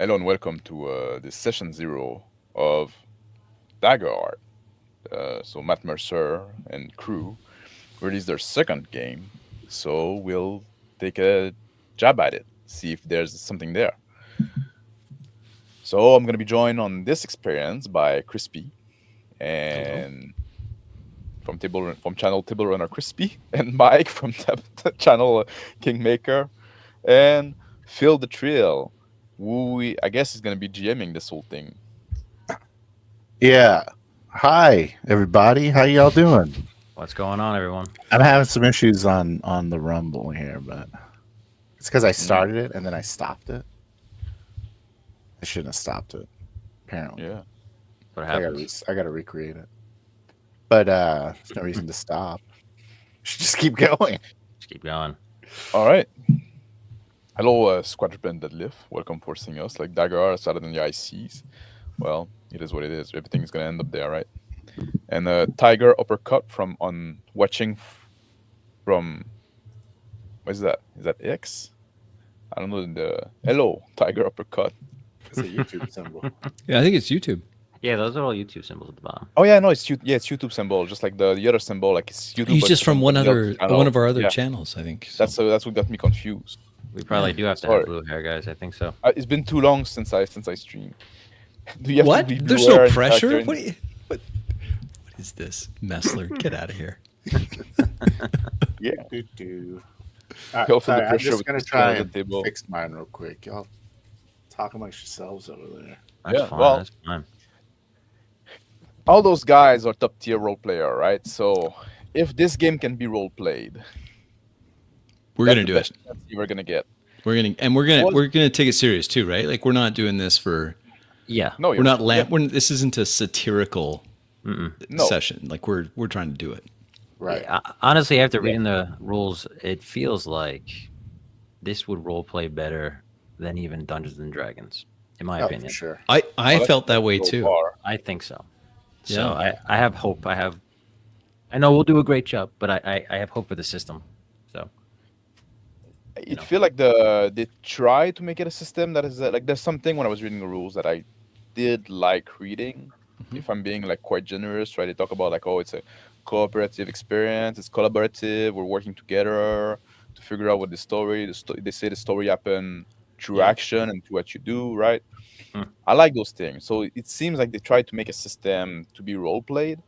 Hello and welcome to this session 0 of Daggerheart. So Matt Mercer and crew released their second game, so we'll take a jab at it, see if there's something there. So I'm gonna be joined on this experience by Crispy Hello. and from channel Table Runner Crispy and Mike from channel Kingmaker and Phil the Trill, who I guess is gonna be GMing this whole thing. Yeah. Hi, everybody. How y'all doing? What's going on, everyone? I'm having some issues on the Rumble here, but it's because I Mm, started it and then I stopped it. I shouldn't have stopped it. Apparently, yeah. What so happens? I gotta recreate it. But there's no reason to stop. Should just keep going. Just keep going. All right. Hello, Squadron Deadlift. Welcome for seeing us. Like Daggerheart started in the ICs. Well, it is what it is. Everything is gonna end up there, right? And Tiger Uppercut from on watching from what is that? Is that X? I don't know. The hello Tiger Uppercut. It's a YouTube symbol. Yeah, I think it's YouTube. Yeah, those are all YouTube symbols at the bottom. Oh yeah, no, it's YouTube symbol, just like the other symbol, like it's YouTube. He's but just from the other one channel. of our other Yeah, channels, I think. So. that's what got me confused. We probably Yeah, do have to sorry. have blue hair, guys. I think so. It's been too long since I streamed. Do you have What? to be There's blue no hair and pressure. character What, what is this, Messler? Get out of here. Yeah. Do. You also the I'm pressure just with gonna this try on the and table. fix mine real quick. Y'all talk amongst yourselves over there. That's Yeah, fine. well- That's fine. All those guys are top tier role player, right? So if this game can be role played, We're that's gonna the do best it. chance you're gonna get. We're gonna take it serious too, right? Like we're not doing this for. Yeah. No, We're not. yeah, This isn't a satirical no. session. Like we're trying to do it. Right. Yeah, honestly, after Yeah. reading the rules, it feels like this would role play better than even Dungeons and Dragons, in my Oh, opinion. for sure. I Well, felt that way so too. far. I think so. Yeah. So I have hope. I know we'll do a great job, but I have hope for the system. So It know. feel like they try to make it a system that is like there's something when I was reading the rules that I did like reading. If I'm being like quite generous, right? They talk about like, oh, it's a cooperative experience, it's collaborative, we're working together to figure out what the story. They say the story happen through Yeah. action and through what you do, right? Hmm. I like those things. So it seems like they try to make a system to be role played.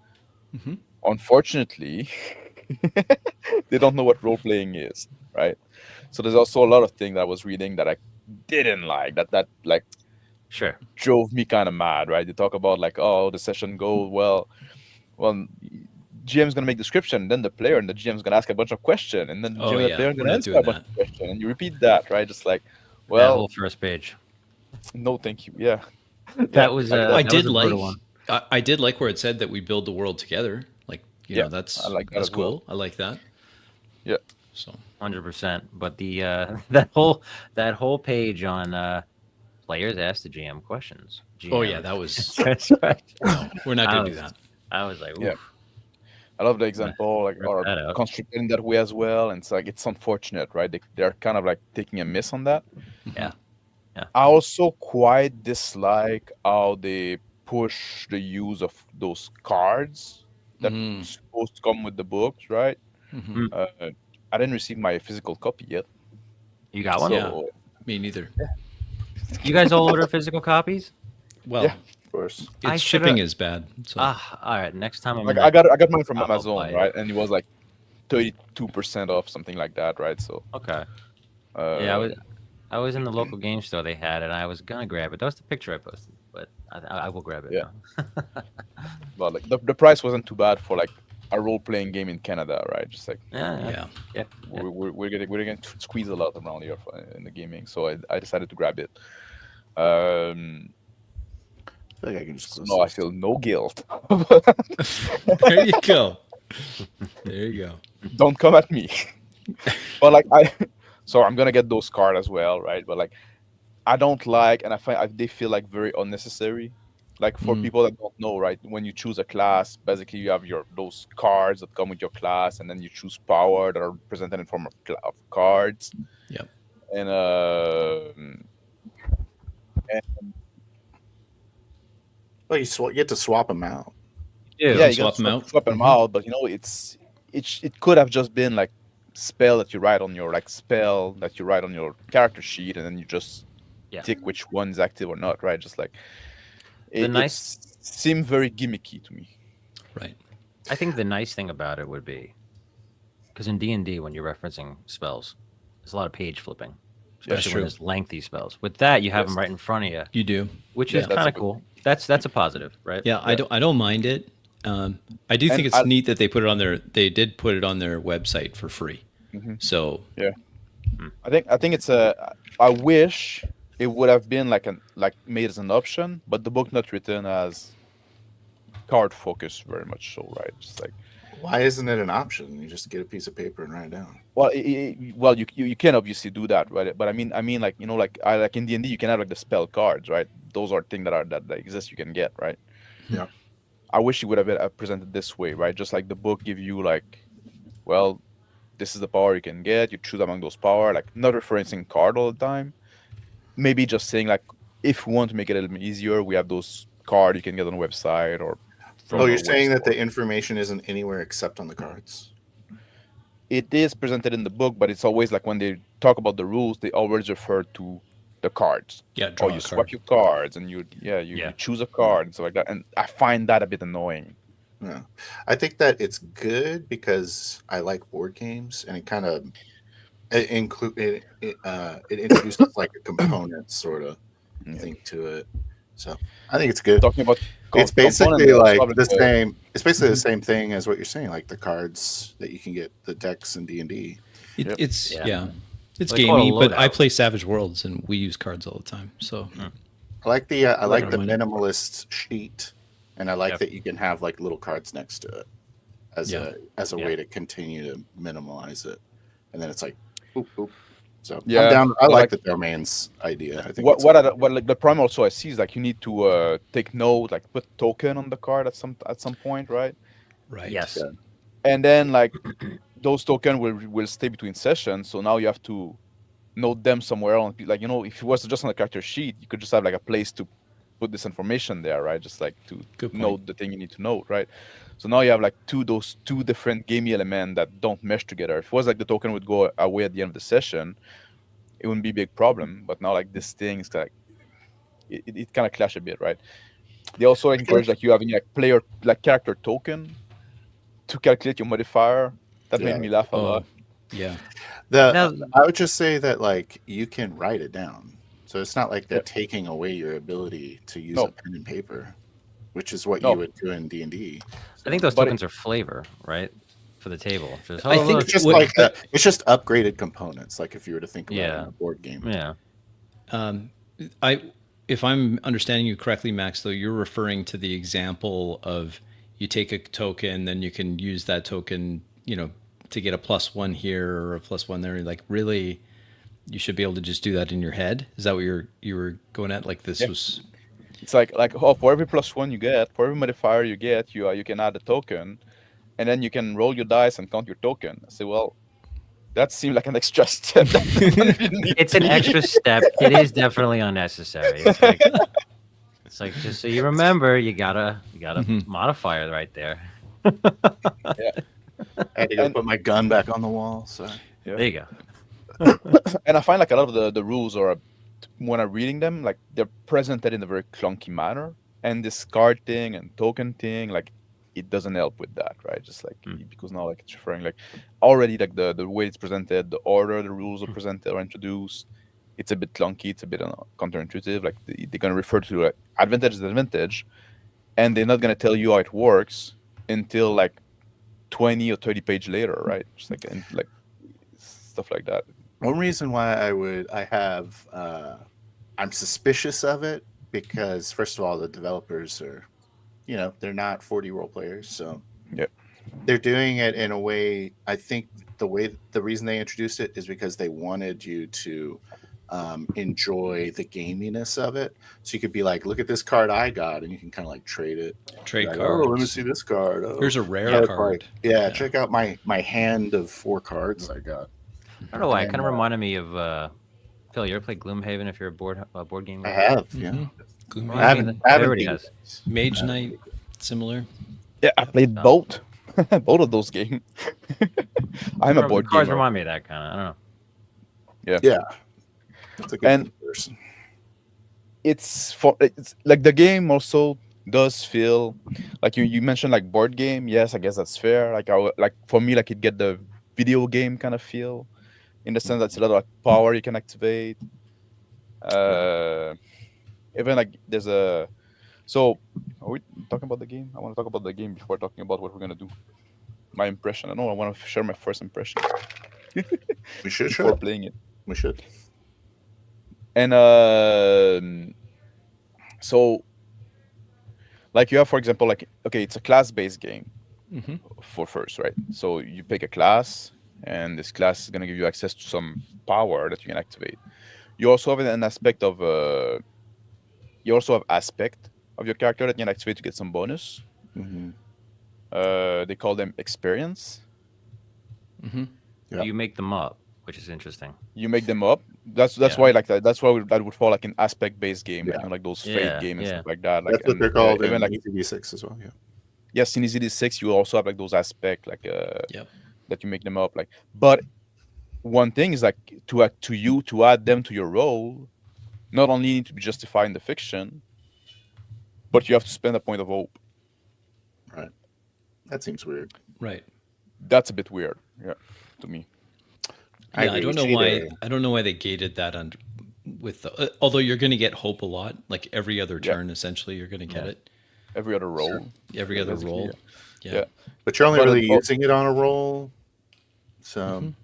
Mhm. Unfortunately, they don't know what role playing is, right? So there's also a lot of things that I was reading that I didn't like. That like sure. drove me kind of mad, right? They talk about like, oh, the session goes well. GM's gonna make description, then the player and the GM's gonna ask a bunch of questions, and then the Oh, GM and the yeah, player we're gonna not answer doing a bunch that. of questions, and you repeat that, right? Just like, That well, whole first page. no, thank you. Yeah, That was like uh, that. I that did was a like. brutal one. I did like where it said that we build the world together. Like Yeah, I that's like that that's as well. cool. I like that. Yeah, So 100%. But the that whole page on players ask the GM questions. GM. oh yeah, that was That's right. no. We're not I gonna do was, that. I was like, yeah. oof, I love the example, like, rip or that out. constructed in that way as well. And it's like it's unfortunate, right? They're kind of like taking a miss on that. Yeah. I also quite dislike how they push the use of those cards that Mhm. supposed to come with the books, right? Mhm. I didn't receive my physical copy yet, You got one? Yeah. so Me neither. You guys all order physical copies? Well, yeah, Of course. I its shoulda- shipping is bad. So All right. Next time I'm like in I that, got mine from I'll Amazon, buy it. right? And it was like 32% off, something like that, right? So Okay. uh, Yeah, I was in the local game store. They had it. I was gonna grab it. That was the picture I posted, but I will grab it. Yeah. now. but like the price wasn't too bad for like a role playing game in Canada, right? Just like Yeah. yeah. we're getting squeeze a lot around here in the gaming, so I decided to grab it. Um, I feel like I can just so close no, I this. feel no guilt. There you go. There you go. Don't come at me. But like so I'm gonna get those cards as well, right? But like I don't like, and I find they feel like very unnecessary. Like for Mm. people that don't know, right? When you choose a class, basically you have those cards that come with your class, and then you choose power that are presented in form of cards. Yep. And Well, you get to swap them out. Yeah, Yeah, you swap can them out. swap them out, but it could have just been like spell that you write on your character sheet, and then you just Yeah. tick which one's active or not, right? Just like The nice- it seemed very gimmicky to me. Right. I think the nice thing about it would be because in D&D, when you're referencing spells, there's a lot of page flipping, especially true. when there's lengthy spells. With that, you have Yes. them right in front of you, You do. which Yeah. is That's kind a of good- cool. That's a positive, right? Yeah, Yeah. I don't mind it. I do think And it's neat that they put it on their. They did put it on their website for free. Mhm. So I think it's I wish it would have been like made as an option, but the book not written as card focused very much so, right? Just like Why isn't it an option? You just get a piece of paper and write it down. well, you can obviously do that, right? But I mean, like like in D&D, you can have like the spell cards, right? Those are things that exist. You can get, right? Yeah. I wish it would have been presented this way, right? Just like the book give you like, well, this is the power you can get. You choose among those power, like not referencing card all the time. Maybe just saying like, if we want to make it a little bit easier, we have those card you can get on the website or. From Oh, our you're saying that website. the information isn't anywhere except on the cards? It is presented in the book, but it's always like when they talk about the rules, they always refer to the cards. yeah, draw Or you a swap card. your cards and you Yeah. choose a card and stuff like that. And I find that a bit annoying. Yeah. I think that it's good because I like board games and it kind of it introduces like a component sort of Yeah. thing to it. So I think it's good. Talking about It's component, basically they also like have, the uh, same. It's basically the same thing as what you're saying, like the cards that you can get, the decks in D&D. Yep. It's Yeah. it's They call it a gamey, but I loadout. play Savage Worlds and we use cards all the time. So I like the money. minimalist sheet, and I like Yep. that you can have like little cards next to it as Yeah. a Yeah. way to continue to minimalize it, and then it's like, boop, boop. So Yeah, I'm down. I but like like- the domains idea. I think what it's what like the problem also I see is like you need to take note, like put token on the card at some point, right? right. Yes. Yeah. And then like those tokens will stay between sessions, so now you have to note them somewhere else. Like if it was just on the character sheet, you could just have like a place to put this information there, right? Just like to Good point. note the thing you need to note, right? So now you have like those two different gamey elements that don't mesh together. If it was like the token would go away at the end of the session, it wouldn't be a big problem. But now like this thing is like it kind of clash a bit, right? They also encourage like you having like character token to calculate your modifier. That Yeah. made me laugh a Oh, lot. yeah. Now, I would just say that like you can write it down, so it's not like they're Yep. taking away your ability to use No. a pen and paper, which is what No. you would do in D&D. I think those But tokens are flavor, right? For the table. Just, I think It's just what- like it's just upgraded components. Like if you were to think about it Yeah. in a board game. yeah. If I'm understanding you correctly, Max, though, you're referring to the example of you take a token, then you can use that token, to get a +1 here or a +1 there. Like really, you should be able to just do that in your head. Is that what you were going at? Like this Yeah. was It's like for every +1 you get, for every modifier you get, you can add a token, and then you can roll your dice and count your token. I say, well, that seemed like an extra step. It's an extra step. It is definitely unnecessary. It's like just so you remember, you gotta Mhm. modifier right there. I had to go And- put my gun back on the wall. So There you go. And I find like a lot of the rules are when I'm reading them, like they're presented in a very clunky manner, and this card thing and token thing, like it doesn't help with that, right? Just like because now like it's referring like already like the way it's presented, the order the rules are presented or introduced, it's a bit clunky, it's a bit counterintuitive. Like they're gonna refer to like advantage and disadvantage, and they're not gonna tell you how it works until like 20 or 30 page later, right? Just like and like stuff like that. one reason why I'm suspicious of it because first of all, the developers are, they're not 40 role players, so Yep. they're doing it in a way. I think the reason they introduced it is because they wanted you to enjoy the gaminess of it. So you could be like, look at this card I got, and you can kind of like trade it. trade Like, cards. oh, let me see this card. Oh. Here's a rare Yeah, card. yeah, check out my hand of 4 cards I got. I don't know why. It And, kind of reminded me of Phil. You ever played Gloomhaven? If you're a board game I guy? have, yeah. Mhm. Gloomy Well, I mean, I haven't everybody beat has. it. Mage Knight, similar. Yeah, I played both. Both of those games. I'm a The board cards gamer. remind me of that kind of. I don't know. Yeah. Yeah, that's a good And comparison. it's like the game also does feel like you mentioned like board game. Yes, I guess that's fair. Like like for me, like it get the video game kind of feel in the sense that it's a lot of like power you can activate. Uh, Even like there's a so are we talking about the game? I want to talk about the game before talking about what we're gonna do. My impression. I know I want to share my first impression We should before show. playing it. We should. And so like you have, for example, like okay, it's a class-based game Mm-hmm. for first, right? So you pick a class, and this class is gonna give you access to some power that you can activate. You also have an aspect of you also have aspect of your character that you can activate to get some bonus. Mm-hmm. They call them experience. Mm-hmm. Yeah. You make them up, which is interesting. You make them up. That's Yeah. why like that. That's why that would fall like an aspect-based game, like Yeah. you know, like those fate Yeah, game and yeah. stuff like that. Like That's what and they're called even in like ECV6 as well. Yeah. yes, in EZD6 you also have like those aspect like Yep. that you make them up like. But one thing is like to add them to your role, not only need to be justified in the fiction, but you have to spend a point of hope. Right. That seems weird. Right. That's a bit weird, yeah, to me. I Yeah, I agree don't know with you why. there. I don't know why they gated that under with the. Although you're going to get hope a lot, like every other Yeah. turn, essentially, you're going to get Yeah. it. Every other role, Every other basically, roll. yeah. Yeah. But you're only But really oh, using it on a roll. So Mhm.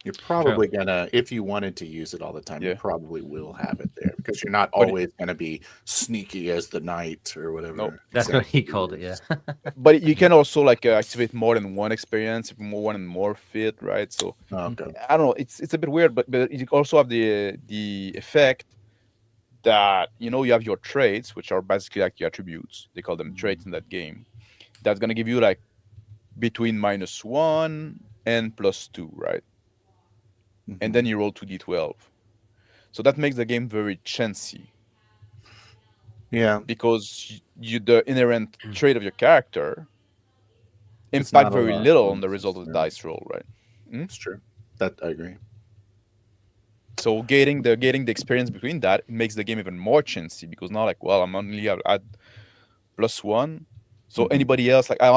you're probably gonna, if you wanted to use it all the time, you Yeah. probably will have it there because you're not But it- always gonna be sneaky as the knight or whatever. Nope. That's what he called it. Yeah. but you can also like activate more than one experience, if more one and more fit, right? So Okay. I don't know. It's a bit weird, but you also have the effect that you know you have your traits, which are basically like your attributes. They call them traits in that game. That's gonna give you like between -1 and +2, right? And then you roll 2d12. So that makes the game very chancy Yeah, because you the inherent trait of your character It's impact not a very lot. little on the result of the Yeah. dice roll, right? it's true. That I agree. So gating the experience between that, it makes the game even more chancy because now like, well, I'm only at +1. So Mhm. anybody else, like I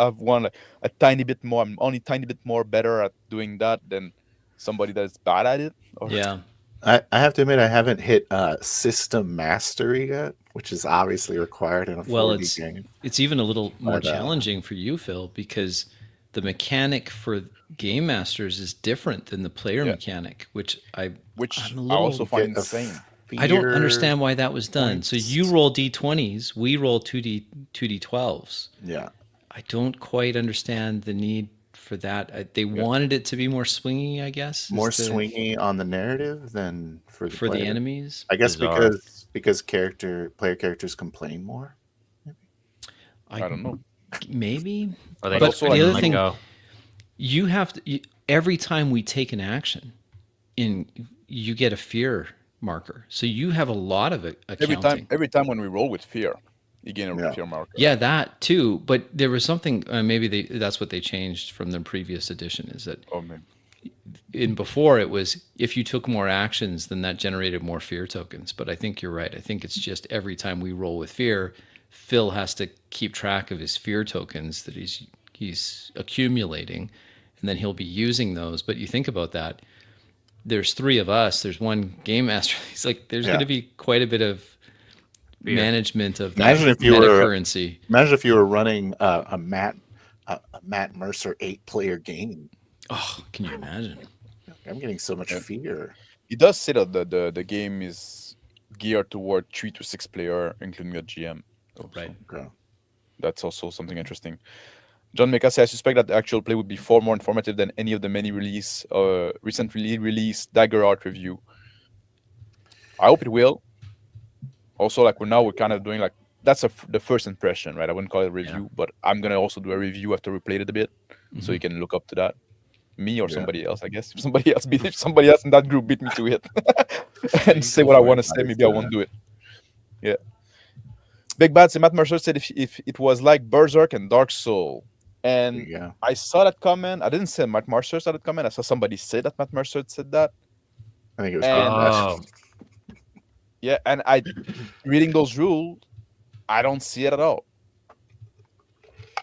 have one like a tiny bit more. I'm only tiny bit more better at doing that than somebody that's bad at it. Or, Yeah. I have to admit I haven't hit system mastery yet, which is obviously required in a 4D Well, game. it's even a little more But, challenging for you, Phil, because the mechanic for game masters is different than the player Yeah. mechanic, which which I'm a I little- also find Get a insane. I don't fear understand why that was done. So points. you roll d20s, we roll 2d12s. Yeah. I don't quite understand the need for that. They wanted it to be more swingy, I guess. is More the- swingy on the narrative than for the for the player. enemies. I guess Bizarre. because player characters complain more. I don't know. Maybe. Or they But just also, like, couldn't the other let thing- go. You have to every time we take an action, you get a fear marker. So you have a lot of it accounting. Every time when we roll with fear, you gain a Yeah. fear marker. Yeah, that too. But there was something. Maybe that's what they changed from the previous edition. Is that Oh man. in before it was if you took more actions, then that generated more fear tokens. But I think you're right. I think it's just every time we roll with fear, Phil has to keep track of his fear tokens that he's accumulating, and then he'll be using those. But you think about that. There's 3 of us. There's one game master. He's like, there's Yeah. going to be quite a bit of management of that Imagine if you meta were- currency. Imagine if you were running a Matt Mercer 8-player game. Oh, can you imagine? I'm getting so much fear. It does say that the game is geared toward 3 to 6 player, including a GM. So Right. Okay. that's also something interesting. John Meka says, I suspect that the actual play would be far more informative than any of the many recently released Daggerheart review. I hope it will. Also, like we're kind of doing like that's the first impression, right? I wouldn't call it a review, but I'm gonna also do a review after we played it a bit, so you can look up to that. Me or Yeah. somebody else, I guess. If somebody else in that group beat me to it, and say what I want to say, maybe I won't do it. Yeah. Big Bad say Matt Mercer said if it was like Berserk and Dark Soul. There And you go. I saw that comment. I didn't say Matt Mercer said that comment. I saw somebody say that Matt Mercer said that. I think it was And Oh, yeah, and I reading those rules, I don't see it at all.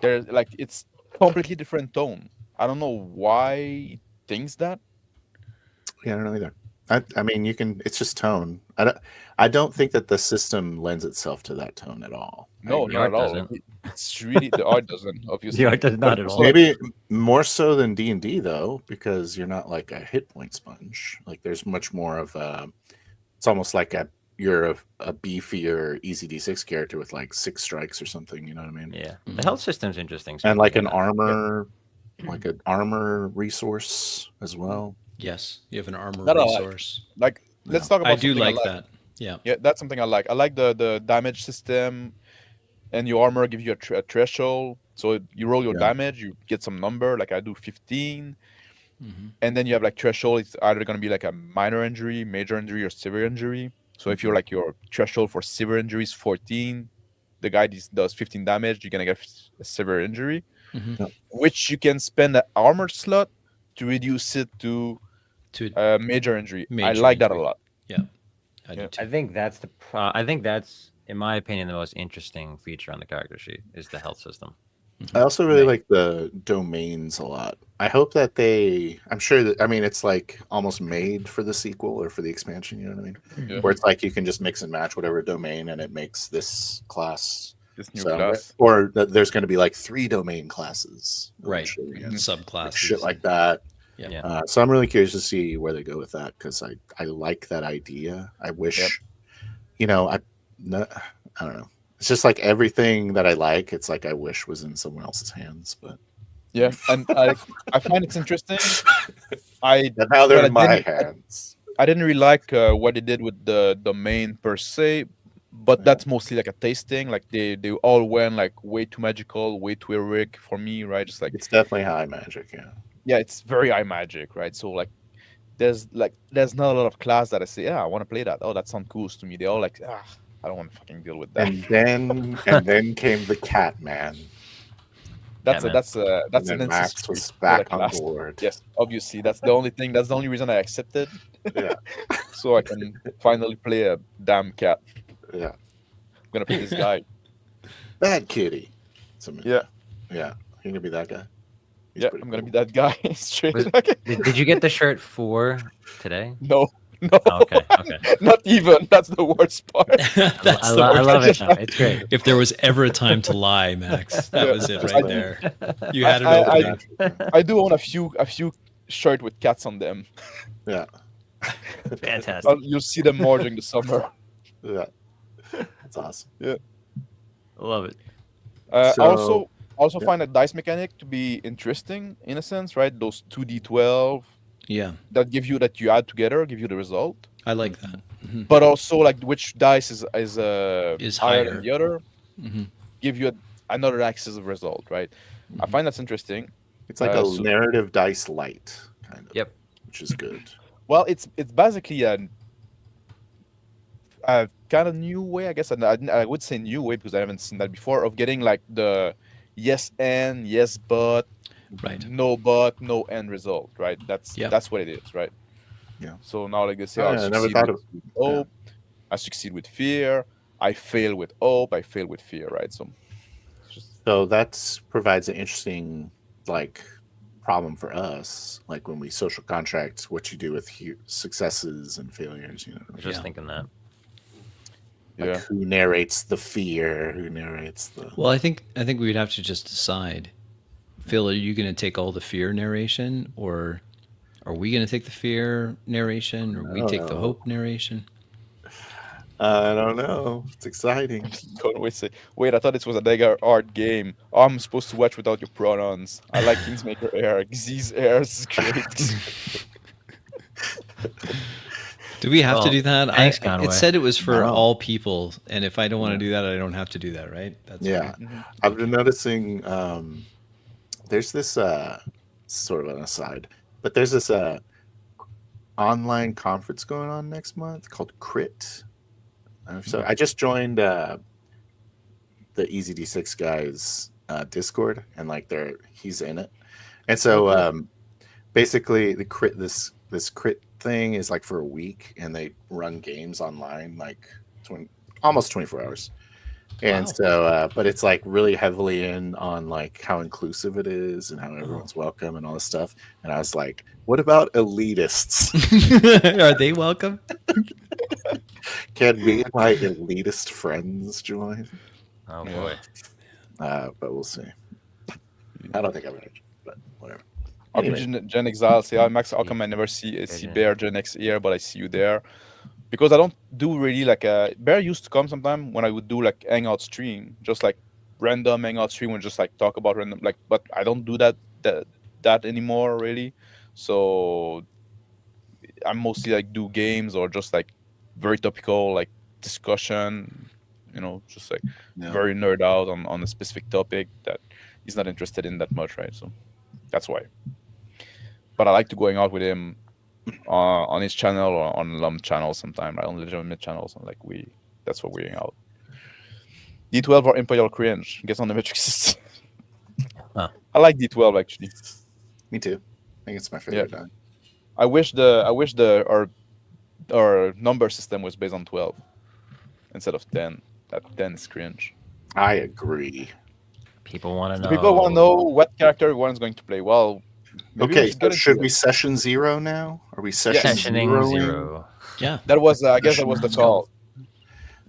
There's like it's completely different tone. I don't know why it thinks that. Yeah, I don't know either. I mean, you can. It's just tone. I don't think that the system lends itself to that tone at all. I No, agree. the not art at all. Like, doesn't. it's really the art doesn't, obviously. The art does But not at it's all. like- Maybe more so than D&D though, because you're not like a hit point sponge. Like there's much more of a. It's almost like you're a beefier easy D6 character with like 6 strikes or something. You know what I mean? Yeah, Mhm. the health system's interesting. And like speaking an of that. armor, like an armor resource as well. Yes, you have an armor That I like. resource. Like, let's Yeah. talk about I do something like that. Yeah. Yeah, that's something I like. I like the damage system, and your armor gives you a threshold. So you roll your Yeah. damage, you get some number. Like I do 15, Hmm. and then you have like threshold. It's either gonna be like a minor injury, major injury, or severe injury. So if you're like your threshold for severe injury is 14, the guy does 15 damage, you're gonna get a severe injury, Hmm. Yep. which you can spend an armor slot to reduce it to To major injury. I Major like that a injury. lot. yeah, I do Yeah. too. I think that's I think that's, in my opinion, the most interesting feature on the character sheet is the health system. I also really Right. like the domains a lot. I hope that I'm sure that, I mean, it's like almost made for the sequel or for the expansion, you know what I mean? Yeah. Where it's like you can just mix and match whatever domain and it makes this class. This new So, class. or that there's going to be like 3 domain classes. Right. eventually, Mhm. and Subclasses. shit like that. Yeah. Yeah. So I'm really curious to see where they go with that because I like that idea. I wish, you know, I don't know. It's just like everything that I like. It's like I wish was in someone else's hands, but Yeah, and I find it's interesting. I and now they're Well, in my hands. I didn't really like what they did with the domain per se, but Yeah. that's mostly like a tasting. Like they all went like way too magical, way too heroic for me, right? Just like It's definitely high magic. Yeah. yeah, it's very high magic, right? So there's not a lot of class that I say, yeah, I want to play that. Oh, that sounds cool to me. They all like, I don't want to fucking deal with that. And then came the cat man. that's Catman. that's And an then Max ancestry was for back the on class. board. Yes, obviously that's the only thing. That's the only reason I accepted. Yeah. So I can finally play a damn cat. Yeah. I'm gonna play this guy. Bad kitty. Yeah, Yeah. You're gonna be that guy. He's yeah, pretty I'm gonna cool. be that guy straight. Was- Like, Did you get the shirt for today? no, Oh, okay, okay. not even. That's the worst part. That's I, the I worst. love it. Though. It's great. If there was ever a time to lie, Max, that Yeah. was it Just right like- there. You had it I- opening. I do own a few shirt with cats on them. Yeah. Fantastic. You'll see them more during the summer. Yeah. That's awesome. Love it. Also yeah. find the dice mechanic to be interesting in a sense, right? Those 2d12 Yeah, that you add together, give you the result. I like that. Mhm. But also like which dice is Is higher higher. than the other, Mhm. give you another axis of result, right? I Mhm. find that's interesting. It's like a So- narrative dice light, kind of. Yep. Which is good. Well, it's basically a kind of new way, I guess. And I would say new way because I haven't seen that before of getting like the yes and yes but Right. no but no end result, right? That's Yeah. that's what it is, right? Yeah. So now like they say, Oh, I yeah, I never succeed thought with hope, I succeed with fear, I fail with hope, I fail with fear, right? So it's just So that provides an interesting like problem for us, like when we social contract what you do with successes and failures, you know. I was just Yeah. thinking that. Like yeah. who narrates the fear, who narrates the Well, I think we would have to just decide. Phil, are you going to take all the fear narration, or are we going to take the fear narration, or we take the No. hope narration? I don't know. It's exciting. Don't wait, I thought this was a Daggerheart game. Oh, I'm supposed to watch without your pronouns. I like Kingsmaker Air. Xyz Air is great. Do we have to Well, do that? thanks, It Conway. said it was for No. all people, and if I don't want to Yeah. do that, I don't have to do that, right? That's Yeah. Mhm. I've been noticing there's this sort of an aside, but there's this online conference going on next month called Crit. So I just joined the Easy D6 guys Discord, and like he's in it, and so basically the crit this crit thing is like for a week, and they run games online like almost 24 hours. And so, but it's like really heavily in on like how inclusive it is and how everyone's welcome and all this stuff. And I was like, what about elitists? Are they welcome? Can me and my elitist friends join? Oh boy. But we'll see. I don't think I'm gonna, but whatever. RPG Gen Exile say, "Hi Max, how come I never see Bear Gen X here, but I see you there?" Because I don't do really like Bear used to come sometime when I would do like hangout stream, just like random hangout stream and just like talk about random like. But I don't do that anymore really. So I mostly like do games or just like very topical like discussion. Just like very nerd out on a specific topic that he's not interested in that much, right? So that's why. But I like to going out with him on his channel or on Lum channel sometime, right? On legitimate channels, and like that's what we're hanging out. D12 or Imperial Cringe, guess on the metric system. Huh. I like D12 actually. Me too. I think it's my favorite die. I wish our number system was based on 12 instead of 10. That 10 is cringe. I agree. People want to know. People want to know what character everyone's going to play. Well, okay, so should we session 0 now? Are we sessioning 0? Yeah. That was, I guess that was the call.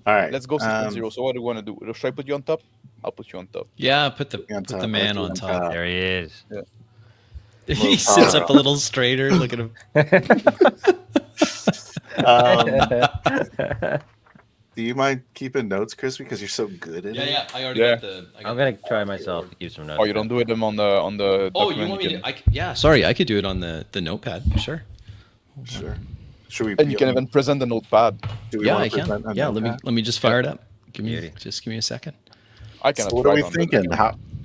All right. Let's go session 0. So what do you want to do? Should I put you on top? I'll put you on top. Yeah, put the man on top. There he is. Yeah. He sits up a little straighter. Look at him. Do you mind keeping notes, Chris, because you're so good at it? Yeah, I already got the. I'm gonna try myself to keep some notes. Oh, you don't do it them on the. Oh, you want me to? Yeah, sorry, I could do it on the notepad. Sure. Should we? And you can even present the notepad. Yeah, I can. Yeah, let me just fire it up. Give me a second. I cannot. So what are we thinking?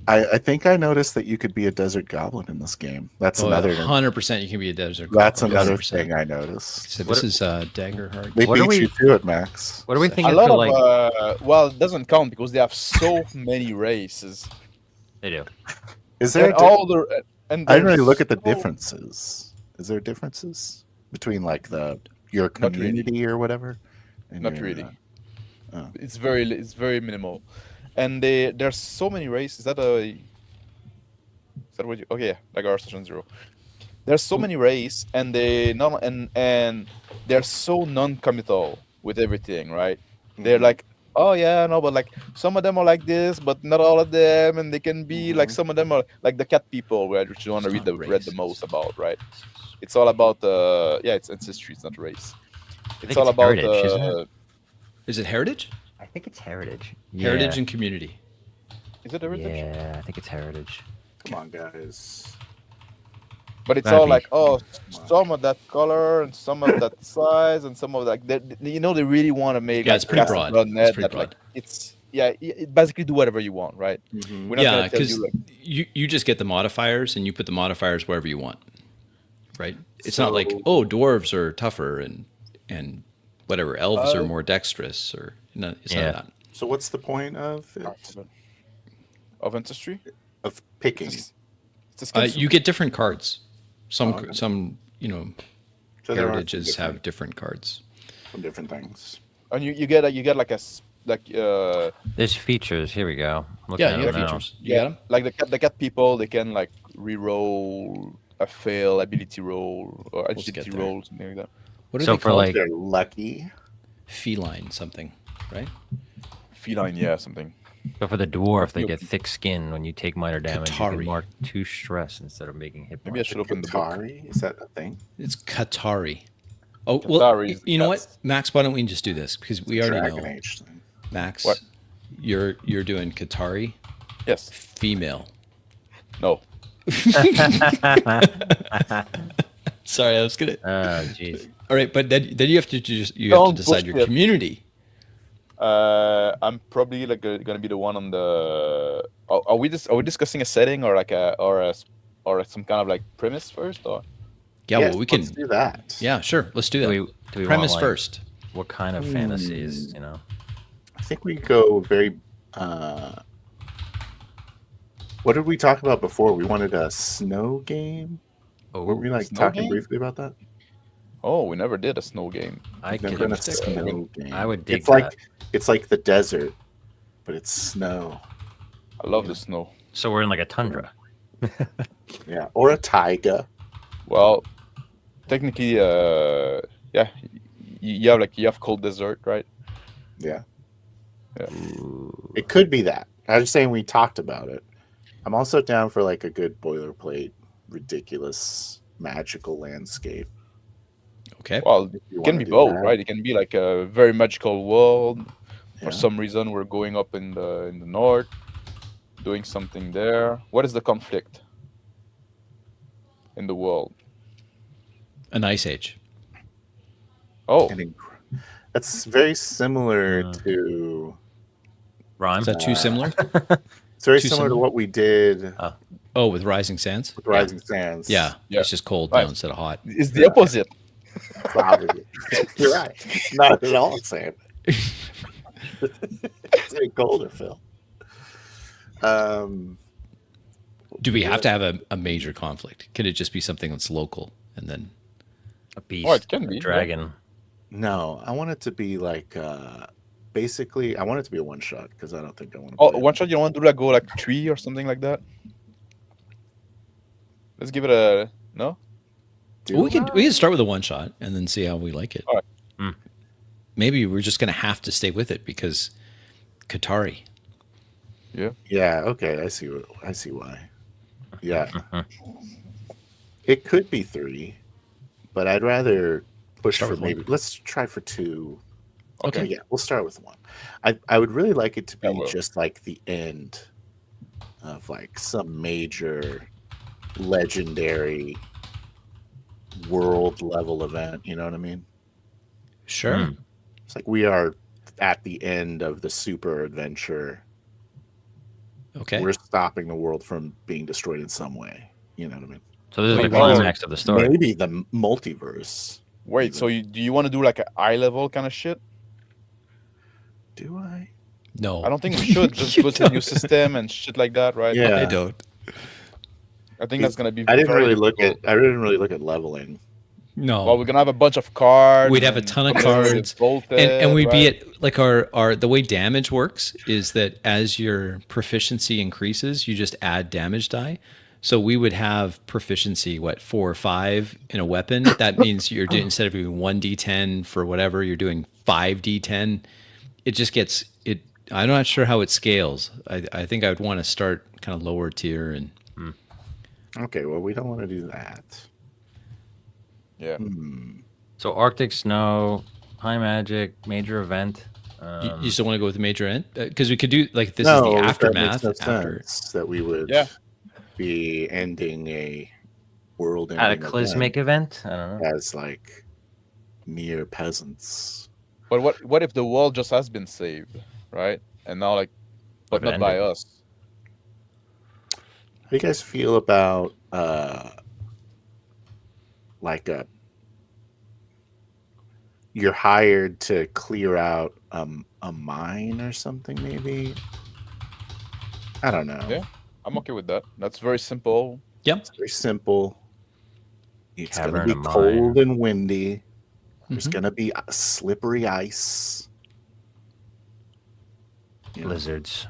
I think I noticed that you could be a desert goblin in this game. That's another 100%. You can be a desert goblin. That's another thing I noticed. So this is Daggerheart. They beat you to it, Max. What are we thinking? A lot of well, it doesn't count because they have so many races. They do. Is there all the? And I didn't really look at the differences. Is there differences between like your community or whatever? Not really. It's very minimal. And there's so many races. Is that what you? Okay, yeah, like our session 0. There's so many races, and and they're so non-committal with everything, right? They're like, oh yeah, no, but like some of them are like this, but not all of them, and they can be like some of them are like the cat people, which you want to read the most about, right? It's all about it's ancestry, it's not race. It's all about heritage, isn't it? Is it heritage? I think it's heritage. Heritage and community. Is it heritage? Yeah, I think it's heritage. Come on, guys. But it's all like, some of that color and some of that size and some of that. They really want to make. Yeah, it's pretty broad. It's pretty broad. It basically do whatever you want, right? Mm-hmm. Yeah, because you just get the modifiers and you put the modifiers wherever you want, right? It's not like dwarves are tougher and whatever elves are more dexterous or no, it's not that. So what's the point of it? Of ancestry? Of picking. You get different cards. Some heritages have different cards. Some different things. And you get like there's features. Here we go. You have features. You got them? Like the cat people, they can like re-roll a fail ability roll or agility roll, something like that. What are they called? They're lucky. Feline something, right? Feline, yeah, something. But for the dwarf, they get thick skin when you take minor damage. Katari. You can mark 2 stress instead of making hit points. Maybe I should open the book. Is that a thing? It's Katari. Oh, well, you know what, Max? Why don't we just do this because we already know. Age thing. Max, what? You're doing Katari. Yes. Female. No. Sorry, I was gonna. Oh, jeez. All right, but then you have to decide your community. I'm probably like gonna be the one on the. Are we discussing a setting or like or some kind of like premise first or? Yeah, well, we can do that. Yeah, sure. Let's do that. Do we Premise want, first. What kind of fantasies, you know? I think we go very. What did we talk about before? We wanted a snow game. Were we like snow talking game? briefly about that? Oh, we never did a snow game. I Never could. done a snow game. I would dig It's like the desert, but it's snow. I love the snow. So we're in like a tundra. Yeah, or a taiga. Well, technically, yeah, you have cold desert, right? Yeah, Yeah. it could be that. I was just saying we talked about it. I'm also down for like a good boilerplate, ridiculous, magical landscape. Okay. Well, If you it can wanna be do both, that. right? It can be like a very magical world. Yeah. For some reason, we're going up in the north, doing something there. What is the conflict in the world? An ice age. Oh, That's very similar Uh, to. Rhyme. Is that too similar? It's very Too similar to similar? what we did Oh, with Rising Sands? with Rising Sands. Yeah. Yeah. It's just cold Right. now instead of hot. it's the opposite. Probably. You're right. Not at all, Sam. It's getting colder, Phil. Do we have to have a major conflict? Could it just be something that's local and then A beast. Oh, it can a be, yeah. dragon. No, I want it to be like basically I want it to be a one shot because I don't think I want to Oh, play one shot. You don't want to do like go like 3 or something like that? Let's give it a no. Do we can start with a one shot and then see how we like it. All right. Mm. Maybe we're just gonna have to stay with it because Qatari. Yeah, okay, I see why. Yeah. It could be 3, but I'd rather push Start for with one. maybe let's try for 2. Okay. Yeah, we'll start with 1. I would really like it to be Yeah, well. just like the end of like some major legendary world level event, you know what I mean? Sure. Mm. It's like we are at the end of the super adventure. Okay. We're stopping the world from being destroyed in some way. You know what I mean? So this is the Wait, climax of the story. Maybe the multiverse. Wait, so do you want to do like a eye level kind of shit? Do I? No. I don't think we should just You go to a new system and shit like that, right? Yeah. I don't. I think that's gonna be. I didn't very really look difficult. at. I didn't really look at leveling. No. Well, we're gonna have a bunch of cards. We'd have a and ton of some are cards, bolted, and we'd be right? at like our the way damage works is that as your proficiency increases, you just add damage die. So we would have proficiency 4 or 5 in a weapon. That means you're doing instead of doing 1d10 for whatever, you're doing 5d10. It just gets it. I'm not sure how it scales. I think I would want to start kind of lower tier and Okay, well, we don't want to do that. Yeah. So Arctic snow, high magic, major event. you just don't want to go with the major end because we could do like this no, is the that aftermath makes no after. sense that we would Yeah. be ending a world Cataclysmic event. I don't know. as like mere peasants. But what if the world just has been saved, right? And now like, but What if not it by ended? us. How do you guys feel about like you're hired to clear out a mine or something maybe? I don't know. Yeah. I'm okay with that. That's very simple. Yep. It's very simple. It's going to Cavern be of mine. cold and windy. There's Mhm. going to be slippery ice. You know, Blizzards.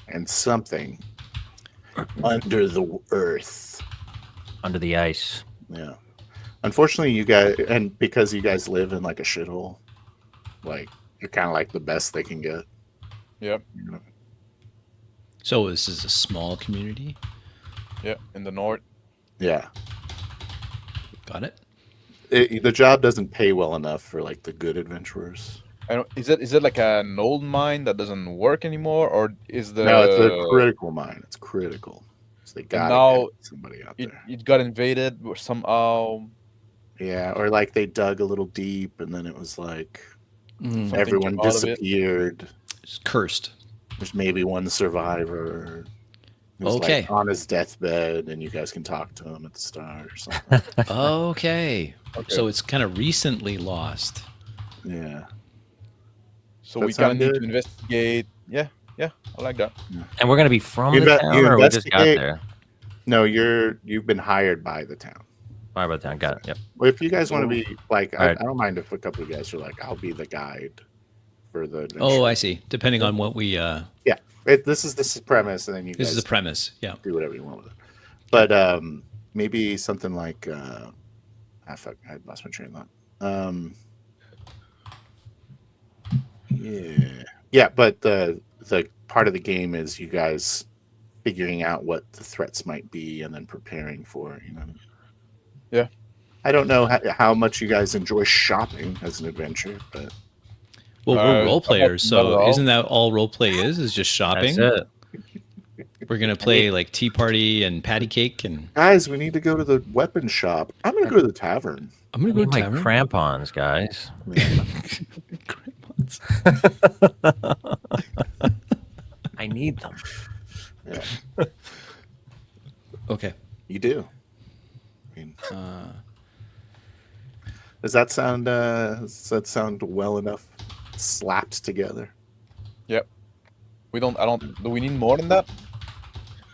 and something under the earth. Under the ice. Yeah. Unfortunately, you guys, and because you guys live in like a shithole, like you're kind of like the best they can get. Yep. You know? So this is a small community. Yeah. In the north. Yeah. Got it. The job doesn't pay well enough for like the good adventurers. Is it like an old mine that doesn't work anymore, or is the No, it's a critical mine. It's critical. So they got now somebody out it, there. it got invaded or somehow? Yeah, or like they dug a little deep and then it was like Mm. Something everyone came out of it. disappeared. It's cursed. There's maybe one survivor who's Okay. like on his deathbed and you guys can talk to him at the start or something. Okay. Okay. So it's kind of recently lost. Yeah. So That we kind of sound need good? to investigate. Yeah, I like that. And we're gonna be from You the inve- town, you or we just got investigate- there. No, you've been hired by the town. Fire by the town. Got it. Yep. Well, if you guys want to So- be like, Alright. I don't mind if a couple of you guys are like, I'll be the guide for the adventure. Oh, I see. Depending on what we This is the premise, and then you this guys is the premise. Yeah. do whatever you want with it. But maybe something like fuck, I lost my train of thought. Yeah, but the part of the game is you guys figuring out what the threats might be and then preparing for, you know. Yeah. I don't know how much you guys enjoy shopping as an adventure, but Well, we're role players, not at so all. isn't that all role play is? Is just shopping? That's it. We're gonna play like tea party and patty cake, and guys, we need to go to the weapon shop. I'm gonna go to the tavern. I'm gonna I go need to my tavern. crampons, guys. I need them. Yeah, Okay. you do. I mean, does that sound well enough slapped together? Yep. We don't. I don't. Do we need more than that?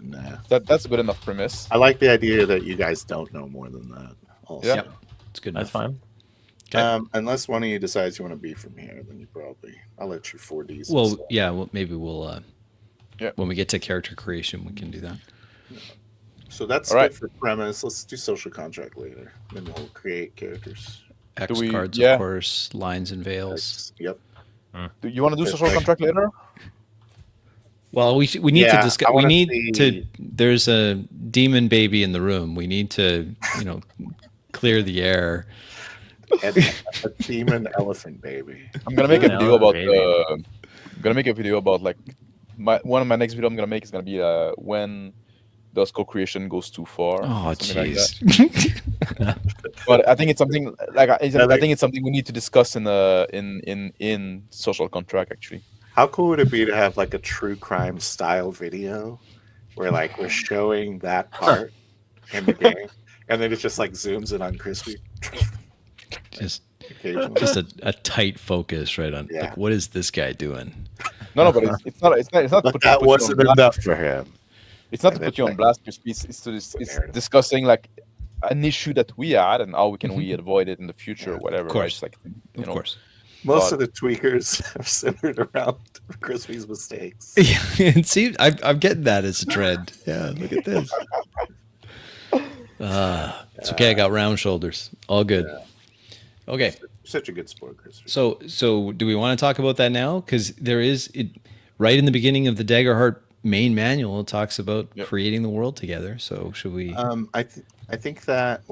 Nah. That's a good enough premise. I like the idea that you guys don't know more than that. Also. Yeah. Yep. It's good That's enough. fine. Okay. Unless one of you decides you want to be from here, then I'll let you 4Ds. and Well, stuff. yeah. Well, maybe we'll. Yeah. When we get to character creation, we can do that. So that's All right. good for premise. Let's do social contract later. Then we'll create characters. X we- cards, yeah. of course. Lines and veils. Yep. Do you want to do That's social right. contract later? Well, we need to Yeah, discuss. I We wanna need see- to. There's a demon baby in the room. We need to, clear the air. And a demon elephant baby. I'm gonna make a Yeah, video about. baby. I'm gonna make a video about like one of my next video I'm gonna make is gonna be when does co-creation goes too far. Oh, something like that. jeez. But I think it's something like I like- think it's something we need to discuss in social contract actually. How cool would it be to have like a true crime style video where like we're showing that part in the game, and then it just like zooms in on Crispy just occasionally. just a tight focus right on Yeah. like what is this guy doing? No, but it's not to But put that you on wasn't blast. enough for him. It's not And to put then, you on like, blast. It's narrative. discussing like an issue that we had and how we can we avoid it in the future or whatever. Of course. Right? It's like Of course. Most But- of the tweakers are centered around Crispy's mistakes. Yeah, see, I'm getting that as a trend. Yeah, look at this. It's okay. I got round shoulders. All good. Okay. Such a good sport, Crispy. So do we want to talk about that now? Because there is it right in the beginning of the Daggerheart main manual. It talks about Yep. creating the world together. So should we? I think that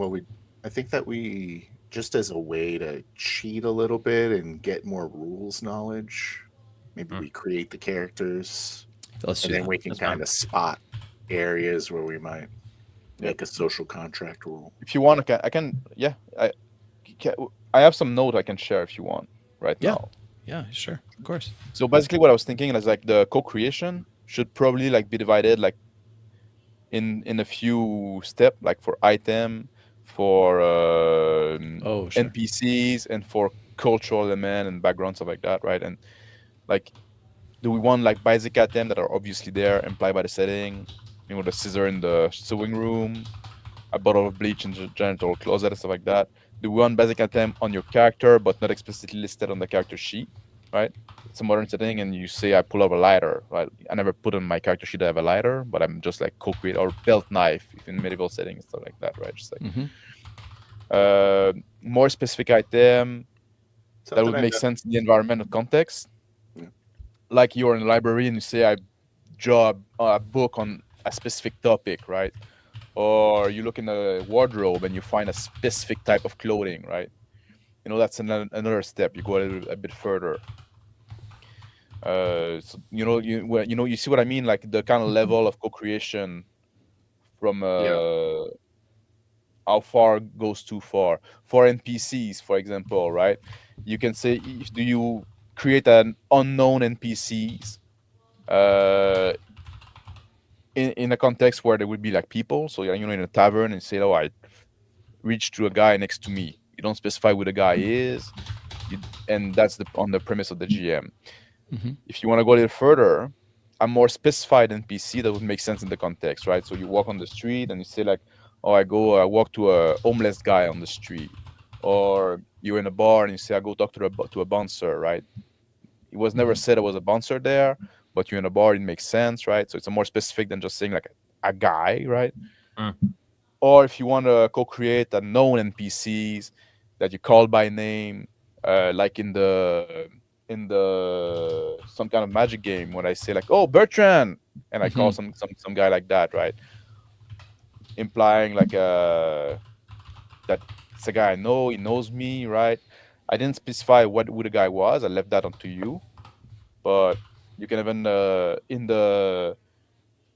we just as a way to cheat a little bit and get more rules knowledge, maybe we create the characters, Let's and do then that. we can That's fine. kind of spot areas where we might make a social contract rule. if you want, I can yeah. I have some note I can share if you want right Yeah. now. Yeah, sure, of course. So basically, what I was thinking is like the co-creation should probably like be divided like in a few steps, like for item, for Oh, sure. NPCs, and for cultural element and background stuff like that, right? And like, do we want like basic items that are obviously there, implied by the setting? You know, the scissor in the sewing room, a bottle of bleach in the janitor closet, and stuff like that. Do we want basic item on your character, but not explicitly listed on the character sheet, right? It's a modern setting, and you say I pull up a lighter, right? I never put on my character sheet I have a lighter, but I'm just like co-create or belt knife if in medieval settings, stuff like that, right? Just like more specific item that would make sense in the environmental context. Yeah. Like you're in a library and you say I draw a book on a specific topic, right? Or you look in a wardrobe and you find a specific type of clothing, right? You know, that's another step. You go a bit further. So, you see what I mean? Like the kind of level of co-creation from how far goes too far. For NPCs, for example, right? You can say, do you create an unknown NPCs in a context where there would be like people? So in a tavern and say, oh, I reach to a guy next to me. You don't specify who the guy is. and that's on the premise of the GM. Mhm. If you want to go a little further, a more specified NPC that would make sense in the context, right? So you walk on the street and you say like, "Oh, I walk to a homeless guy on the street," or you're in a bar and you say, "I go talk to a bouncer," right? It was never said it was a bouncer there, but you're in a bar, it makes sense, right? So it's a more specific than just saying like a guy, right? Mm. Or if you want to co-create a known NPCs that you call by name, like in the some kind of magic game when I say like, "Oh, Bertrand," and I call some guy like that, right? Implying like that it's a guy I know, he knows me, right? I didn't specify who the guy was. I left that up to you, but you can even in the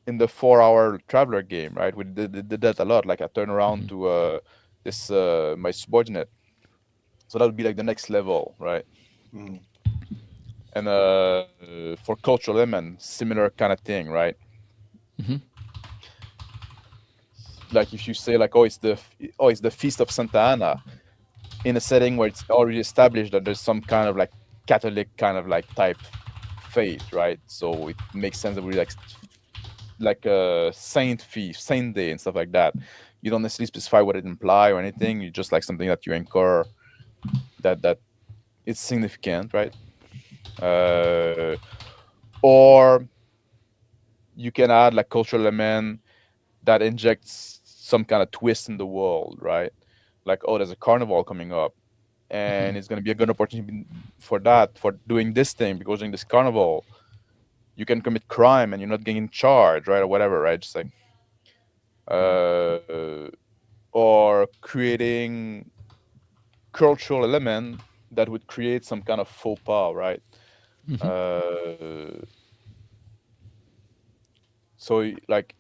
4-hour traveler game, right? We did that a lot. Like I turn around to this my subordinate, so that would be like the next level, right? Mm. And for cultural element, similar kind of thing, right? Mhm. Like if you say like, it's the feast of Santa Ana, in a setting where it's already established that there's some kind of like Catholic kind of like type faith, right? So it makes sense that we like a saint feast, saint day, and stuff like that. You don't necessarily specify what it imply or anything. You just like something that you incur that it's significant, right? Or you can add like cultural element that injects some kind of twist in the world, right? Like, oh, there's a carnival coming up, and it's going to be a good opportunity for doing this thing, because during this carnival, you can commit crime and you're not getting charged, right, or whatever, right? Just like, or creating cultural element that would create some kind of faux pas, right? So like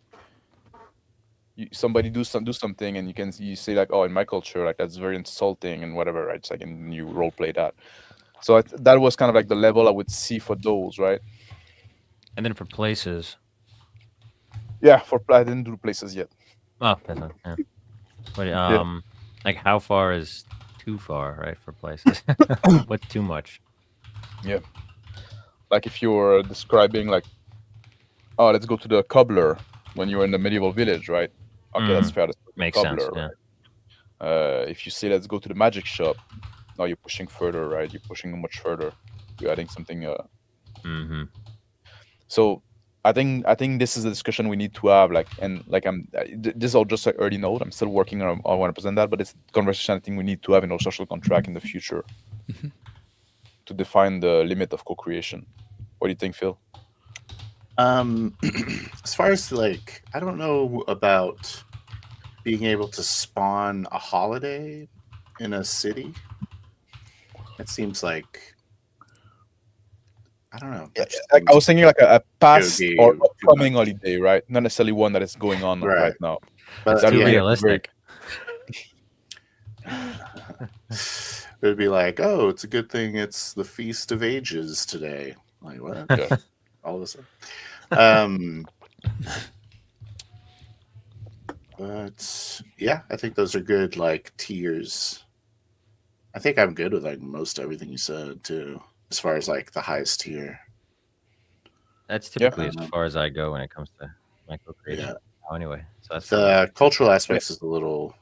somebody do something and you say like, oh, in my culture, like that's very insulting and whatever, right? It's like, and you role play that. So that was kind of like the level I would see for those, right? And then for places, Yeah, I didn't do places yet. oh, that's not, yeah. But Yeah. like how far is too far, right? For places, what's too much? Yeah. Like if you're describing like, oh, let's go to the cobbler when you're in the medieval village, right? Okay, that's fair. Let's go to the Makes sense. cobbler, Yeah. right? If you say let's go to the magic shop, now you're pushing further, right? You're pushing much further. You're adding something. Mm-hmm. So I think this is a discussion we need to have. Like, and like this is all just an early note. I'm still working on 100% that, but it's a conversation I think we need to have in our social contract in the future to define the limit of co-creation. What do you think, Phil? As far as like, I don't know about being able to spawn a holiday in a city. It seems like, I don't know. That just Like, I was thinking like a past be or too upcoming much. holiday, right? Not necessarily one that is going on right now. But It's too yeah, realistic. it would be like, oh, it's a good thing it's the Feast of Ages today. Like, what? Yeah. All of a sudden. But yeah, I think those are good like tiers. I think I'm good with like most everything you said too, as far as like the highest tier. That's typically as far as I go when it comes to my co-creation. Yeah. Oh, anyway, so that's The cultural aspects is a little.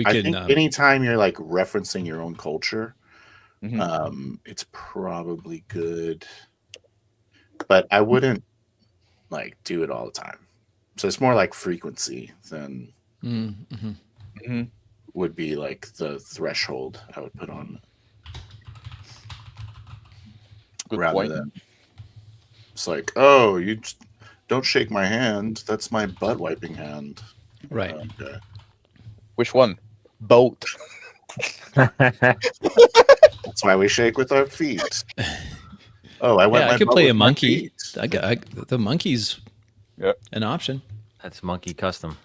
I think anytime you're like referencing your own culture, it's probably good. But I wouldn't like do it all the time. So it's more like frequency than would be like the threshold I would put on. Good rather point. than it's like, oh, you just don't shake my hand. That's my butt wiping hand. Right. Okay. Which one? Both. That's why we shake with our feet. Oh, I could play a monkey. The monkey's an option. That's monkey custom.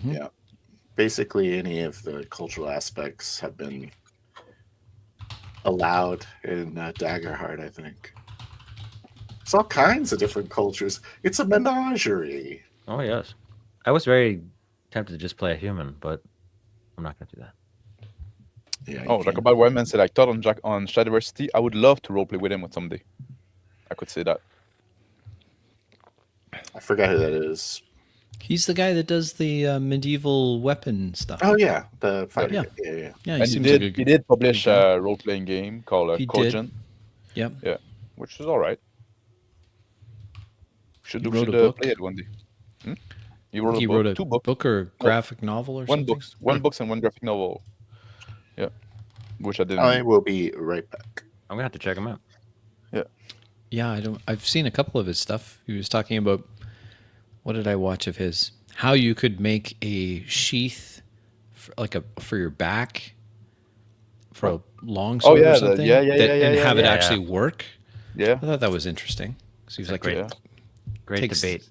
Yeah. Basically, any of the cultural aspects have been allowed in Daggerheart, I think. It's all kinds of different cultures. It's a menagerie. Oh, yes. I was very tempted to just play a human, but I'm not going to do that. Yeah. you Oh, like can't- about Wildman said, like Todd on Jack on Shadiversity. I would love to roleplay with him someday. I could say that. I forgot who that is. He's the guy that does the medieval weapon stuff. Oh yeah, the fighter. Yeah. Yeah. Yeah, And he seems did like a he did publish good guy. a role playing game called He did. Cogent. Yep. Yeah, which is all right. Should He do wrote a should book. play it one day. He wrote He a book, wrote a two books, book or graphic novel or one something. books and one graphic novel. Yeah, which I didn't. I will be right back. I'm gonna have to check him out. Yeah, I've seen a couple of his stuff. He was talking about, what did I watch of his? How you could make a sheath for your back for a longsword yeah, or something. yeah, and have it yeah. actually work. Yeah, I thought that was interesting. So he was like, great. yeah. Great Takes- debate.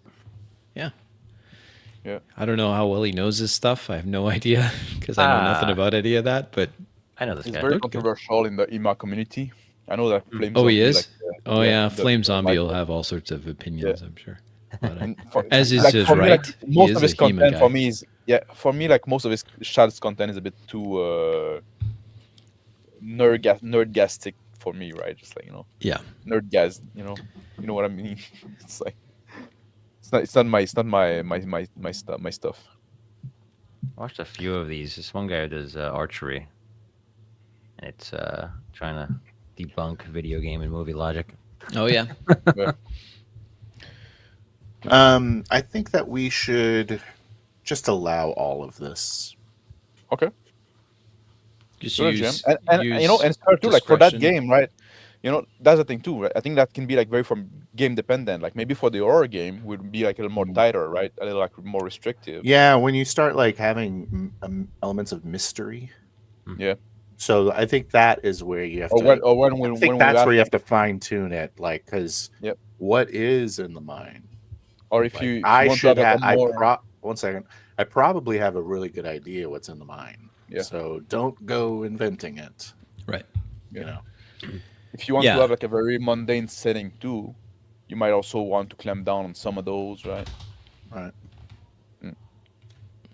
yeah. Yeah. I don't know how well he knows his stuff. I have no idea because I know nothing about any of that. But I know this He's guy. very Okay. controversial in the EMA community. I know that Flame. oh, he Zombie, is. like, Flame Zombie will like- have all sorts of opinions. I'm sure. But, and for- as is like, his for me, right. like, He most is of his a HEMA content guy. for me is for me like most of his Shad's content is a bit too nerdgastic for me, right? Just like Yeah. nerdgas, you know what I mean? It's like it's not my stuff. I watched a few of these. This one guy who does archery. And it's trying to debunk video game and movie logic. Oh yeah. I think that we should just allow all of this. Okay. Just Sure, Jim. use, And use and it's hard too, like for that discretion. game, right? That's the thing too, right? I think that can be like very from game dependent. Like maybe for the horror game would be like a little more tighter, right? A little like more restrictive. Yeah, when you start like having elements of mystery. Yeah. So I think that is where you have Or to. when or when I we think when that's we where you ask, have to fine tune it, like, because Yep. what is in the mind? or if Like, you if I you want to should have have. like a more 1 second. I probably have a really good idea what's in the mind. Yeah. So don't go inventing it. Right. You Yeah. know. if you want Yeah. to have like a very mundane setting too, you might also want to clamp down on some of those, right? Right. Mm.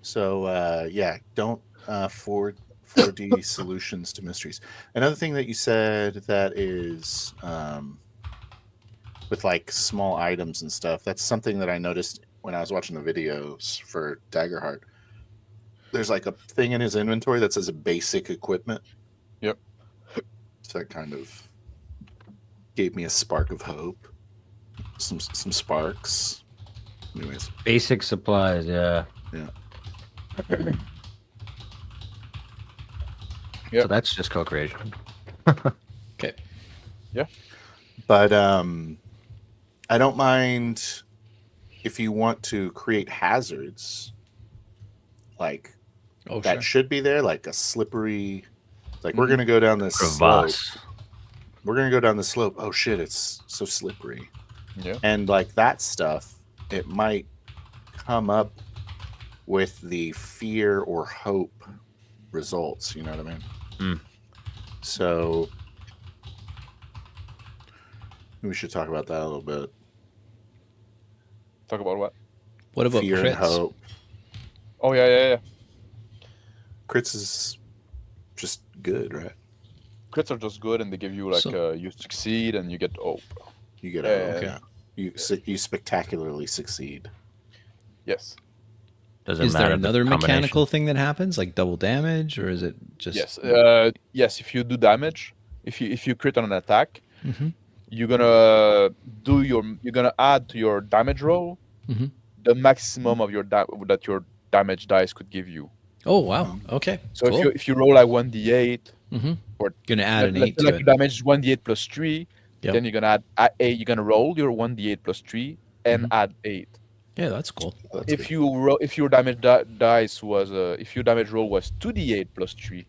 So yeah, don't 4D solutions to mysteries. Another thing that you said that is with like small items and stuff. That's something that I noticed when I was watching the videos for Daggerheart. There's like a thing in his inventory that says basic equipment. Yep. So that kind of gave me a spark of hope. Some sparks. Anyways. Basic supplies, yeah. Yeah. Yeah. So that's just co-creation. Okay. But I don't mind if you want to create hazards, like Oh that sure. should be there, like a slippery. Like we're gonna go down this slope. Crevasse. We're gonna go down the slope. Oh shit! It's so slippery. Yeah. And like that stuff, it might come up with the fear or hope results. You know what I mean? Mm. So we should talk about that a little bit. Talk about what? What about Fear crits? and hope. Oh yeah. Crits is just good, right? Crits are just good, and they give you like So- you succeed and you get hope. You get Yeah, hope. yeah. You spectacularly succeed. Yes. Doesn't Is matter there the another combination. mechanical thing that happens, like double damage, or is it just Yes. Yes. If you do damage, if you crit on an attack, Mhm. you're gonna add to your damage roll Mhm. the maximum of your that your damage dice could give you. Oh wow. Okay. So cool. if you roll like 1d8, Mhm. or Gonna add an let's 8 say to like it. your damage is 1d8 plus 3, Yep. then you're gonna add 8. You're gonna roll your 1d8 plus 3 and Mhm. add 8. Yeah, that's cool. That's If good. if your damage dice was if your damage roll was 2d8 plus 3,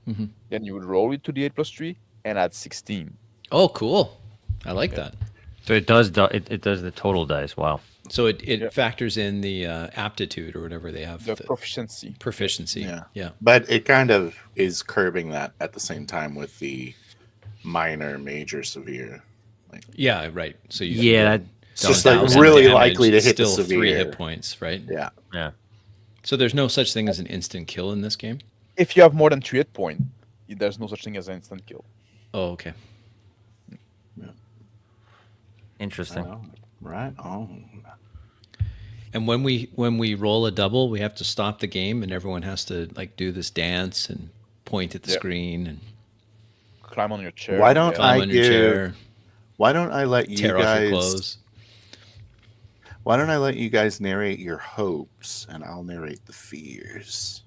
Mhm. then you would roll it 2d8 plus 3 and add 16. Oh, cool. I like that. So it does it does the total dice. Wow. So it Yeah. factors in the aptitude or whatever they have. The the proficiency. proficiency. Yeah. Yeah. But it kind of is curbing that at the same time with the minor, major, severe. Yeah. Right. So you Yeah, that It's just Don't like doubt really damage, likely to hit the still 3 severe. hit points, right? Yeah. yeah. So there's no such thing as an instant kill in this game. If you have more than 3 hit points, there's no such thing as an instant kill. Oh, okay. Interesting. Right on. And when we roll a double, we have to stop the game, and everyone has to like do this dance and point at the Yeah. screen and Climb on your chair. Why don't climb I on your give? chair, Why don't I let you tear off your guys? clothes. Why don't I let you guys narrate your hopes, and I'll narrate the fears?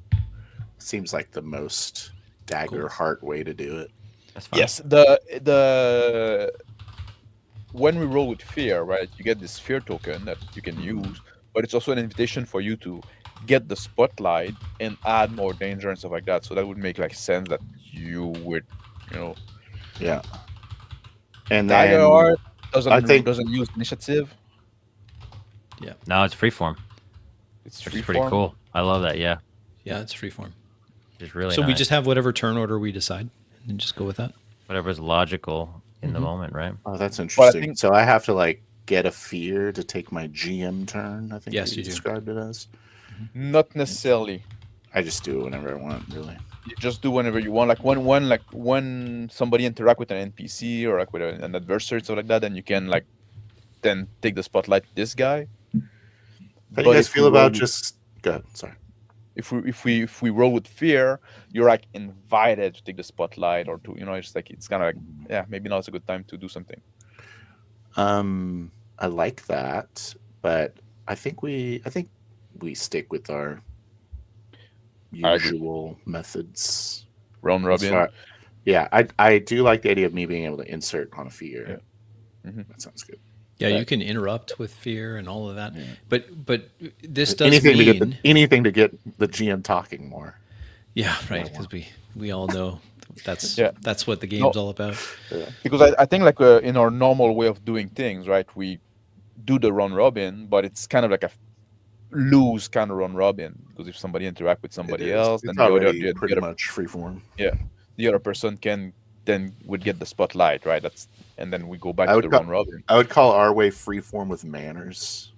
Seems like the most Daggerheart way to do it. That's fine. Yes, the when we roll with fear, right? You get this fear token that you can use, but it's also an invitation for you to get the spotlight and add more danger and stuff like that. So that would make like sense that you would, you know, Yeah. And then Daggerheart I think- doesn't use initiative. No, it's freeform. It's Which free is pretty cool. I love that. Yeah. Yeah, it's freeform. Just really So we nice. just have whatever turn order we decide, and just go with that. Whatever's logical in the moment, right? Oh, that's interesting. think- So I have to like get a fear to take my GM turn. I think Yes, you do. described it as. Not necessarily. I just do it whenever I want, really. You just do whenever you want. Like when somebody interact with an NPC or like with an adversary, so like that, then you can like then take the spotlight to this guy. How do you guys if feel we roll about with- just? Go ahead. Sorry. if we roll with fear, you're like invited to take the spotlight or to, you know, it's like it's kind of like, yeah, maybe now's a good time to do something. I like that, but I think we stick with our I agree. usual methods. Round As robin. far- Yeah, I do like the idea of me being able to insert on a fear. Yeah. Mhm. That sounds good. Yeah, Right. you can interrupt with fear and all of that. Yeah. But this does Anything mean to get anything to get the GM talking more. yeah, right, because we all know that's Yeah. that's what the game's No. all about. Because I think like in our normal way of doing things, right, we do the round robin, but it's kind of like a loose kind of round robin, because if somebody interact with somebody else, then it's the already other, pretty much freeform. the other person can then would get the spotlight, right? That's, and then we go back I to would the go- round robin. I would call our way freeform with manners.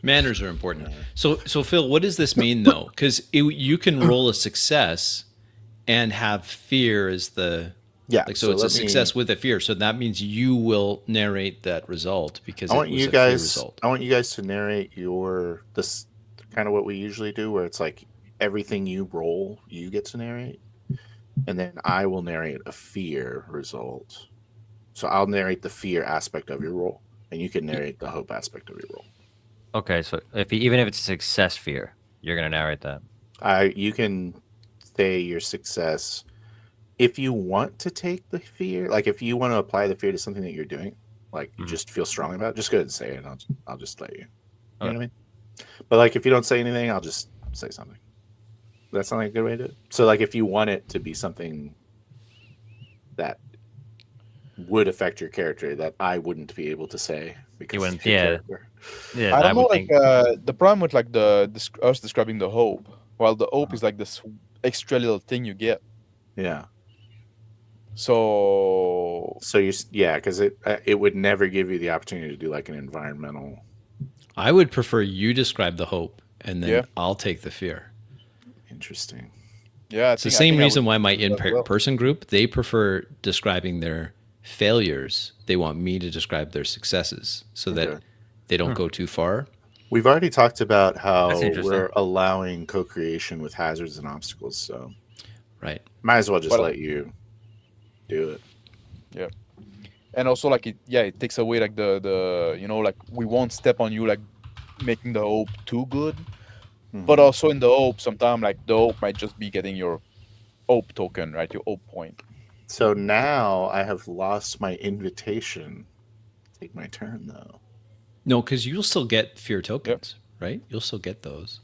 Manners are important. So Phil, what does this mean though? Because you can roll a success and have fear as the Yeah. like, so it's a let me- success with a fear. So that means you will narrate that result because I it want was you a fear guys. result. I want you guys to narrate this kind of what we usually do, where it's like everything you roll, you get to narrate, and then I will narrate a fear result. So I'll narrate the fear aspect of your roll, and you can narrate the hope aspect of your roll. Okay, so even if it's a success fear, you're gonna narrate that. You can say your success if you want to take the fear. Like if you want to apply the fear to something that you're doing, like you Mhm. just feel strongly about it, just go ahead and say it. And I'll just let you. You know Okay. what I mean? But like if you don't say anything, I'll just say something. That sound like a good way to do it. So like if you want it to be something that would affect your character that I wouldn't be able to say because wouldn't- of your yeah. character. Yeah, I don't know, would like think. the problem with like us describing the hope, while the hope is like this extra little thing you get. Yeah. So So because it would never give you the opportunity to do like an environmental. I would prefer you describe the hope and then Yeah. I'll take the fear. Interesting. yeah, It's the same reason why my as well. in-person group, they prefer describing their failures. They want me to describe their successes so that Okay. they don't go too far. We've already talked about how That's interesting. we're allowing co-creation with hazards and obstacles, so Right. might as well just Well- let you do it. And also like it takes away like the you know, like we won't step on you like making the hope too good, but also in the hope sometimes like the hope might just be getting your hope token, right? Your hope point. So now I have lost my invitation. Take my turn though. No, because you'll still get fear tokens, right? You'll still get those.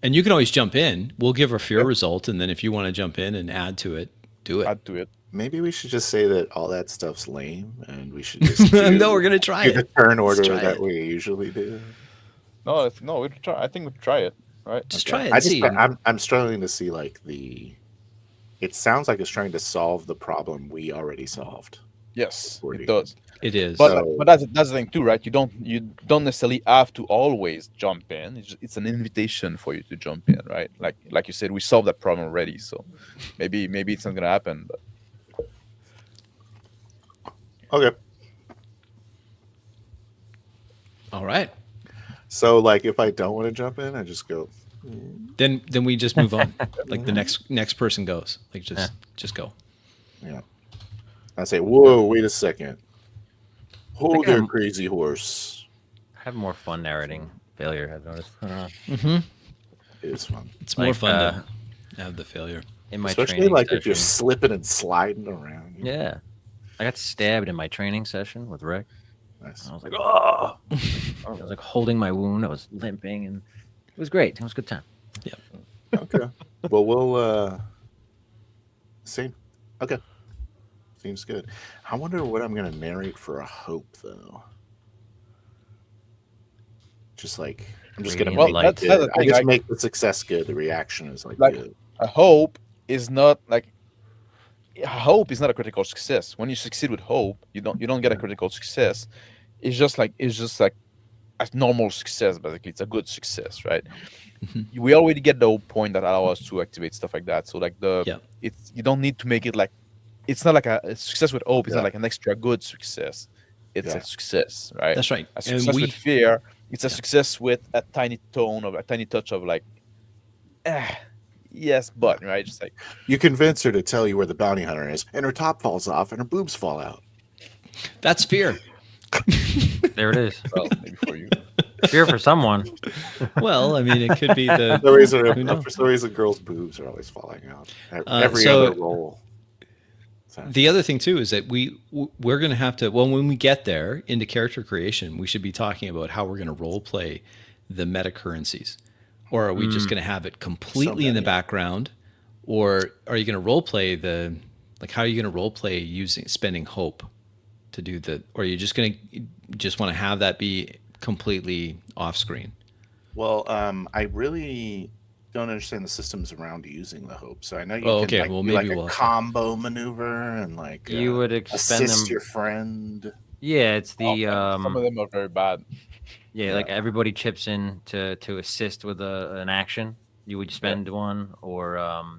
And you can always jump in. We'll give a fear Yep. result, and then if you want to jump in and add to it, do it. Add to it. Maybe we should just say that all that stuff's lame, and we should just do, No, we're gonna try do the it. turn order try that it. we usually do. No, we try. I think we try it, right? Just Okay. try it I and just, see. I'm struggling to see like the. It sounds like it's trying to solve the problem we already solved. Yes, 40. it does. It is. But So- but that's the thing too, right? You don't necessarily have to always jump in. It's an invitation for you to jump in, right? Like you said, we solved that problem already. So maybe it's not gonna happen. But Okay. All right. So like if I don't want to jump in, I just go. Then we just move on. Like the next person goes. Like just go. Yeah. I say, whoa, wait a second. Hold think there, I'm- crazy horse. Have more fun narrating failure. I've noticed It is fun. It's more Like, fun to have the failure. in my Especially training like session. if you're slipping and sliding around. Yeah, I got stabbed in my training session with Rick. Nice. I was like, oh, I was like holding my wound. I was limping, and it was great. It was a good time. Okay. Well, we'll same. Okay. Seems good. I wonder what I'm gonna narrate for a hope though. Just like I'm just gonna Radiant make light. it That's the good. I thing, just like- make the success good. The reaction is like Like- good. a hope is not like hope is not a critical success. When you succeed with hope, you don't get a critical success. It's just like a normal success. Basically, it's a good success, right? We already get the whole point that allow us to activate stuff like that. So like Yeah. it's you don't need to make it like it's not like a success with hope. It's Yeah. not like an extra good success. It's Yeah. a success, right? That's right. A And success we with fear. It's a Yeah. success with a tiny tone of a tiny touch of like, yes, but right, just like You convince her to tell you where the bounty hunter is, and her top falls off and her boobs fall out. that's fear. There it is. well, maybe for you. Fear for someone. Well, I mean, it could be the. Who knows? For some reason, girls' boobs are always falling out. Every so- other roll. So, The other thing too is that we're going to have to. Well, when we get there into character creation, we should be talking about how we're going to role play the meta currencies, or are we just going to have it completely in the many. background, or are you going to role play the like? How are you going to role play using spending hope to do the? Or are you just going to just want to have that be completely off screen? well, I really don't understand the systems around using the hope. So I know you Oh, can okay. like, Well, do maybe like we'll a have to- combo maneuver and like You would expend assist them. your friend. Yeah, it's the Some of them are very bad. yeah, like everybody chips in to assist with an action. You would spend one, or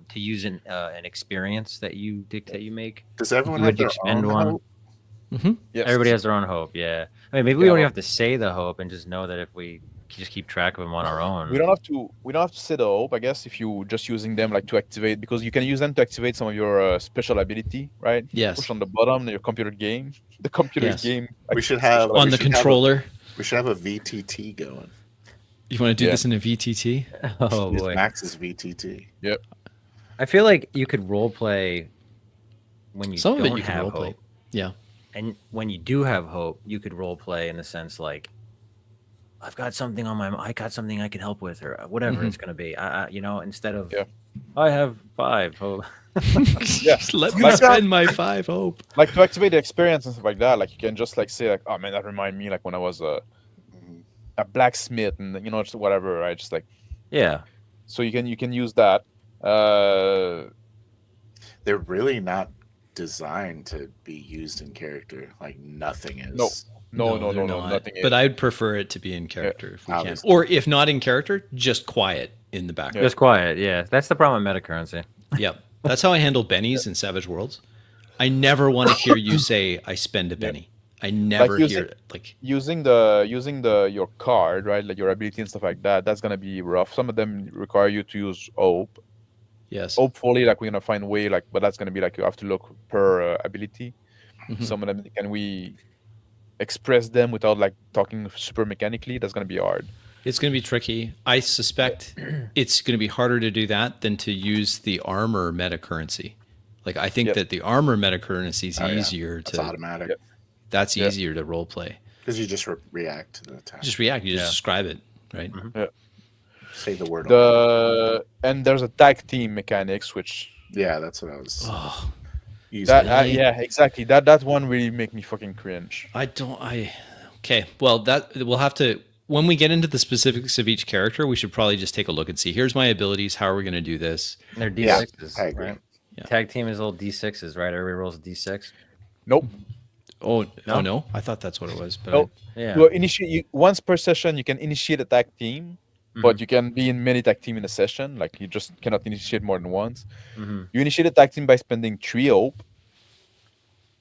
to use an experience that you dictate you make. Does everyone You have would their expend own one. hope? Yes, Everybody has their own hope. Yeah, I mean, maybe we Yeah. don't even have to say the hope, and just know that if we just keep track of them on our own. We don't have to set a hope, I guess, if you just using them like to activate, because you can use them to activate some of your special ability, right? Yes. Push on the bottom your computer game. The computer Yes. game. We should have special On we the should have a- controller. We should have a VTT going. You want to do Yeah. this in a VTT? Oh Use boy, Max's VTT. I feel like you could role play when you Some of don't it you can have role play. hope. Yeah. And when you do have hope, you could role play in the sense like, I've got something I got something I can help with, or whatever it's going to be. Instead of, Yeah. I have 5 hope. Yeah. Let me Like- spend my 5 hope. Like to activate the experience and stuff like that. Like you can just like say like, oh man, that remind me like when I was a blacksmith and just whatever, right? Just like Yeah. so you can use that. They're really not designed to be used in character. Like nothing is. No. No, they're no, not. nothing. But I'd prefer it to be in character if we can. obviously. Or if not in character, just quiet in the background. Just quiet. Yeah. That's the problem with metacurrency. Yep. That's how I handle bennies in Savage Worlds. I never want to hear you say I spend a benny. I never using- hear it. Like using your card, right? Like your ability and stuff like that. That's gonna be rough. Some of them require you to use hope. yes. Hopefully, like we're gonna find a way, like, but that's gonna be like you have to look per ability. Mhm. Some of them, can we express them without like talking super mechanically? That's gonna be hard. It's going to be tricky. I suspect it's going to be harder to do that than to use the armor meta currency. Like I think Yep. that the armor meta currency is Oh, yeah. easier It's to. automatic Yep. That's Yep. easier to role play. because you just react to the attack. You just react. You just Yeah. describe it, right? Say the word. And there's a tag team mechanics, which Yeah, that's what I was Oh, using. that Really? yeah, exactly. That one really make me fucking cringe. Okay. Well, that we'll have to when we get into the specifics of each character. We should probably just take a look and see. Here's my abilities. How are we going to do this? They're Yeah, D6s. I agree. Right? Yeah. Tag team is all D6s, right? Everybody rolls a D6. Nope. Oh No? no, I thought that's what it was. But No. Yeah. You initiate once per session. You can initiate a tag team, but you can be in many tag team in a session. Like you just cannot initiate more than once. Mhm. You initiate a tag team by spending 3 hope,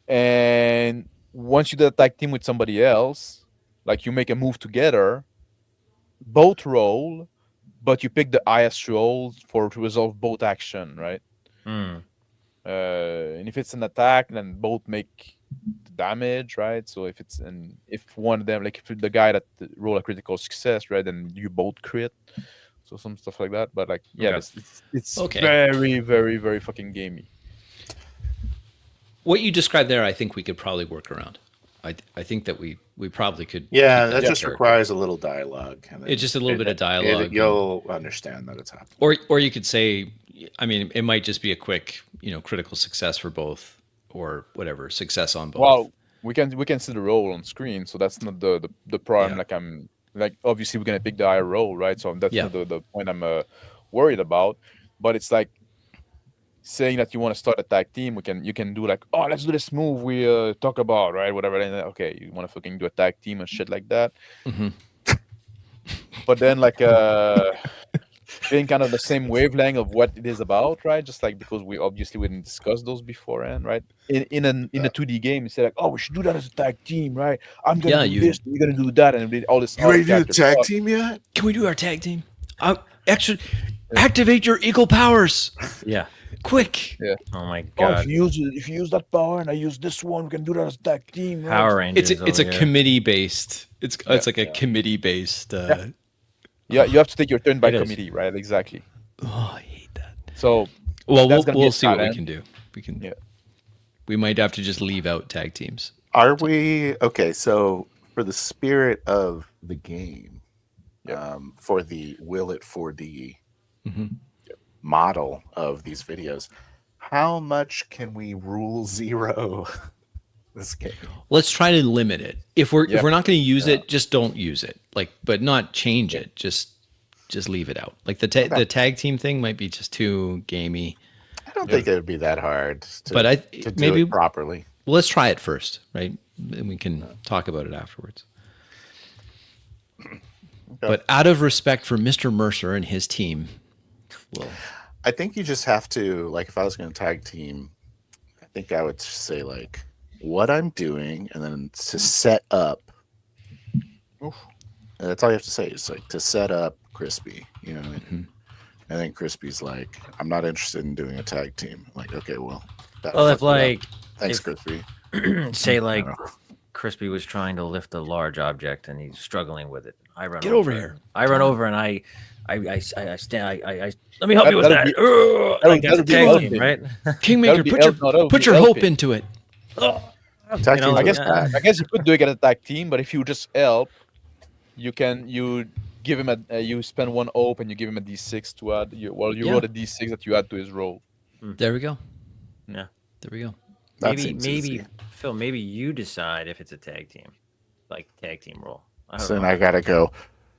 and once you do a tag team with somebody else, like you make a move together, both roll, but you pick the highest roll to resolve both action, right? Mm. And if it's an attack, then both make the damage, right? So if one of them, like if the guy that roll a critical success, right, then you both crit. So some stuff like that. But like, yeah, Okay. it's Okay. very, very, very fucking gamey. what you described there, I think we could probably work around. I think that we probably could. Yeah, keep that just character. requires a little dialogue. And It's just a little bit of dialogue. You'll understand that it's happening. Or you could say, I mean, it might just be a quick, critical success for both, or whatever, success on both. Well, we can see the roll on screen, so that's not the problem. Yeah. Like I'm like obviously we're gonna pick the higher roll, right? So that's Yeah. not the point I'm worried about. But it's like saying that you want to start a tag team. You can do like, oh, let's do this move we talk about, right? Whatever. And then, okay, you want to fucking do a tag team and shit like that. Mhm. But then like being kind of the same wavelength of what it is about, right? Just like because we obviously didn't discuss those beforehand, right? In a 2D game, you say like, oh, we should do that as a tag team, right? I'm gonna do this, you're gonna do that, and all this. You ready to do the character tag stuff. team yet? Can we do our tag team? Actually, activate your equal powers, Yeah. quick. Oh my Oh, god. if you use that power and I use this one, we can do that as a tag team. Right? Power Rangers. It's a over here. committee based. It's like a committee based. Yeah, you have to take your turn by It is. committee, right? Exactly. Oh, I hate that. So Well, That's gonna be we'll a see what we challenge. can do. We can. Yeah. We might have to just leave out tag teams. Are we okay? So, for the spirit of the game, Yeah. for the Will It 4D Mhm. model of these videos, how much can we rule zero this game? Let's try to limit it. If we're Yeah. not going to use it, just don't use it. Like, but not change it. Just leave it out. Like the tag team thing might be just too gamey. I don't think it would be that hard to, But to do maybe- it properly. Well, let's try it first, right? And we can talk about it afterwards. But out of respect for Mr. Mercer and his team, well, I think you just have to, like, if I was going to tag team, I think I would say, like, what I'm doing, and then to set up. Oof. And that's all you have to say. It's like to set up Crispy. You know what I mean? Mhm. I think Crispy's like, I'm not interested in doing a tag team. I'm like, okay, well. that Well, if fucked me up. like Thanks, if- Crispy. say I like don't know. Crispy was trying to lift a large object and he's struggling with it. I run Get over and here. I run over and I stand. I let me help you with That'd that. be- Ugh, like that's a that'd be tag helping. team, right? Kingmaker, That would be put your no, that would put be your hope helping. into it. Tag You know, teams I are guess bad. I guess you could do it at a tag team, but if you just help, you give him you spend 1 hope and you give him a d6 to add. You Yeah. roll a d6 that you add to his roll. There we go. Yeah. There we go. That maybe seems easy. Phil, maybe you decide if it's a tag team, like tag team role. I don't So then know. I gotta go.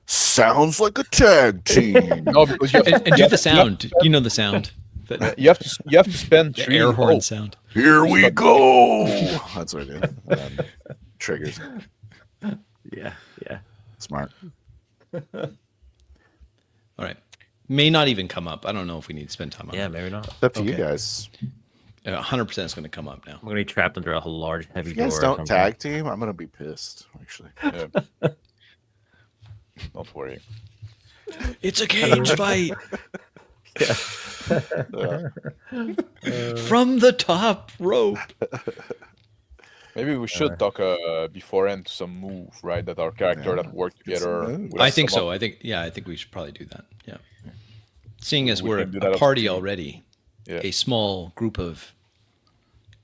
Sounds like a tag team. No, because you have, And do the sound. You know the sound. The you have to spend the 3 air horn hope. sound. Here we go. That's what I do. And then triggers. Yeah, yeah. Smart. All right. May not even come up. I don't know if we need to spend time on Yeah, it. maybe not. It's up to you Okay. guys. 100% is going to come up now. I'm gonna be trapped under a large, heavy If you guys door. or don't something. tag team, I'm gonna be pissed. Actually, Yeah. Don't worry. It's a cage fight from the top rope. Maybe we should talk beforehand to some move, right? That our character that work Get some together. moves. would I have think some so. up- I think we should probably do that. Yeah. Seeing as We we're can do that a up party to you. already, Yeah. a small group of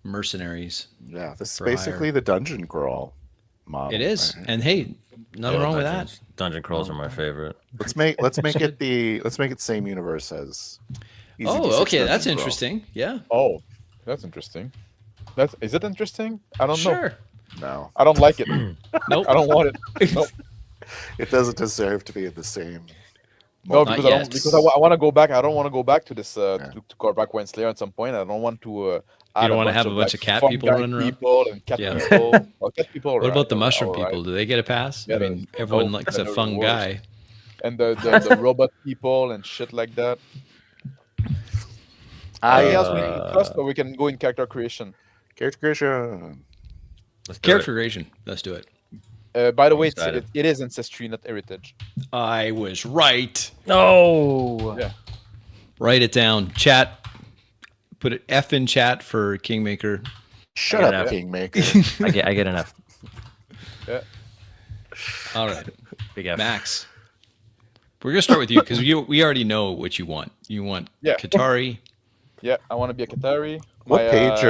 mercenaries. yeah, this is For basically the dungeon crawl model. It is. right? And hey, nothing Yeah, wrong with that. dungeons- Dungeon crawls are my favorite. Let's make it the same universe as. Easy Oh, D6 okay, that's dungeon crawl. interesting. Yeah. Oh, that's interesting. Is it interesting? I don't know. Sure. No, I don't like it. Nope. I don't want it. Nope. it doesn't deserve to be in the same No, Not because I don't. yet. Because I want to go back. I don't want to go back to this to Corbac Wayne Slayer at some point. I don't want to. You don't want to have a bunch of cat people running around? People and cat Yeah. people. Well, cat people. What about the are mushroom alright. people? Do they get a pass? Yeah, I mean, everyone no, likes a they're the fun worst. guy. And the robot people and shit like that. Anything else we need to discuss, or we can go in character creation. Character creation. Let's do Character it. creation. Let's do it. By the I'm way, excited. it is ancestry, not heritage. I was right. No. Yeah. Write it down. Chat. Put it F in chat for Kingmaker. Shut get up, out. Kingmaker. I get enough. Yeah. All right. Big F. Max. We're gonna start with you because we already know what you want. You want Yeah. Qatari. Yeah, I want to be a Qatari. What My, page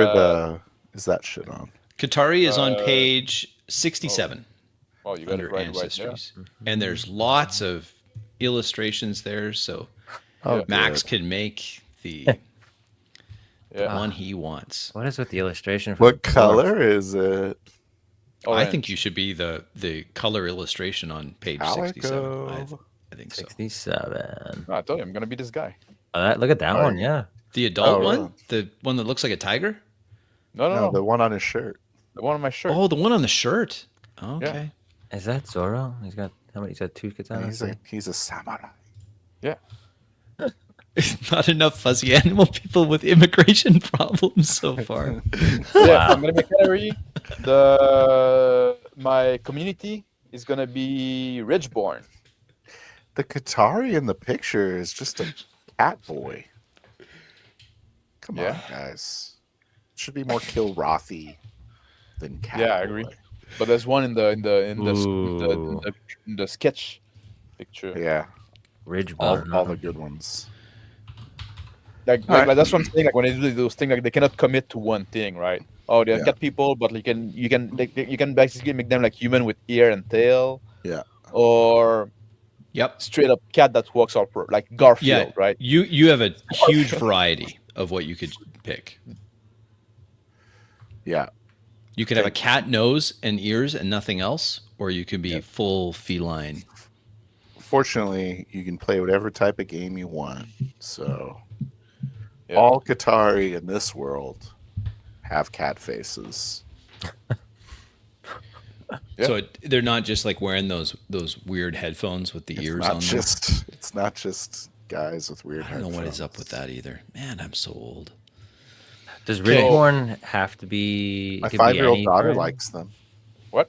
is that shit on? Qatari is on page 67 Oh, you got under it right. Yeah. ancestries, and there's lots of illustrations there, so Oh, Max good. can make the Yeah. one he wants. What is with the illustration? For What color is it? I think you should be the color illustration on page 67. Calico. I think so. 67. No, I told you I'm gonna be this guy. Look at that Oh, one. Yeah. The adult Oh, one, really? the one that looks like a tiger. No, No, the one on his shirt. the one on my shirt. Oh, the one on the shirt. Okay. Is that Zoro? He's got how many? He's got 2 And katanas. he's a samurai. Yeah. Not enough fuzzy animal people with immigration problems so far. Yeah, I'm gonna be Qatari. My community is gonna be Ridgeborn. The Qatari in the picture is just a cat boy. Come Yeah. on, guys. Should be more Kilrothy than cat. Yeah, I boy. agree. But there's one in the Ooh. in the sketch picture. Yeah, Ridgeborn. all the good ones. Like Alright. that's what I'm saying. Like when they do those things, like they cannot commit to one thing, right? Oh, they're Yeah. cat people, but you can basically make them like human with ear and tail. Yeah. Or Yep. straight up cat that walks up like Garfield, Yeah. right? You have a huge variety of what you could pick. Yeah, You could have a cat nose and ears and nothing else, or you could be full feline. fortunately, you can play whatever type of game you want. So, Yeah. all Qatari in this world have cat faces. Yeah. So they're not just like wearing those weird headphones with the ears on them. It's not just guys with weird I don't know what is headphones. up with that either. Man, I'm so old. Does Okay. Ridgeborn have to be? My it could be 5-year-old any daughter brand? likes them. What?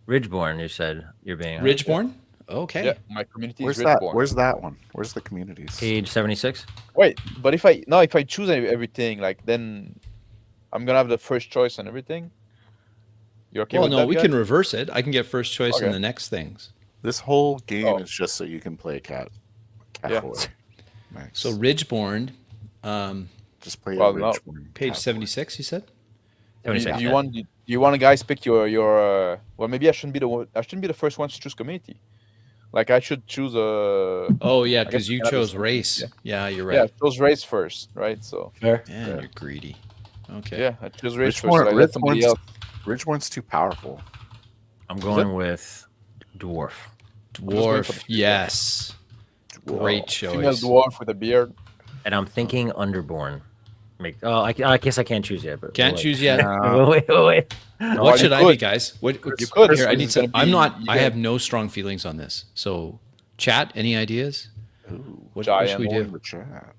Ridgeborn. You said you're being Ridgeborn? Okay. Yeah, my community Where's is that? Ridgeborn. Where's that one? Where's the communities? Page 76. Wait, but if I choose everything, like then I'm gonna have the first choice on everything. You okay Well, with no, that? we guys? can reverse it. I can get first choice in Okay. the next things. This whole game Oh. is just so you can play cat Yeah. boy. Max. So Ridgeborn, just play Well, a no. rich one, page cat boy. 76, you said? Do you, 76. do you want guys pick your well, maybe I shouldn't be the first one to choose community. Like I should choose a Oh, yeah, guess because we you can have chose this one. race. Yeah. Yeah, you're yeah, right. I chose race first, right? So Fair. Man, you're greedy. Okay. yeah, I chose race first. Ridgeborn- So I let somebody Ridgeborn's- else. Ridgeborn's too powerful. I'm going with dwarf. Dwarf, yes. Great Female choice. dwarf with a beard. And I'm thinking underborn. I guess I can't choose yet. But Can't choose yet. wait. What you should I be, could. guys? What You could. Here, I It's need some. gonna I'm be- not. you I gotta- have no strong feelings on this. So, chat. Any ideas? Ooh, What Giant should we in do? the chat.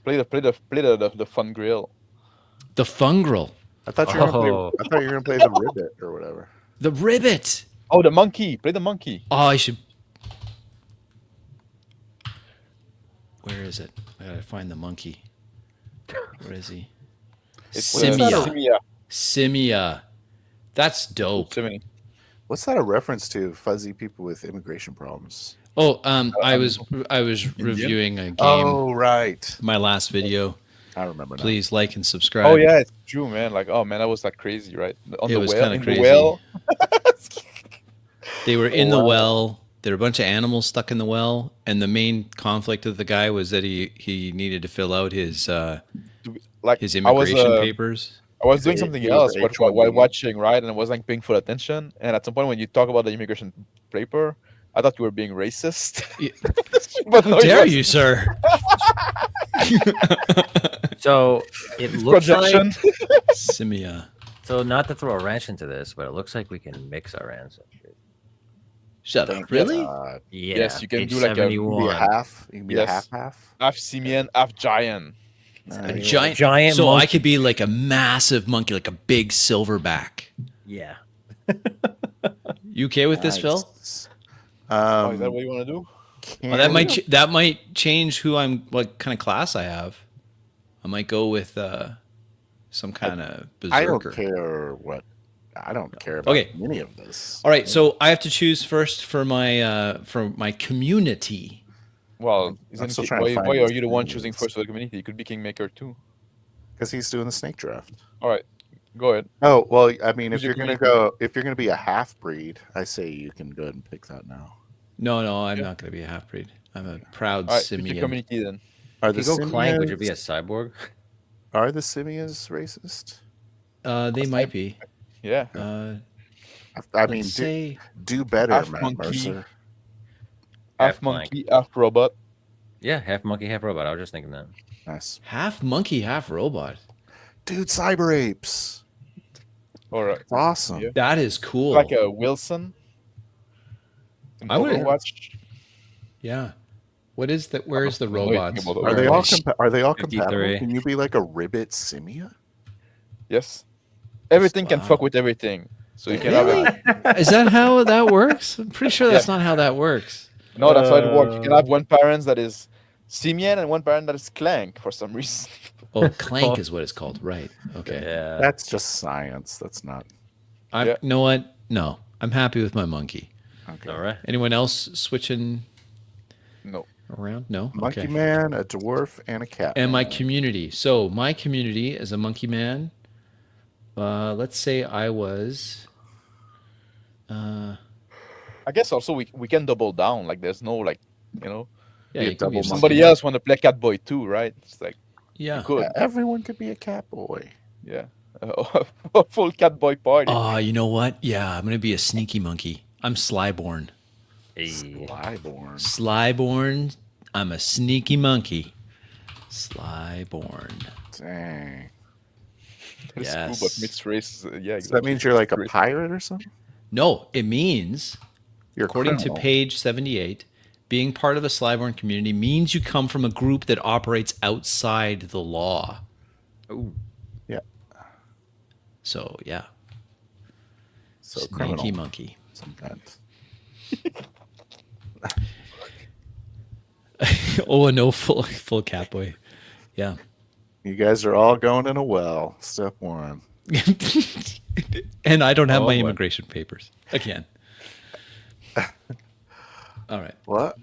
Play the fun grill. The fungrel, I thought you were gonna Oh. play. I thought you were gonna play the ribbit or whatever. the ribbit. Oh, the monkey. Play the monkey. Oh, I should. Where is it? I gotta find the monkey. Where is he? It's Simia. Simia. Simia. That's dope. Simia. What's that a reference to? Fuzzy people with immigration problems. Oh, I was reviewing a game. Oh, right. My last video. I remember now. Please like and subscribe. Oh yeah, it's true, man. Like, oh man, that was like crazy, right? On It the was well, kinda in crazy. the well. They were in the wow. well. There were a bunch of animals stuck in the well, and the main conflict of the guy was that he needed to fill out his Like immigration papers. I was doing He- something he was else the while H1B. watching, right? And I was like paying full attention. And at some point, when you talk about the immigration paper, I thought you were being racist. Yeah. But How no, it dare wasn't. you, sir? So it looks Projection. like. Simia. So not to throw a wrench into this, but it looks like we can mix our ancestors. Shut Thank up. Really? God. Yeah. Yes, you can page do like a- You can be a 71. half. You can be a Yes. half. Half simian, half giant. A Nice. giant. giant So I monkey. could be like a massive monkey, like a big silverback. Yeah. You okay with this, Phil? Nice. Oh, is that what you want to do? Well, that might change who I'm, what kind of class I have. I might go with some kind of I don't berserker. care what. I don't care about Okay. any of this. All right, so I have to choose first for my community. Well, I'm still trying to why find are these you the one things. choosing first for the community? You could be Kingmaker too. Because he's doing the snake draft. All right, go ahead. Oh well, I mean, Who's if your you're gonna community? if you're gonna be a half breed, I say you can go ahead and pick that now. No, I'm not going to be a half breed. I'm a proud All right, pick your simian. community then. Are If the you go Clank, would you be a simians- cyborg? Are the simians racist? They might be. Yeah, I mean, Let's say do better, half Matt monkey. Mercer. half Half monkey, half robot. Yeah, half monkey, half robot. I was just thinking that. Nice, half monkey, half robot. dude. Cyber apes. All right, It's awesome. Yeah. That is cool. like a Wilson. In I would- Overwatch. Yeah. What is that? Where is the I don't know anything robots? about Are they all Where- are they all 53. compatible? Can you be like a ribbit simia? Yes, everything can Wow. fuck with everything. So you can Really? have it. Is that how that works? I'm pretty sure that's not how that works. No, that's how it works. You can have one parent that is Simian and one parent that is Clank for some reason. Oh, clank is what it's called. Right. Okay. Yeah. That's just science. That's not I Yeah. You know what? No. I'm happy with my monkey. okay. All right. Anyone else switching No. around? No. Monkey Okay. man, a dwarf, and a cat. And my man. community. So my community is a monkey man. Let's say I was. I guess also we can double down. Like there's no like Yeah, Be a you could be double a somebody monkey. else want to play Catboy too, right? It's like Yeah. you could, Yeah, everyone could be a cat boy. yeah. A full Catboy party. Oh, you know what? Yeah, I'm gonna be a sneaky monkey. I'm Slyborn. Hey. Slyborn. Slyborn. I'm a sneaky monkey. Slyborn. Dang. It's cool, but yes. mixed race. Yeah, So that means you're like a Great. pirate or something? No, it means, You're a according to criminal. page 78, being part of a Slyborn community means you come from a group that operates outside the law. Ooh. Yeah. So yeah, So sneaky criminal monkey. sometimes. Oh, no, full catboy. Yeah. You guys are all going in a well. Step one. And I don't have Oh, my boy. immigration papers again. All right. What?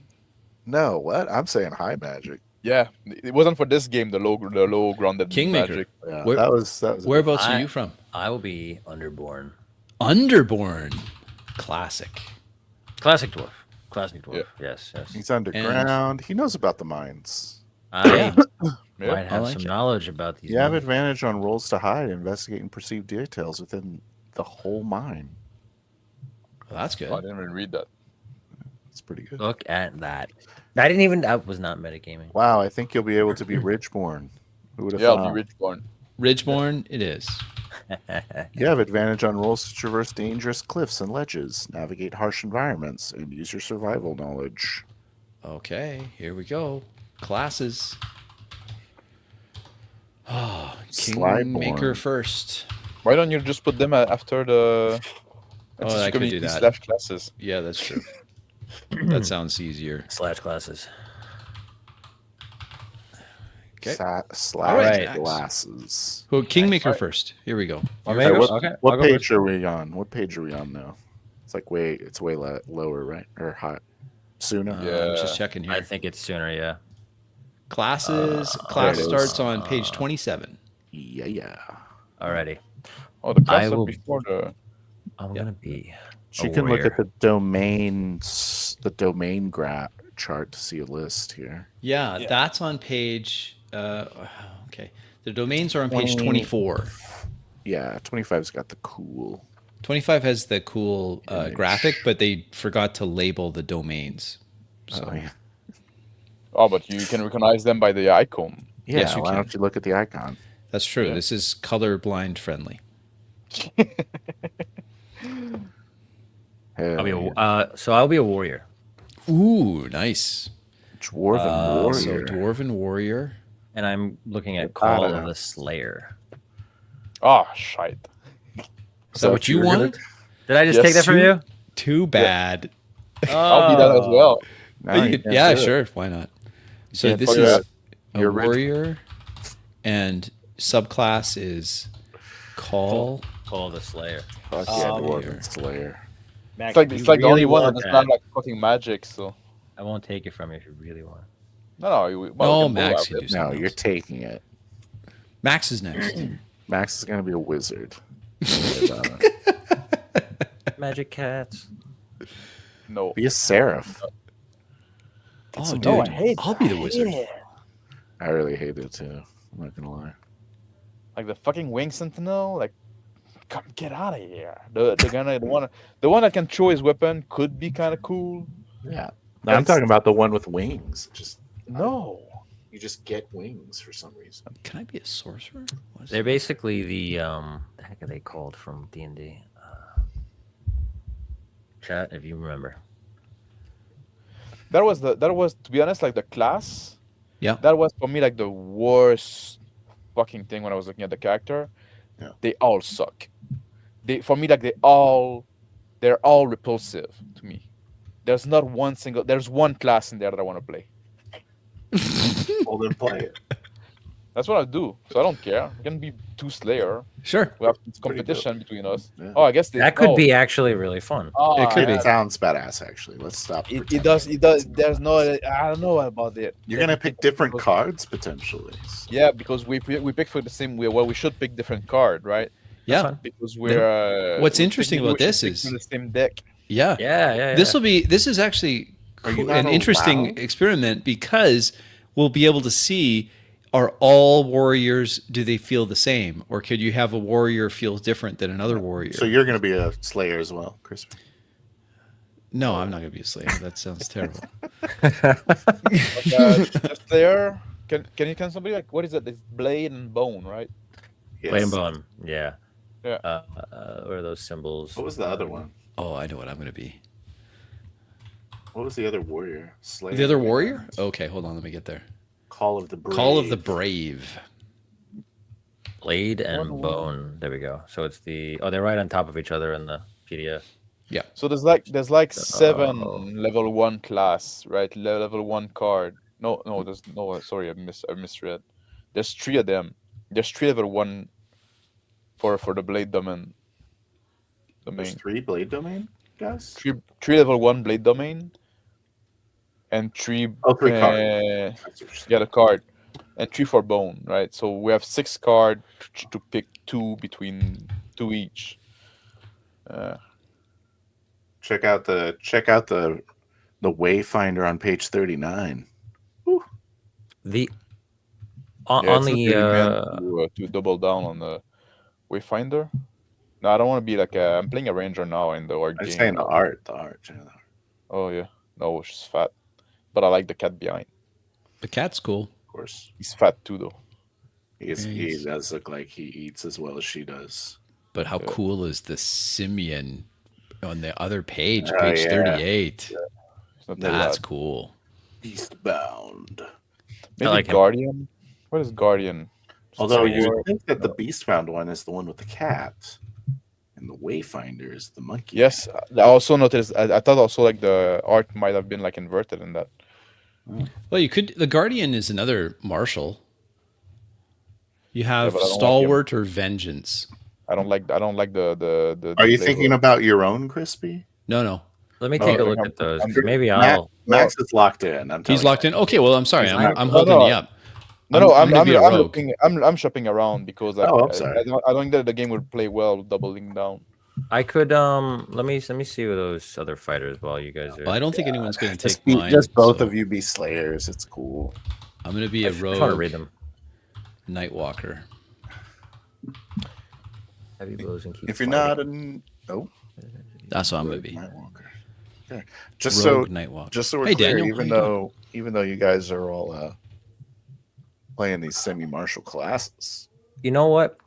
No, what? I'm saying high magic. Yeah, it wasn't for this game. The low grounded Kingmaker. magic. Yeah, Where- that was Whereabouts are I- you from? I will be Underborn. Underborn. Classic. Classic dwarf. Classic dwarf. Yeah. Yes, yes. He's underground. He knows about the mines. I Yeah. might have like some it. knowledge about these. You have mountains. advantage on rolls to hide, investigate, and perceive details within the whole mine. Well, that's good. Oh, I didn't even read that. It's pretty good. Look at that. I didn't even. I was not metagaming. Wow, I think you'll be able to be Ridgeborn. Who would have Yeah, thought? I'll be Ridgeborn. Ridgeborn, it is. You have advantage on rolls to traverse dangerous cliffs and ledges, navigate harsh environments, and use your survival knowledge. Okay, here we go. Classes. Oh, Kingmaker Slyborn. first. Why don't you just put them after the Oh, I could do community that. / classes? Yeah, that's true. That sounds easier. Slash classes. Okay. Slash All right. glasses. Well, Kingmaker Alright. first. Here we go. Okay, what, Okay, what I'll go page are we on? What page are we on now? It's like it's way lower, right? Or high? Sooner? I'm Yeah. just checking here. I think it's sooner. Yeah. Classes. Class there it is. starts on page 27. Yeah. Alrighty. Oh, the class will- before the. I'm Yeah. gonna be. So you a can look at warrior. the domain chart to see a list here. Yeah, Yeah. that's on page. Okay. The domains are on page 20. 24. Yeah, 25's got the cool. 25 has the cool Image. graphic, but they forgot to label the domains. So Oh, yeah. Oh, but you can recognize them by the icon. Yeah, Yes, you why can. don't you look at the icon? that's true. Yeah. This is colorblind friendly. I'll be Hey, so I'll be a warrior. Ooh, nice. Dwarven Warrior. So dwarven warrior. And I'm looking at Get Call outta of the house. Slayer. Oh, shite. Is that what you were gonna- wanted? Did I just Yes, take that from you- you? Too bad. I'll be that as well. No, You you could- can't yeah, do it. sure. Why not? So can't this do is that. a Your original. warrior, and subclass is call. Call of the Slayer. Fuck yeah, Slayer. Dwarven Slayer. Mac, It's if you like the only really one that want doesn't that, have like fucking magic. So I won't take it from you if you really want. no. We No, can both Max have can it. do No, something you're else. taking it. Max is next. Max is gonna be a wizard. Don't worry about it. Magic cats. No. Be a seraph. Oh, dude, No, I hate I'll be the wizard. I really hate it too. I'm not gonna lie. Like the fucking wing sentinel. Like, come get out of here. The one that can throw his weapon could be kind of cool. Yeah. No, I'm talking about the one with wings. Just No. you just get wings for some reason. Can I be a sorcerer? What is They're it? basically the heck are they called from D&D? Chat, if you remember. That was to be honest, like the class. Yeah. That was for me like the worst fucking thing when I was looking at the character. Yeah. They all suck. For me, like they're all repulsive to me. There's not one single. There's one class in there that I want to play. Well, then play it. That's what I do. So I don't care. We can be two Slayer. Sure. We have Pretty competition between us. Yeah. Oh, I guess That could be actually really fun. Oh, It could yeah. It sounds badass, actually. Let's stop. It pretending. does. It does. There's no. I don't know about it. You're gonna pick different cards potentially. Yeah, because we pick for the same way. Well, we should pick different card, right? Yeah. Because we're. What's we're interesting thinking about we should this pick is- from the same deck. Yeah. Yeah. This is actually Are you cool- not an interesting allowed? experiment because we'll be able to see, are all warriors, do they feel the same, or could you have a warrior feel different than another warrior? So you're gonna be a Slayer as well, Chris. No, I'm not going to be a slayer. That sounds terrible. Just there. Can somebody like what is it? It's blade and bone, right? Yes. Blade and bone. Yeah. Yeah. What are those symbols? What was the other one? Oh, I know what I'm going to be. What was the other warrior? Slayer. The other warrior? Okay, hold on. Let me get there. Call of the Brave. Call of the Brave. Blade and One. bone. There we go. So it's they're right on top of each other in the PDF. So there's like 7 Oh. level 1 class, right? Level 1 card. No, there's no. Sorry, I misread. There's 3 of them. There's 3 level 1 for the blade domain. There's 3 blade domain guys. Three level 1 blade domain, and 3. Oh, 3 cards. Yeah, the card, and 3 for bone, right? So we have 6 card to pick 2 between 2 each. Check out the Wayfinder on page 39. The Yeah, on it's not the really meant to double down on the Wayfinder. No, I don't want to be like I'm playing a ranger now in the org I'm game. saying the art. Yeah. Oh yeah, no, she's fat, but I like the cat behind. The cat's cool. Of course. He's fat too, though. He does look like he eats as well as she does. But how Yeah. cool is the simian on the other page, Oh, page yeah. 38? It's not that That's bad. cool. Beastbound. Maybe like him. Guardian. What is Guardian? Although Something you more- would think that the Beastbound one is the one with the cat, and the Wayfinder is the monkey. Yes, I also noticed. I thought also like the art might have been like inverted in that. Well, you could. The Guardian is another martial. You have but I don't like him. Stalwart or Vengeance. I don't like the. Are you the thinking about your own, Crispy? No. let me take a okay, look I'm- at those. I'm- Maybe Max, I'll. Max is locked in. I'm He's telling locked in. Okay, well, I'm sorry. He's I'm not- holding No, you up. No, I'm gonna be a rogue. looking. I'm shopping around because like, Oh, I'm sorry. I don't think that the game would play well doubling down. I could let me see with those other fighters while you guys are. Well, I don't think anyone's going to take you. mine. Just both so of you be Slayers. It's cool. I'm going to be I a just want to rogue read them. Nightwalker. Heavy blows and keep. If you're fighting. not Oh, That's what I'm gonna be. Nightwalker. Okay. Just Rogue so Nightwalker. just so we're Hey, clear, Daniel, how you doing? even though you guys are all playing these semi-martial classes, You know what?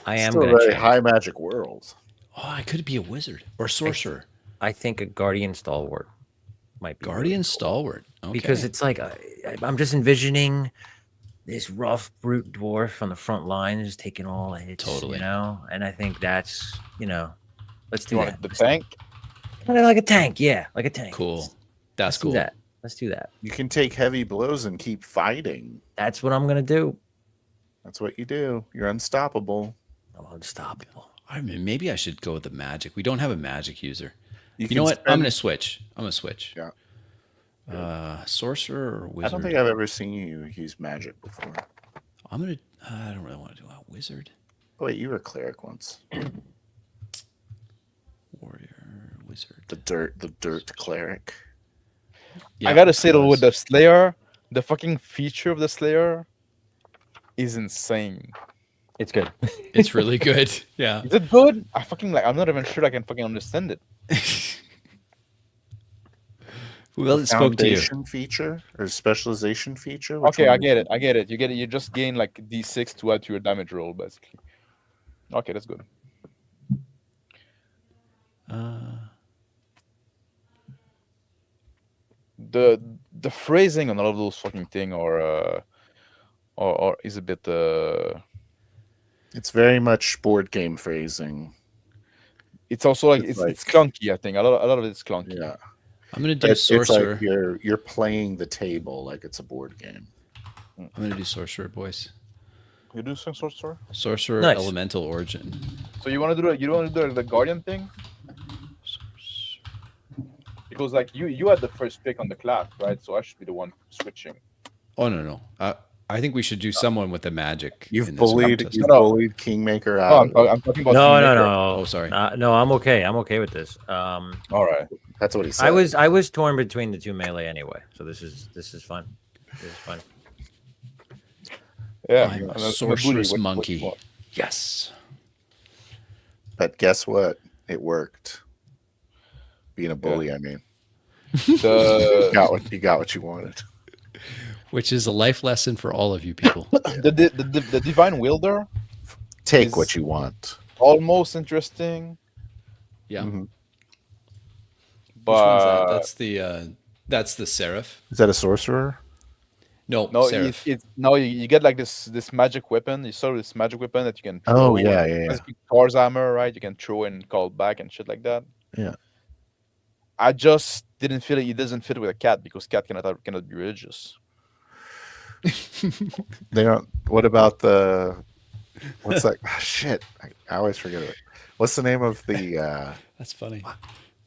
I it's am still a gonna very change. high magic world. Oh, I could be a wizard or sorcerer. I think a guardian stalwart might be Guardian really cool. stalwart. Okay. Because it's like I'm just envisioning this rough brute dwarf on the front line just taking all the hits, Totally. you know. And I think that's let's do You that. want the tank? Kind of like a tank, yeah, like a tank. cool. That's Let's cool. do that. Let's do that. You can take heavy blows and keep fighting. That's what I'm gonna do. That's what you do. You're unstoppable. I'm unstoppable. I mean, maybe I should go with the magic. We don't have a magic user. You can know what? I'm spend- gonna switch. Yeah. Sorcerer or wizard? I don't think I've ever seen you use magic before. I'm gonna. I don't really want to do a wizard. Oh, wait, you were a cleric once. Warrior, wizard. The dirt cleric. Yeah, I gotta say though, was. with the Slayer, the fucking feature of the Slayer is insane. It's good. It's really good. Yeah. Is it good? I fucking like. I'm not even sure I can fucking understand it. Who else spoke to you? Foundation feature or specialization feature? Which Okay, one I is get it. I get it. You get it. You just gain like D6 to add to your damage roll, basically. Okay, that's good. The phrasing on all of those fucking thing or is a bit It's very much board game phrasing. it's also like It's it's like- clunky, I think. A lot of it's clunky. Yeah. I'm gonna do It's sorcerer. like you're playing the table like it's a board game. I'm gonna do sorcerer, boys. You do some sorcerer? Sorcerer, Nice. elemental origin. So you want to do it? You don't want to do the guardian thing? Because like you had the first pick on the class, right? So I should be the one switching. Oh no. I think we should do someone with the magic. You've in this bullied contest. you've No. bullied Kingmaker No, out. I'm talking about No, Kingmaker. no. Oh, sorry. No, I'm okay. I'm okay with this. All right. That's what he said. I was torn between the two melee anyway, so this is fun. This is fun. Yeah. I'm a bully. sorceress What monkey. you want? Yes. But guess what? It worked. Being a bully, I mean. You The, got what you wanted. Which is a life lesson for all of you people. the divine wielder, Take Is- what you want. almost interesting, Yeah. Mhm. Which one's but that? That's the seraph. Is that a sorcerer? No, no, seraph. you get like this magic weapon. You saw this magic weapon that you can. Oh, throw, yeah, and yeah, yeah. basically Thor's hammer, right? You can throw and call back and shit like that. Yeah. I just didn't feel it doesn't fit with a cat because cat cannot be religious. They don't. What about the? What's that? Shit, I always forget it. What's the name of the That's funny.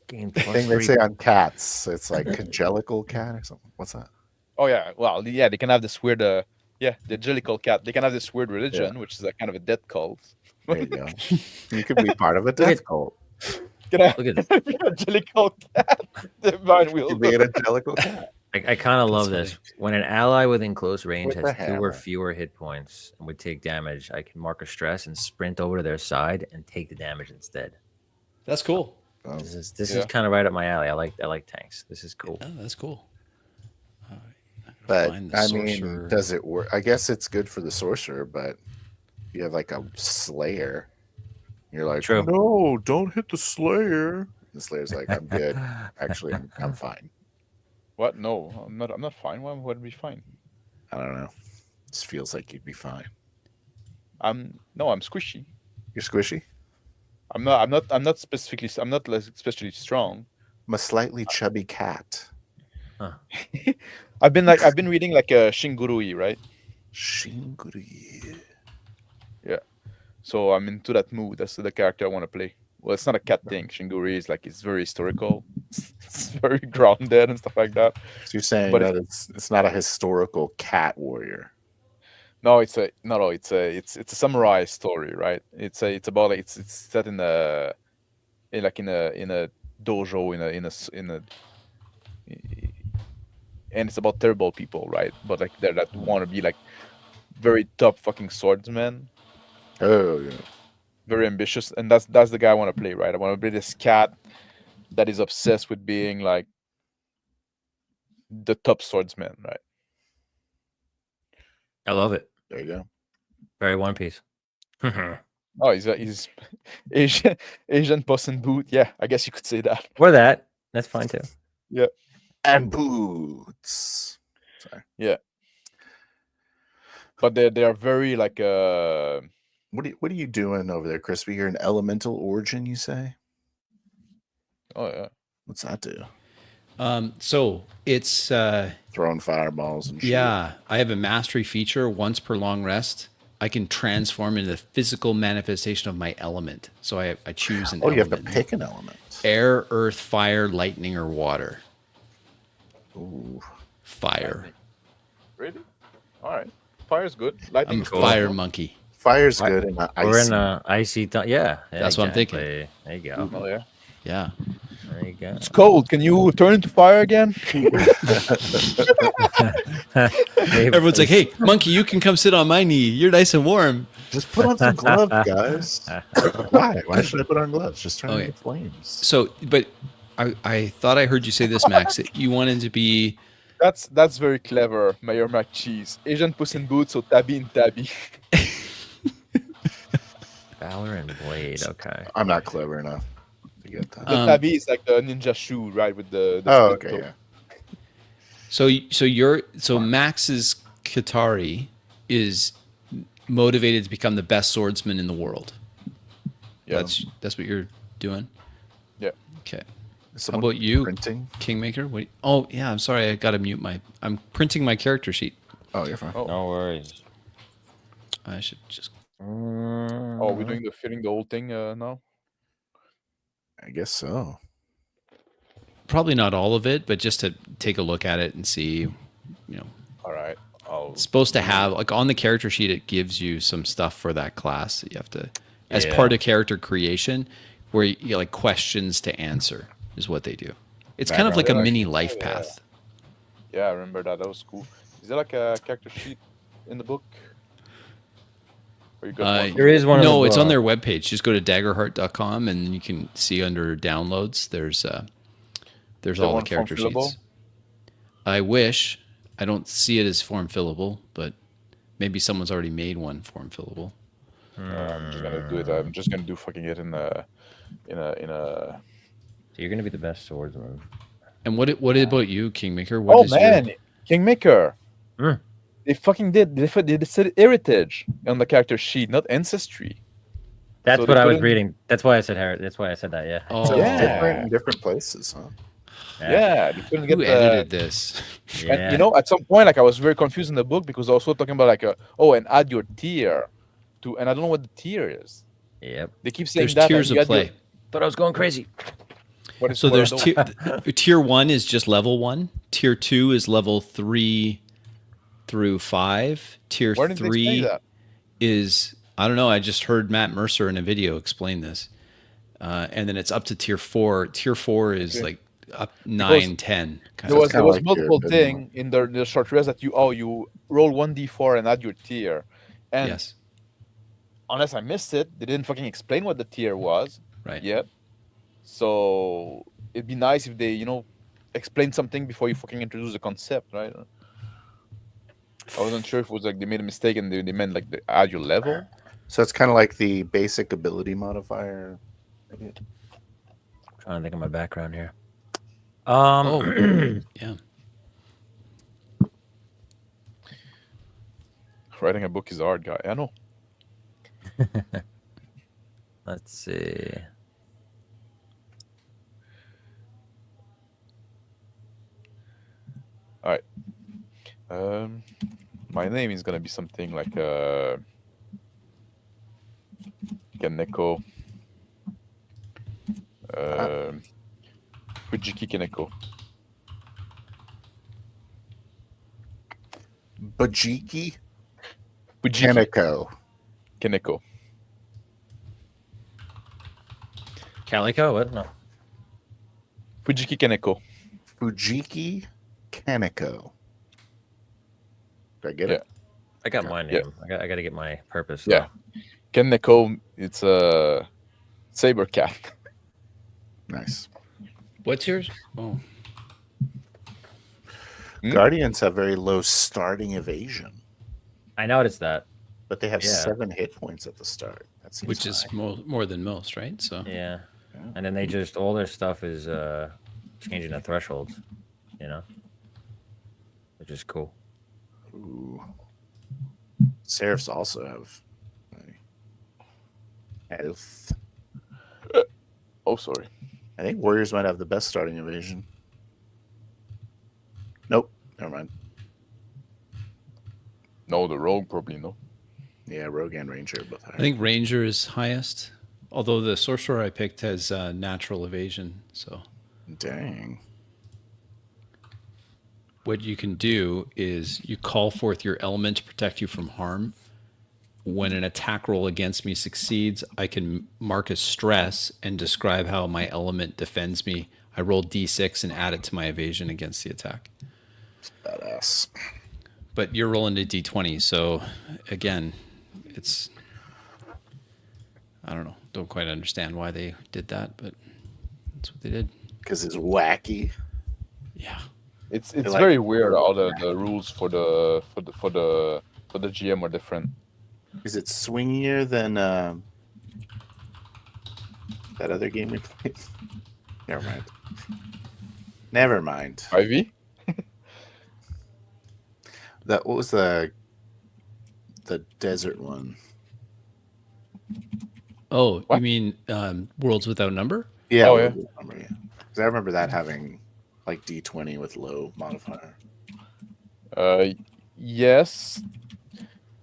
Game thing they say on cats? It's like congelical cat or something. What's that? Oh yeah, well yeah, they can have this weird the Angelical cat. They can have this weird religion, which is a kind of a death cult. There you go. You could be part of a death cult. Can I Look at this. be an Angelical cat? Divine You could be an wielder. angelical cat. I kind of love That's this. When an ally within close range With the has 2 or hammer. fewer hit points and would take damage, I can mark a stress and sprint over to their side and take the damage instead. That's cool. This is Yeah. kind of right up my alley. I like tanks. This is cool. Oh, that's cool. But Find the I mean, sorcerer. does it work? I guess it's good for the sorcerer, but you have like a slayer. You're like, True. no, don't hit the slayer. The slayer's like, I'm good. Actually, I'm fine. What? No, I'm not fine. Why would I be fine? I don't know. This feels like you'd be fine. I'm squishy. You're squishy. I'm not specifically. I'm not like especially strong. I'm a slightly chubby cat. I've been reading like a Shingurui, right? Shinguri. So I'm into that mood. That's the character I want to play. Well, it's not a cat thing. Shinguri is like it's very historical. It's very grounded and stuff like that. So you're saying But that it's not a historical cat warrior. No, it's a samurai story, right? It's about like it's set in a dojo and it's about terrible people, right? But like they that want to be like very top fucking swordsmen. Oh yeah. very ambitious, and that's the guy I want to play, right? I want to play this cat that is obsessed with being like the top swordsman, right? I love it. There you go. Very One Piece. Oh, he's Asian Puss in Boot. Yeah, I guess you could say that. Or that. That's fine too. And boots. Sorry. Yeah, but they are very like What are you doing over there, Crispy? You're an elemental origin, you say? oh yeah. What's that do? So it's Throwing fireballs and shit. yeah. I have a mastery feature. Once per long rest, I can transform into the physical manifestation of my element. So I choose an Oh, you element. have to pick an element. Air, earth, fire, lightning, or water. Ooh. Fire. Really? All right. Fire's good. Lightning. I'm a fire monkey. Fire's good. And We're in a icy. Yeah, That's what I'm thinking. exactly. There you go. Oh yeah. Yeah. There you go. It's cold. Can you turn into fire again? Everyone's like, "Hey, monkey, you can come sit on my knee. You're nice and warm." Just put on some gloves, guys. Why? Why should I put on gloves? Just turn Okay. into flames. So, but I thought I heard you say this, Max. That you wanted to be. That's very clever, Mayor Mac Cheese. Asian Puss in Boots, so tabby and tabby. Valor and Blade. Okay. I'm not clever enough to get that. The tabby is like the ninja shoe, right? With the Oh, split okay, toe. yeah. So Max's Katari is motivated to become the best swordsman in the world. Yeah. That's what you're doing. Yeah. Okay. Is How someone about you, Printing? Kingmaker? What? Oh yeah, I'm sorry. I got to mute my. I'm printing my character sheet. Oh, you're fine. Oh. No worries. I should just. Oh, we're doing the filling the whole thing now. I guess so. Probably not all of it, but just to take a look at it and see. You know, All right. I'll it's supposed to have like on the character sheet. It gives you some stuff for that class that you have to, as Yeah. part of character creation, where you get like questions to answer is what they do. It's kind of like a Background. mini life Yeah. path. Yeah, I remember that. That was cool. Is there like a character sheet in the book? Or you got one? There is one. No, of it's the on their webpage. Just go to daggerheart.com and you can see under downloads. There's there all the one character form fillable? sheets. I wish. I don't see it as form fillable, but maybe someone's already made one form fillable. I'm just gonna do it. I'm just gonna do fucking it in a. So you're gonna be the best swordsman. And what about you, Kingmaker? What Oh is your- man, Kingmaker. Mm. They fucking did. They said heritage on the character sheet, not ancestry. That's So what they I was couldn't- reading. That's why I said Harry. That's why I said that. Yeah. Oh, So Yeah. it's different in different places, huh? Yeah, they couldn't get who the. edited this? Yeah. And you know, at some point, like I was very confused in the book because I was also talking about like and add your tier to, and I don't know what the tier is. Yep. They keep saying There's that. tiers and you of add your- play. But I was going crazy. what is So what I there's don't- tier 1 is just level 1. Tier 2 is level 3 through 5. Tier Where did they say 3 that? is, I don't know, I just heard Matt Mercer in a video explain this. And then it's up to tier 4. Tier 4 is Okay. like up 9, 10. Kind There of. was kinda like your multiple bit thing in the short rest that you roll 1d4 and add your tier, and Yes, unless I missed it, they didn't fucking explain what the tier was right. yet. So it'd be nice if they explain something before you fucking introduce the concept, right? I wasn't sure if it was like they made a mistake and they meant like the add your level. So it's kind of like the basic ability modifier. Trying to think of my background here. Oh, yeah. Writing a book is hard, guy. I know. Let's see. All right. My name is gonna be something like Kaneko. Fujiki Kaneko. Bajiki Fujiki Kaneko. Kaneko. Calico? What? No. Fujiki Kaneko. Fujiki Kaneko. Did I get it? I got my name. Yeah. I got to get my purpose. Yeah. Kenneco, it's a saber cat. Nice. What's yours? Oh, Hmm? Guardians have very low starting evasion, I noticed that. but they have Yeah. 7 hit points at the start. That seems which is high. more than most, right? So Yeah. Yeah. And then they just all their stuff is changing the thresholds, you know, which is cool. Ooh. Seraphs also have health. Oh, sorry. I think warriors might have the best starting evasion. Nope, never mind. No, the rogue probably no. Yeah, rogue and ranger both high. I think ranger is highest. Although the sorcerer I picked has natural evasion, so Dang. what you can do is you call forth your element to protect you from harm. When an attack roll against me succeeds, I can mark a stress and describe how my element defends me. I roll d6 and add it to my evasion against the attack. Badass. But you're rolling a d20, so again, it's I don't know. Don't quite understand why they did that, but that's what they did. Because it's wacky. Yeah. It's like- very weird how the rules for the GM are different. Is it swingier than that other game we played? Never mind. Never mind. Ivy? What was the desert one? Oh, What? you mean Worlds Without Number? Yeah. Oh, what yeah. was the number? Yeah. 'Cause I remember that having like D20 with low modifier. Yes,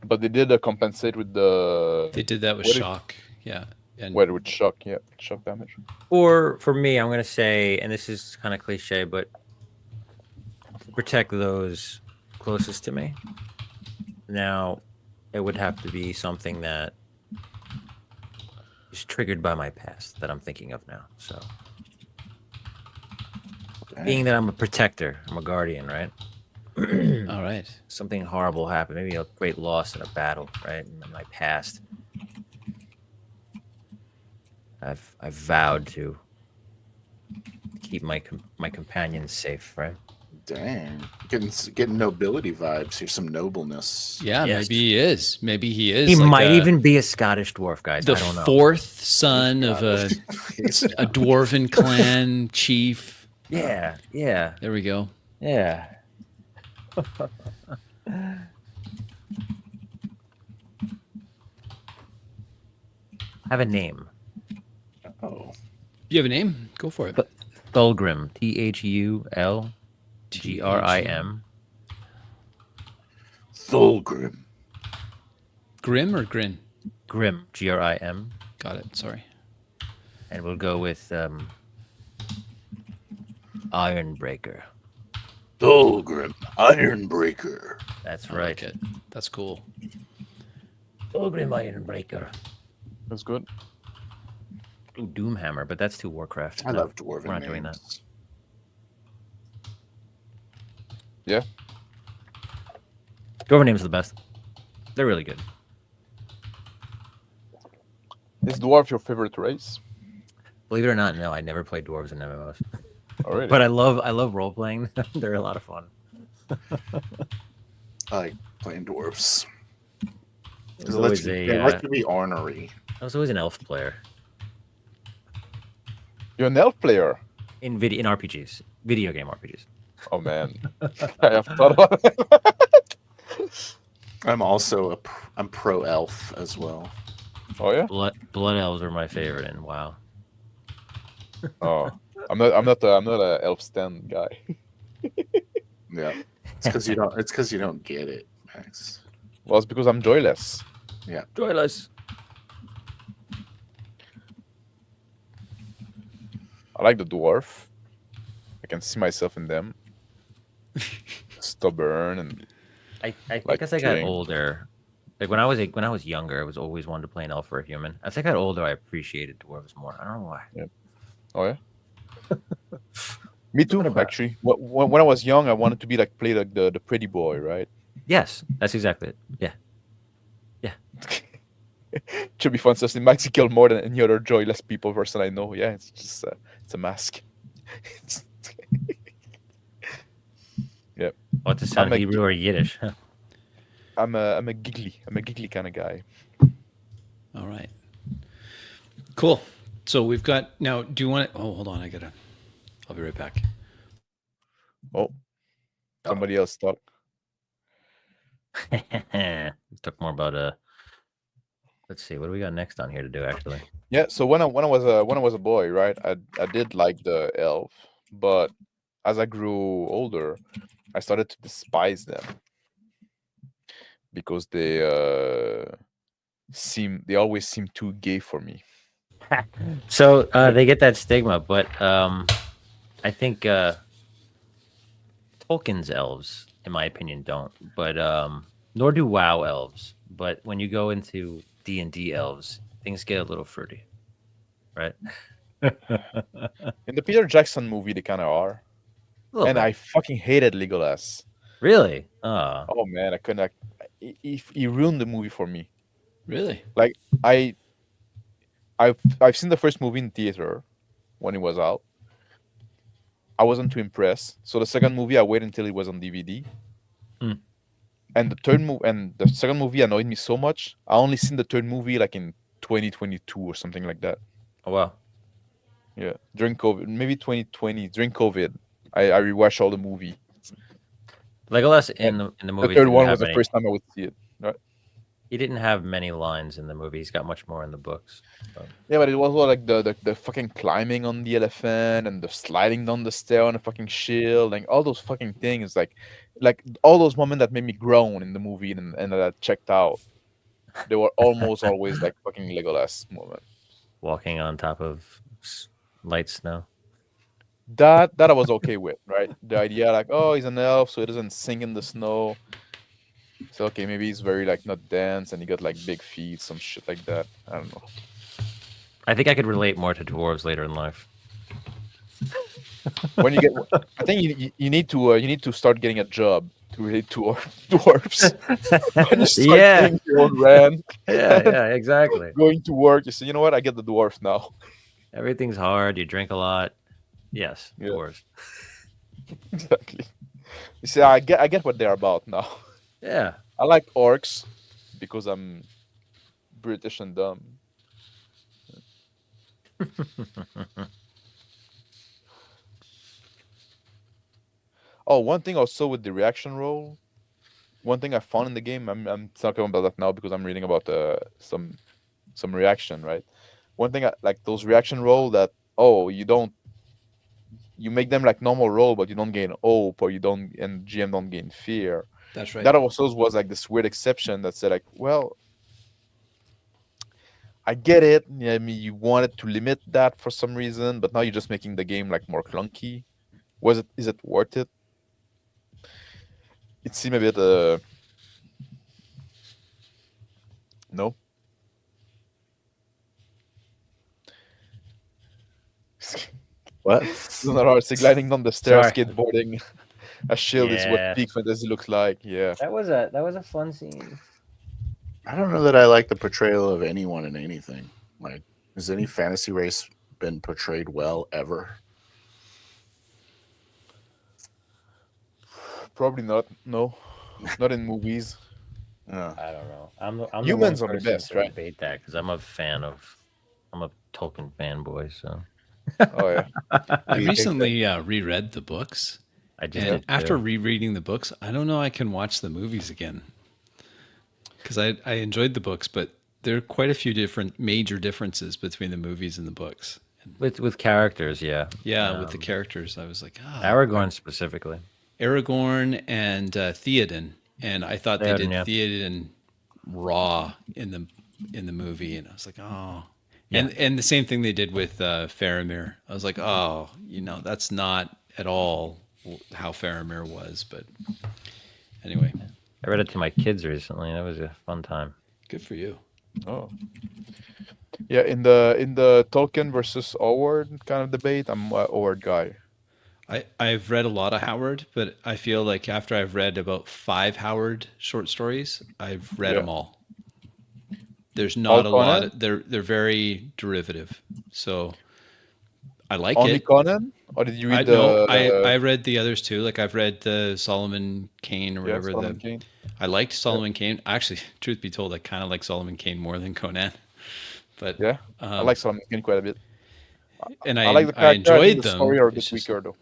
but they did compensate with the They did that with What did- Shock. Yeah. And where with shock. Yeah, shock damage. Or for me, I'm gonna say, and this is kind of cliche, but protect those closest to me. Now, it would have to be something that is triggered by my past that I'm thinking of now. So, being that I'm a protector, I'm a guardian, right? all right. Something horrible happened, maybe a great loss in a battle, right? In my past, I've vowed to keep my companions safe, right? Dang. Getting nobility vibes. Here's some nobleness. Yeah, Yes. maybe he is. Maybe he is. He like might a- even be a Scottish dwarf, guys. the I don't know. fourth son of a dwarven clan chief. Yeah, yeah, There we go. yeah. Have a name. Oh. You have a name? Go for it. Thulgrim. THULGRIM. Thulgrim. Grim or Grin? Grim. GRIM. Got it. Sorry. And we'll go with Ironbreaker. Thulgrim. Ironbreaker. That's I right. like it. That's cool. Thulgrim Ironbreaker. That's good. Ooh, Doomhammer, but that's too Warcraft. I No, love dwarven we're not doing that. names. Yeah. Dwarven names are the best. They're really good. Is dwarf your favorite race? Believe it or not, no, I never played dwarves in MMOs. Already. But I love role playing. They're a lot of fun. I like playing dwarves. I It was lets always you, a, it lets you be ornery. I was always an elf player You're an elf player. in RPGs, video game RPGs. Oh man, I have thought about it. I'm also I'm pro elf as well. Oh yeah. Blood elves are my favorite in WoW. Oh, I'm not a elf stand guy. Yeah. It's because you don't get it, Max. Well, it's because I'm joyless. Joyless. I like the dwarf. I can see myself in them. Stubborn and I think Like as I got drink. older, like when I was younger, I was always wanted to play an elf or a human. As I got older, I appreciated dwarves more. I don't know why. oh yeah. Me too, What about- actually. When I was young, I wanted to be play the pretty boy, right? Yes, that's exactly it. Yeah. Should be fun. Especially Maxi killed more than any other joyless people person I know. Yeah, it's just it's a mask. It's- yeah, What to sound I'm a Hebrew or Yiddish? I'm a giggly kind of guy. All right. Cool. So we've got now. Do you want? Oh, hold on. I'll be right back. Oh, somebody else thought. Talk more about let's see, what do we got next on here to do actually? Yeah, so when I was a boy, right, I did like the elf, but as I grew older, I started to despise them because they always seem too gay for me. So they get that stigma, but I think Tolkien's elves, in my opinion, don't. But nor do WoW elves. But when you go into D&D elves, things get a little fruity, right? In the Peter Jackson movie, they kind of are, A little and bit. I fucking hated Legolas. Really? Oh man, I couldn't. He ruined the movie for me. Really? Like I, I've seen the first movie in theater when it was out. I wasn't too impressed. So the second movie, I waited until it was on DVD. Mm. And the second movie annoyed me so much. I only seen the third movie like in 2022 or something like that. Oh wow. Yeah, during COVID, maybe 2020 during COVID, I rewatched all the movie. Legolas And in the the movies third didn't one have was the many. first time I would see it. Right? He didn't have many lines in the movie. He's got much more in the books. Yeah, but it was all like the fucking climbing on the elephant and the sliding down the stair on a fucking shield, like all those fucking things, like all those moments that made me groan in the movie and that I checked out. They were almost always like fucking Legolas moment. Walking on top of light snow. That I was okay with, right? The idea like, oh, he's an elf, so he doesn't sink in the snow. So okay, maybe he's very like not dense and he got like big feet, some shit like that. I don't know. I think I could relate more to dwarves later in life. When you get, I think you need to start getting a job to relate to dwarves. When you start Yeah. paying your own rent, Yeah, exactly. going to work, you say, you know what, I get the dwarf now. Everything's hard. You drink a lot. Yes, Yeah. dwarves. Exactly. You see, I get what they're about now. Yeah. I like orcs because I'm British and dumb. Oh, one thing also with the reaction roll, one thing I found in the game, I'm talking about that now because I'm reading about some reaction, right? One thing like those reaction roll that, oh, you make them like normal roll, but you don't gain hope or you don't, and GM don't gain fear. That's right. That also was like this weird exception that said like, well, I get it. Yeah, I mean, you wanted to limit that for some reason, but now you're just making the game like more clunky. Is it worth it? It seemed a bit no. What? It's not hard. It's gliding down the stairs, Sorry. skateboarding. A shield is what Yeah. peak fantasy looks like. Yeah. That was a fun scene. I don't know that I like the portrayal of anyone in anything. Like, has any fantasy race been portrayed well ever? Probably not. No, not in movies. Yeah. I don't know. I'm the Humans one are the person best, to right? debate that because I'm a Tolkien fanboy. So Oh yeah. I Do you think recently reread the books, I just and did after too. rereading the books, I don't know I can watch the movies again because I enjoyed the books, but there are quite a few different major differences between the movies and the books. with characters, yeah. Yeah, with the characters, I was like, ah, Aragorn specifically. Aragorn and Theoden, and I thought they did Theoden, yeah. Theoden raw in the movie, and I was like, oh, Yeah. and the same thing they did with Faramir. I was like, oh, that's not at all how Faramir was, but anyway, I read it to my kids recently, and it was a fun time. good for you. Oh. Yeah. In the Tolkien versus Howard kind of debate, I'm a Howard guy. I've read a lot of Howard, but I feel like after I've read about 5 Howard short stories, I've read Yeah. them all. There's not a lot. Conan? They're very derivative. So I like Only it. Conan, or did you I read no, the? I read the others too. Like I've read the Solomon Kane or Yeah, whatever. Solomon Kane. I liked Solomon Kane. Actually, truth be told, I kind of like Solomon Kane more than Conan. But Yeah, I like Solomon Kane quite a bit. and I like the I character. I think enjoyed the them. story are a It's bit just weaker though.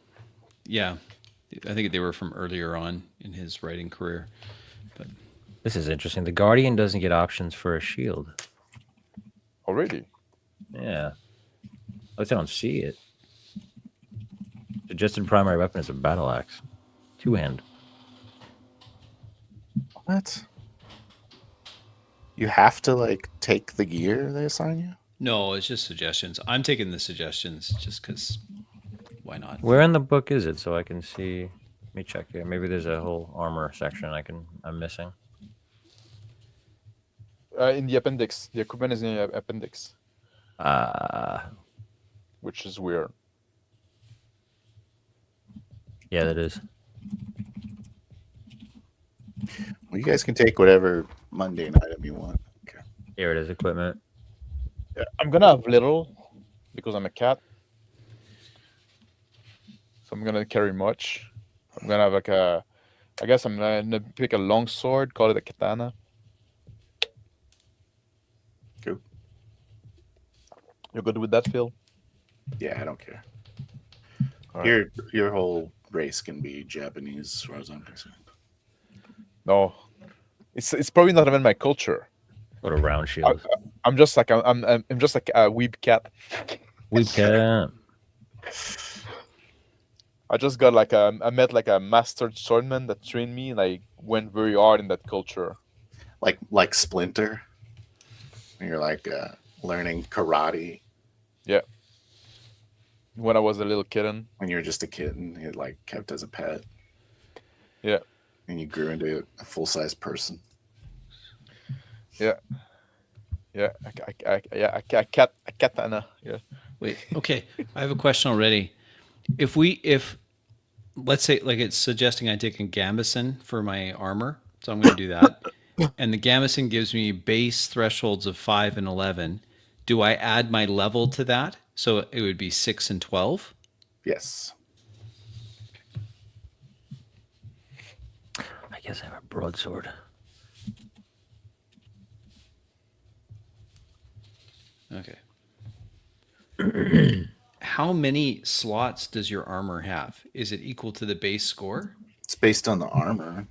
yeah, I think they were from earlier on in his writing career. But This is interesting. The Guardian doesn't get options for a shield. Oh really? Yeah. At least I don't see it. Suggested primary weapon is a battle axe. Two-hand. What? You have to like take the gear they assign you? no, it's just suggestions. I'm taking the suggestions just because. Why not? Where in the book is it so I can see? Let me check here. Maybe there's a whole armor section I'm missing. In the appendix, the equipment is in the appendix, Ah, which is weird. yeah, that is. Well, you guys can take whatever mundane item you want. Okay. Here it is, equipment. Yeah, I'm gonna have little because I'm a cat, so I'm gonna carry much. I'm gonna have like a. I guess I'm gonna pick a long sword, call it a katana. Cool. You're good with that, Phil? Yeah, I don't care. All right. Your whole race can be Japanese as far as I'm concerned. No, it's probably not even my culture. What a round shield. I'm just like I'm just like a weeb cat. We can. I just got like I met like a master swordman that trained me, like went very hard in that culture. Like Splinter. You're like learning karate When I was a little kitten. when you're just a kitten. You like kept as a pet. Yeah. And you grew into a full-size person. Yeah, a katana. Yeah. Wait, okay. I have a question already. If let's say like it's suggesting I take a gambeson for my armor, so I'm going to do that. And the gambeson gives me base thresholds of 5 and 11. Do I add my level to that? So it would be 6 and 12? Yes. I guess I have a broadsword. Okay. How many slots does your armor have? Is it equal to the base score? It's based on the armor.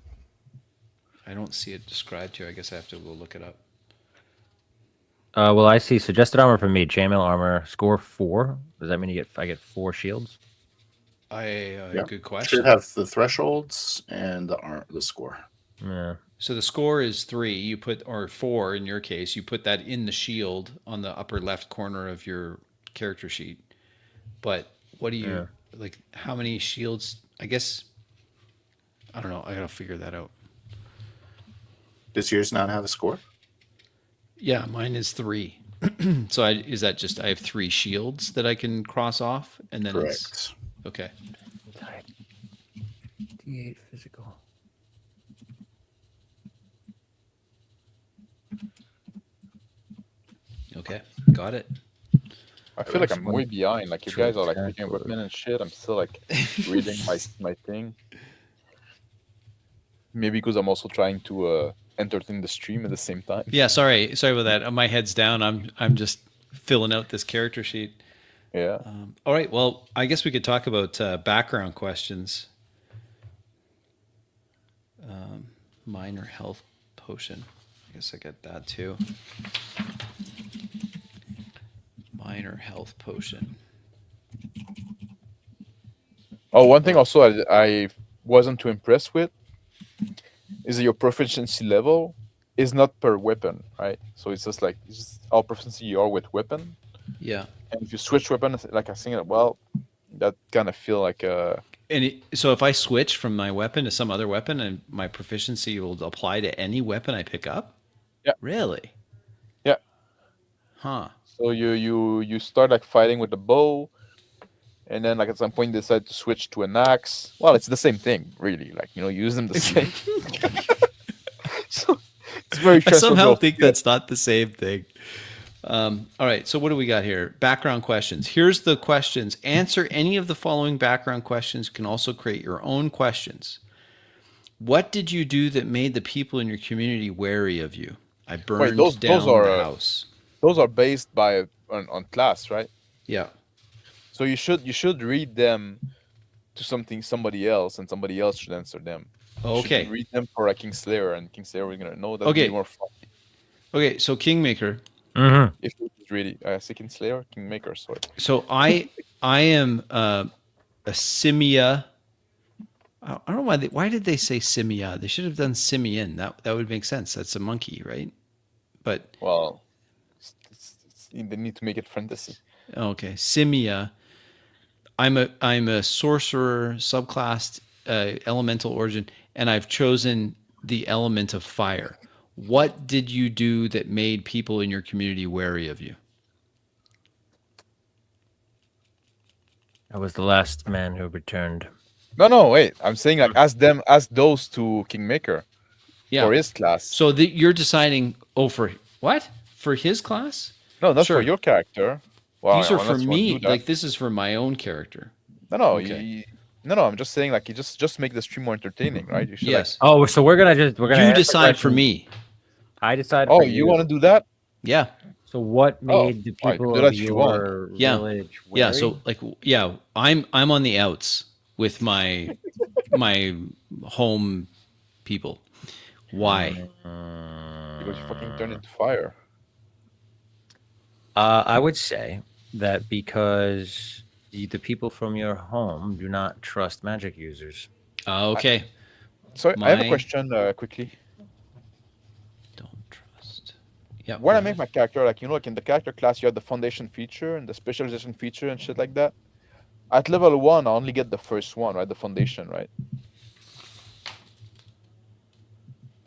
I don't see it described here. I guess I have to go look it up. Well, I see suggested armor for me. Chainmail armor score 4. Does that mean I get 4 shields? Good question. Should have the thresholds and the score. Yeah. So the score is 3. Or 4 in your case. You put that in the shield on the upper left corner of your character sheet. But what do you like? How many shields? I guess I don't know. I gotta figure that out. Does yours not have a score? Yeah, mine is 3. So is that just I have 3 shields that I can cross off, and then Correct. it's okay. Type D8 physical. Okay, got it. I feel like I'm way behind. Like you guys are like picking equipment and shit. I'm still like reading my thing. Maybe because I'm also trying to entertain the stream at the same time. Yeah, sorry about that. My head's down. I'm just filling out this character sheet. Yeah. All right. Well, I guess we could talk about background questions. Minor health potion. I guess I get that too. Minor health potion. Oh, one thing also I wasn't too impressed with is that your proficiency level is not per weapon, right? So it's just like how proficiency you are with weapon. Yeah. And if you switch weapon, like I think, well, that kind of feel like so if I switch from my weapon to some other weapon, and my proficiency will apply to any weapon I pick up. Yeah. Really? Yeah. Huh. So you start like fighting with the bow, and then like at some point decide to switch to an axe. Well, it's the same thing, really. Like you use them the same. So It's very I stressful. somehow to think that's not the same thing. All right, so what do we got here? Background questions. Here's the questions. Answer any of the following background questions. You can also create your own questions. What did you do that made the people in your community wary of you? I Wait, burned those down are the house. those are based by on class, right? Yeah. So you should read them to somebody else, and somebody else should answer them. You should Okay. read them for a Kingslayer, and Kingslayer we're gonna know that would be Okay. more fun. Okay, so Kingmaker. Mm-hmm. If it's really say Kingslayer, Kingmaker, sorry. So I am a Simia. I don't know why did they say Simia? They should have done Simian. That would make sense. That's a monkey, right? But Well, they need to make it fantasy. okay, Simia. I'm a sorcerer subclass, elemental origin, and I've chosen the element of fire. What did you do that made people in your community wary of you? I was the last man who returned. No, wait. I'm saying like ask those to Kingmaker Yeah. for his class. So you're deciding. Oh, for what? For his class? No, not Sure. for your character. Well, These are for unless you wanna me. do that. Like this is for my own character. No, Okay. no. I'm just saying like you just make the stream more entertaining, right? You should Yes. Oh, so we're gonna You answer decide for questions. me. I decide. Oh, for you want to do that? Yeah. So what made the alright, people do of that if you want. your Yeah. village Yeah. wary? So I'm on the outs with my home people. Why? Because you fucking turn into fire. I would say that because the people from your home do not trust magic users. Okay. So I have a My- question quickly. Don't trust. Yeah. When I make my character, like like in the character class, you have the foundation feature and the specialization feature and shit like that. At level 1, I only get the first one, right? The foundation, right?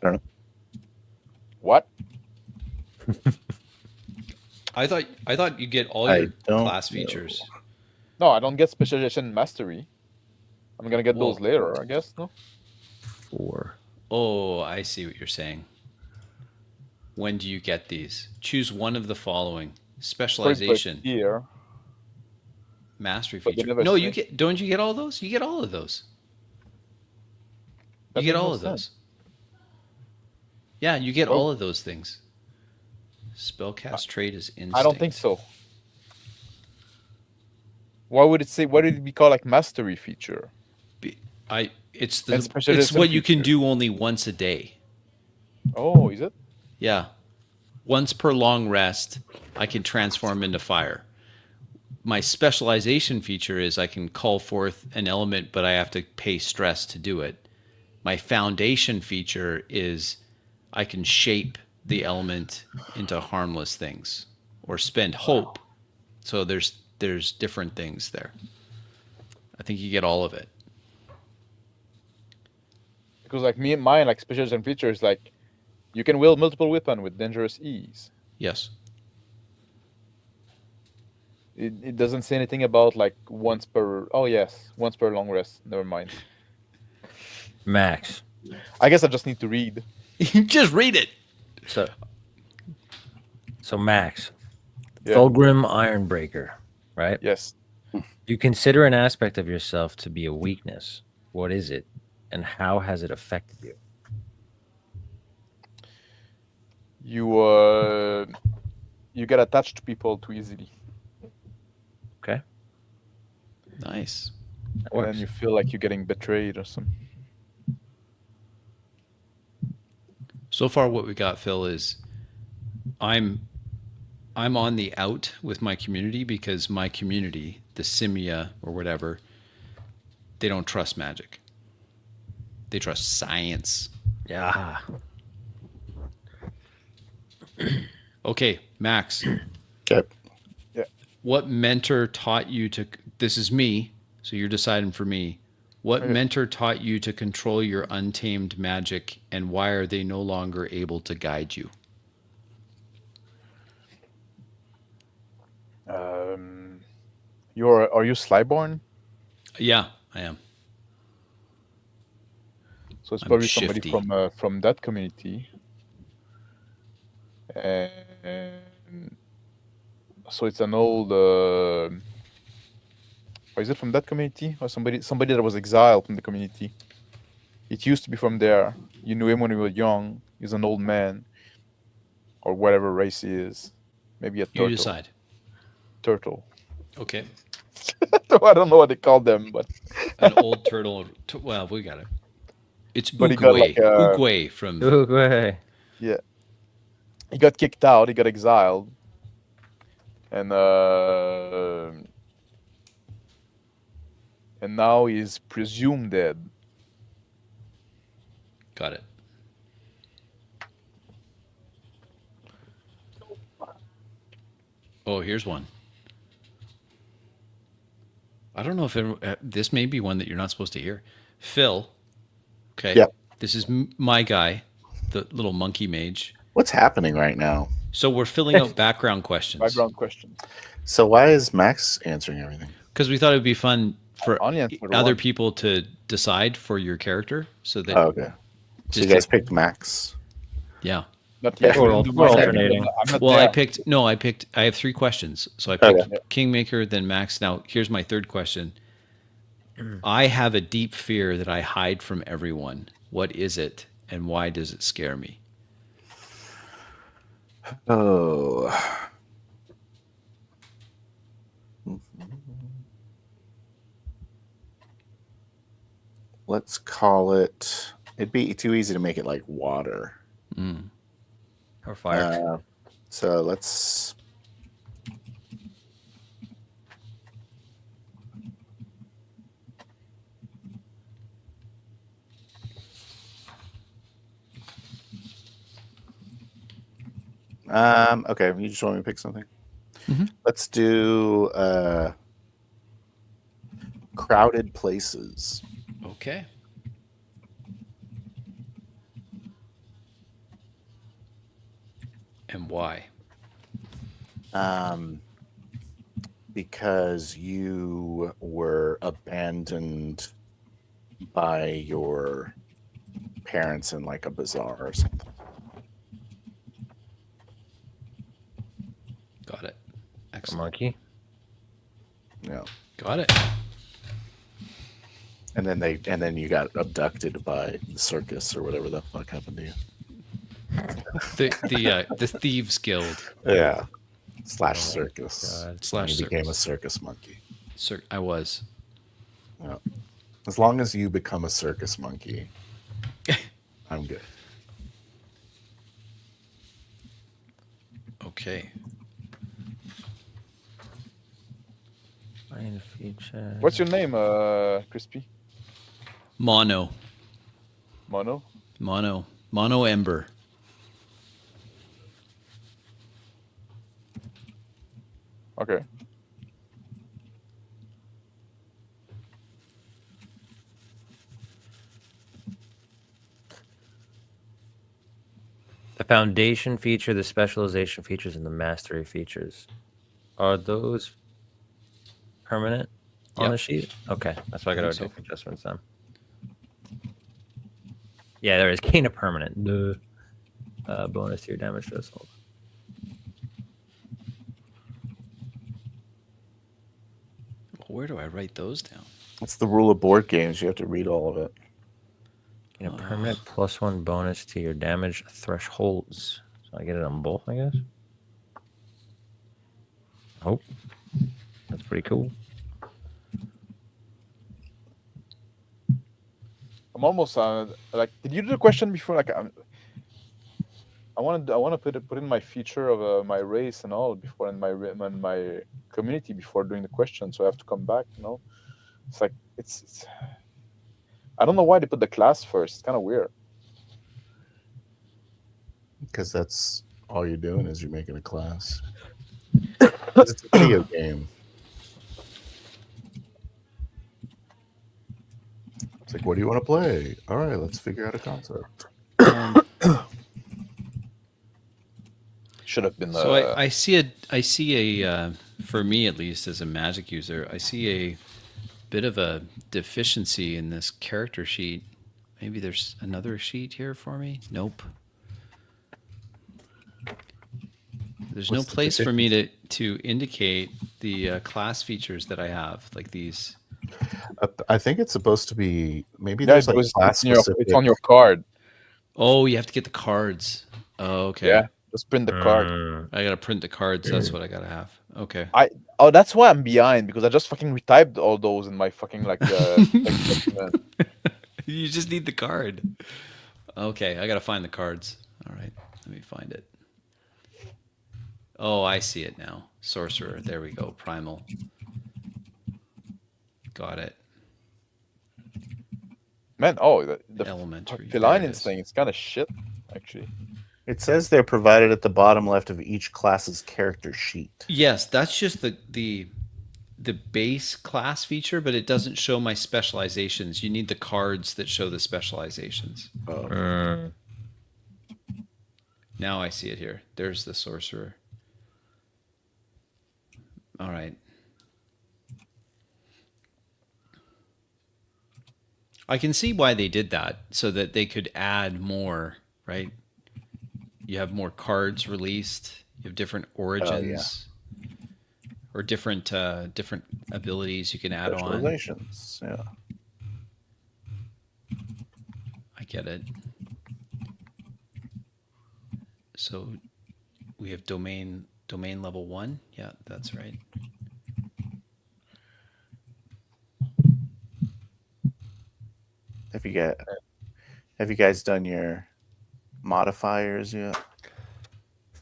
I don't know. What? I thought you get all I your don't class know. features. No, I don't get specialization mastery. I'm gonna get those Whoa. later, I guess. No. 4. Oh, I see what you're saying. When do you get these? Choose one of the following: specialization, Here. mastery But they feature. never No, you say. get. Don't you get all those? You get all of those. That You get makes all no of those. sense. Yeah, you get Oh. all of those things. Spellcast trait is instinct. I don't think so. Why would it say? Why did it be called like mastery feature? It's And it's specialization what you can feature. do only once a day. Oh, is it? Yeah. Once per long rest, I can transform into fire. My specialization feature is I can call forth an element, but I have to pay stress to do it. My foundation feature is I can shape the element into harmless things or spend hope. So there's different things there. I think you get all of it. Because like mine like specialization feature is like you can wield multiple weapons with dangerous ease. Yes. It doesn't say anything about like once per. Oh yes, once per long rest. Never mind. Max. I guess I just need to read. Just read it. So Max. Yeah. Fulgrim Ironbreaker, right? Yes. You consider an aspect of yourself to be a weakness. What is it? And how has it affected you? You get attached to people too easily, Okay. Nice. That and then works. you feel like you're getting betrayed or something. So far, what we got, Phil, is I'm on the out with my community because my community, the Simia or whatever, they don't trust magic. They trust science. Yeah. Okay, Max, Okay. what mentor taught you to? This is me, so you're deciding for me. What Okay. mentor taught you to control your untamed magic, and why are they no longer able to guide you? Are you Slyborn? Yeah, I am. So it's I'm probably somebody shifty. from that community. And so it's an old. Or is it from that community or somebody that was exiled from the community? It used to be from there. You knew him when you were young. He's an old man, or whatever race he is. Maybe a turtle. You decide. Turtle. Okay. I don't know what they call them, but An old turtle. Well, we got it. It's But he got Oogway. like a- Oogway from. Okay. yeah, he got kicked out. He got exiled, and now he's presumed dead. Got it. Oh, here's one. I don't know if this may be one that you're not supposed to hear. Phil. Okay. Yeah. This is my guy, the little monkey mage. What's happening right now? So we're filling out background questions. Background question. So why is Max answering everything? Because we thought it would be fun for Onion for other one. people to decide for your character. So that, Oh, okay. So you Just guys picked Max. yeah. Not yet. We're We all- didn't do we're my alternating. second. I'm not Well, there. I have 3 questions. So I picked Okay. Kingmaker, then Max. Now, here's my third question. I have a deep fear that I hide from everyone. What is it, and why does it scare me? Oh. Let's call it. It'd be too easy to make it like water. Mm. Or fire. So let's. Okay, you just want me to pick something? Mhm. Let's do crowded places. Okay. And why? Because you were abandoned by your parents in like a bazaar or something. Got it. A Excellent. monkey. Yeah. Got it. And then you got abducted by the circus or whatever the fuck happened to you. The Thieves Guild. Yeah. Slash circus. God. Slash You became a circus. circus monkey. I was. Yeah. As long as you become a circus monkey, I'm good. Okay. Find feature. What's your name, Crispy? Mono. Mono? Ember. Okay. The foundation feature, the specialization features, and the mastery features. Are those permanent on Yep. the sheet? Okay, that's why I got to think do adjustments then. Yeah, there is. Gain a permanent. The bonus to your damage threshold. Where do I write those down? That's the rule of board games. You have to read all of it. Gain a permanent +1 bonus to your damage thresholds. So I get it on both, I guess. Oh, that's pretty cool. I'm almost like. Did you do the question before? Like, I want to put in my feature of my race and all before in my community before doing the question. So I have to come back. You know, it's like it's. I don't know why they put the class first. It's kind of weird. Because that's all you're doing is you're making a class. It's a video game. It's like, what do you want to play? All right, let's figure out a concept. Should have been. So I see a for me at least as a magic user, I see a bit of a deficiency in this character sheet. Maybe there's another sheet here for me. Nope. There's What's no the place for me deficiency? to indicate the class features that I have, like these. I think it's supposed to be maybe Yeah, there's like because class it's specific. on your card. Oh, you have to get the cards. Oh, okay. Yeah, just print the card. I gotta print the cards. That's what I gotta have. Okay. That's why I'm behind, because I just fucking retyped all those in my fucking text document. You just need the card. Okay, I gotta find the cards. All right, let me find it. Oh, I see it now. Sorcerer. There we go. Primal. Got it. Man, the Elementary. feline There it is. instinct, it's kind of shit, actually. It says they're provided at the bottom left of each class's character sheet. Yes, that's just the base class feature, but it doesn't show my specializations. You need the cards that show the specializations. Oh, Now I see it here. There's the sorcerer. All right. I can see why they did that, so that they could add more, right? You have more cards released. You have different origins, or different abilities you can add on. specializations. Yeah. I get it. So we have domain level 1. Yeah, that's right. Have you guys done your modifiers yet?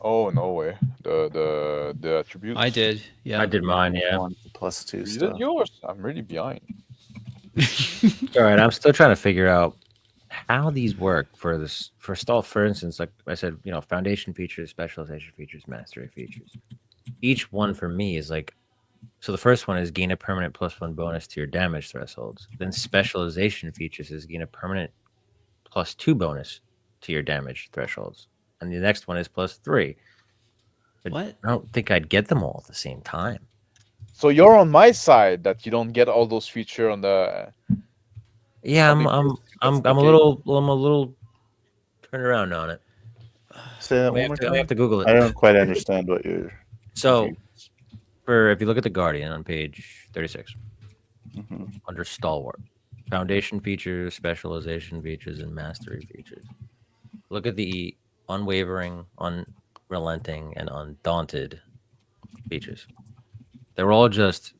Oh, no way. The attributes. I did. Yeah. I did mine. Yeah. 1+2 You stuff. did yours. I'm really behind. All right. I'm still trying to figure out how these work for this. For instance, like I said, foundation features, specialization features, mastery features. Each one for me is like. So the first one is gain a permanent +1 bonus to your damage thresholds. Then specialization features is gain a permanent +2 bonus to your damage thresholds. And the next one is +3. But What? I don't think I'd get them all at the same time. So you're on my side that you don't get all those features on the. Yeah, How I'm big is a little turned around on it. Say that I one more have time. to Google it. I don't quite understand what you're. So, if you look at the Guardian on page 36, Mhm. under Stalwart, foundation features, specialization features, and mastery features. Look at the unwavering, unrelenting, and undaunted features. They're all just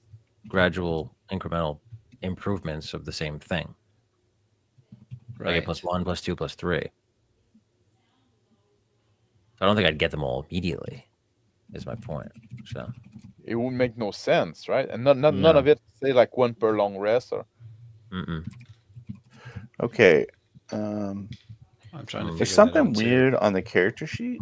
gradual, incremental improvements of the same thing. Right. Like a +1, +2, +3. I don't think I'd get them all immediately. Is my point. So It would make no sense, right? And none No. of it say like one per long rest or. Okay. I'm trying to figure There's that something out, too. weird on the character sheet,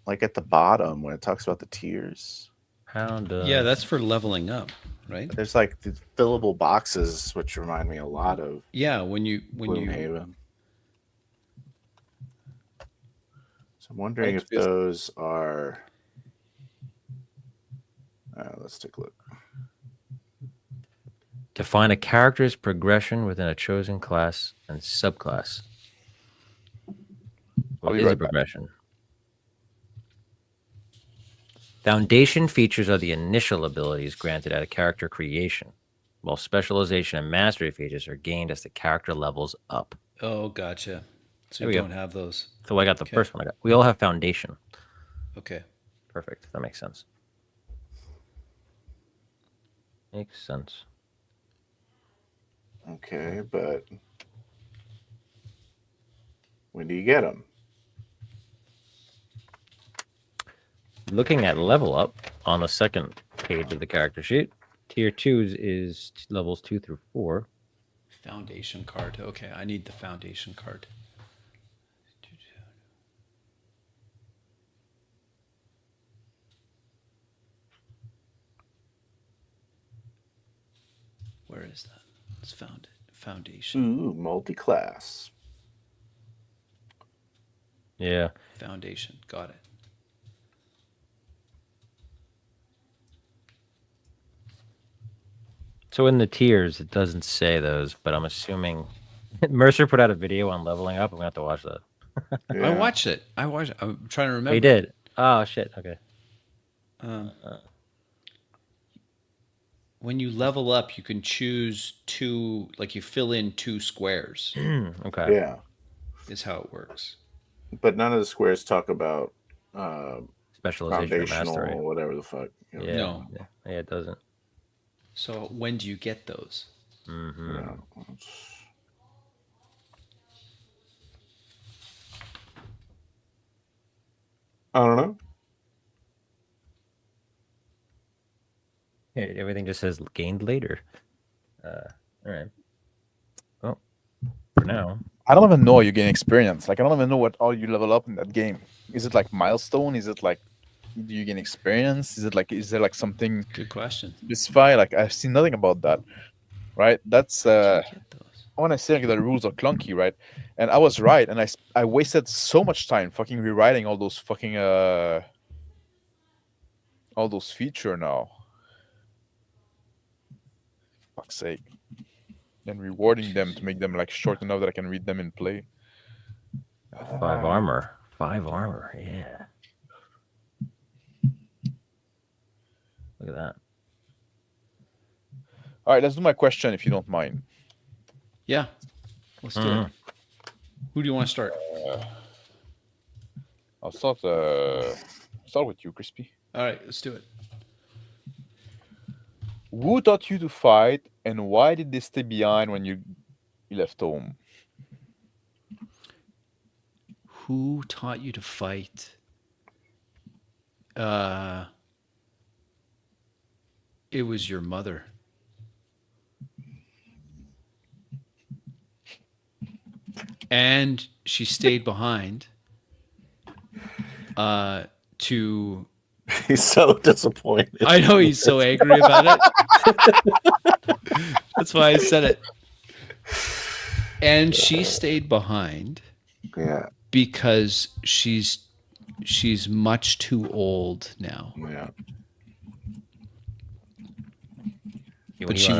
like at the bottom when it talks about the tiers. Pound. Yeah, that's for leveling up, right? There's like the fillable boxes, which remind me a lot of Yeah, when you Gloomhaven. So I'm wondering if Thanks, those are. Let's take a look. define a character's progression within a chosen class and subclass. I'll What be is a right back. progression? Foundation features are the initial abilities granted at a character creation, while specialization and mastery features are gained as the character levels up. Oh, gotcha. So There you we go. don't have those. So I got the Okay. first one. We all have foundation. Okay. Perfect. That makes sense. Makes sense. Okay, but when do you get them? Looking at level up on the second page of the character sheet, tier 2 is levels 2 through 4. Foundation card. Okay, I need the foundation card. Where is that? It's found it. Foundation. Ooh, multi-class. Yeah. Foundation. Got it. So in the tiers, it doesn't say those, but I'm assuming Mercer put out a video on leveling up. I'm gonna have to watch that. Yeah. I watched it. I'm trying to remember. He did. Oh shit. Okay. When you level up, you can choose two, like you fill in 2 squares, Okay. Yeah, is how it works. but none of the squares talk about Specialization or foundational, mastery. whatever the fuck. You know? Yeah. No. Yeah, it doesn't. So when do you get those? Yeah. I don't know. Yeah, everything just says gained later. All right. Well, for now. I don't even know how you gain experience. Like I don't even know what all you level up in that game. Is it like milestone? Is it like do you gain experience? Is there like something Good question. specified? Like I've seen nothing about that. Right? That's Get those. I want to say like, the rules are clunky, right? And I was right, and I wasted so much time fucking rewriting all those fucking all those feature now. Fuck's sake. And rewarding them to make them like short enough that I can read them in play. 5 armor. 5 armor. Yeah. Look at that. All right, let's do my question if you don't mind. Yeah. Let's do it. Who do you want to start? I'll start with you, Crispy. All right, let's do it. Who taught you to fight, and why did they stay behind when you left home? Who taught you to fight? It was your mother. And she stayed behind to He's so disappointed. I know he's so angry about it. That's why I said it. And she stayed behind Yeah, because she's much too old now. yeah. But she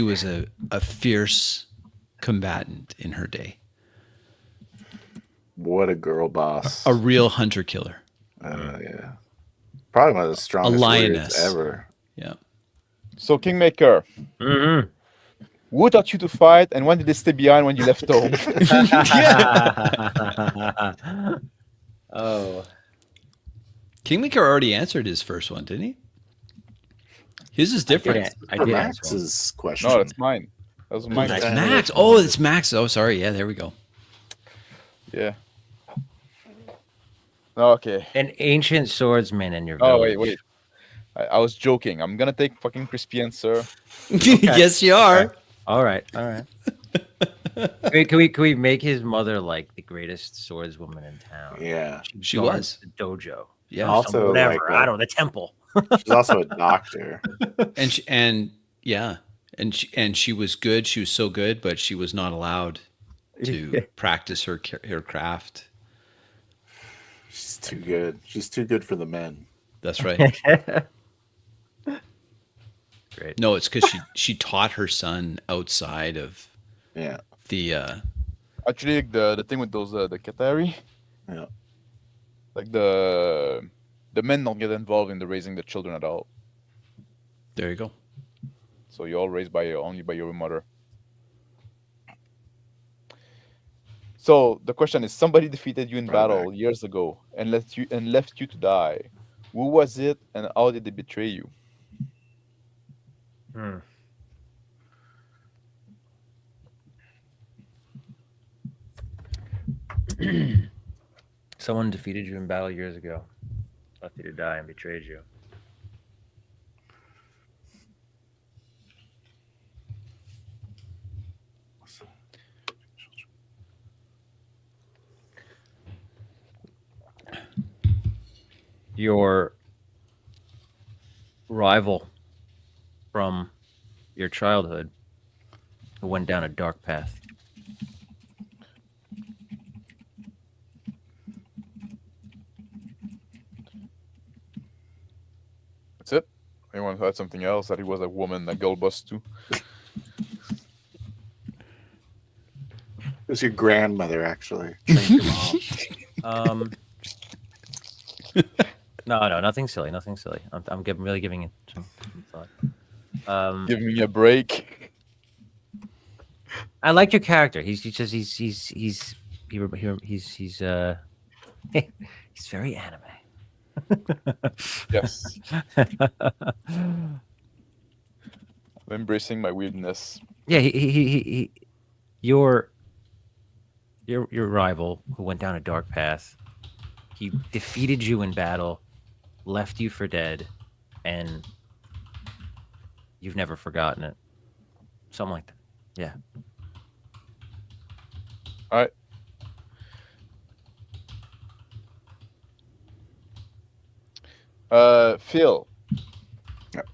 was a fierce combatant in her day. What a girl boss. A real hunter killer. Yeah. Probably one of the strongest lioness. warriors ever. Yeah. So, Kingmaker, Mm-hmm. who taught you to fight, and when did they stay behind when you left home? Oh. Kingmaker already answered his first one, didn't he? His is different. I did answer one. Max's question. No, that's mine. That was mine. Nice. It's Max. Oh, it's Max. Oh, sorry. Yeah, there we go. Yeah. Okay. An ancient swordsman in your Oh, village. wait. I was joking. I'm gonna take fucking Crispy answer. Yes, you are. All right. Can we make his mother like the greatest swordswoman in town? Yeah. She Guards was. the dojo. Yeah. Also, whatever. like, I don't know, the temple. She's also a doctor. And she was good. She was so good, but she was not allowed to practice her craft. She's too good. She's too good for the men. That's right. Great. No, it's because she taught her son outside of Yeah. the. Actually, like, the thing with those the Katari, Yeah. like the men don't get involved in the raising the children at all. There you go. So you're all raised only by your mother. So the question is: somebody defeated you in battle years ago and left you to die. Who was it, and how did they betray you? Someone defeated you in battle years ago, left you to die, and betrayed you. Your rival from your childhood who went down a dark path. That's it. Anyone who had something else, that he was a woman, a girl boss too? It was your grandmother, actually. Trained your mom. No, nothing silly. Nothing silly. I'm really giving it some thought. Give me a break. I like your character. He's he's very anime. Yes, I'm embracing my weirdness. Yeah, he your your rival who went down a dark path. He defeated you in battle, left you for dead, and you've never forgotten it. Something like that. Yeah. All right. Phil, Yep.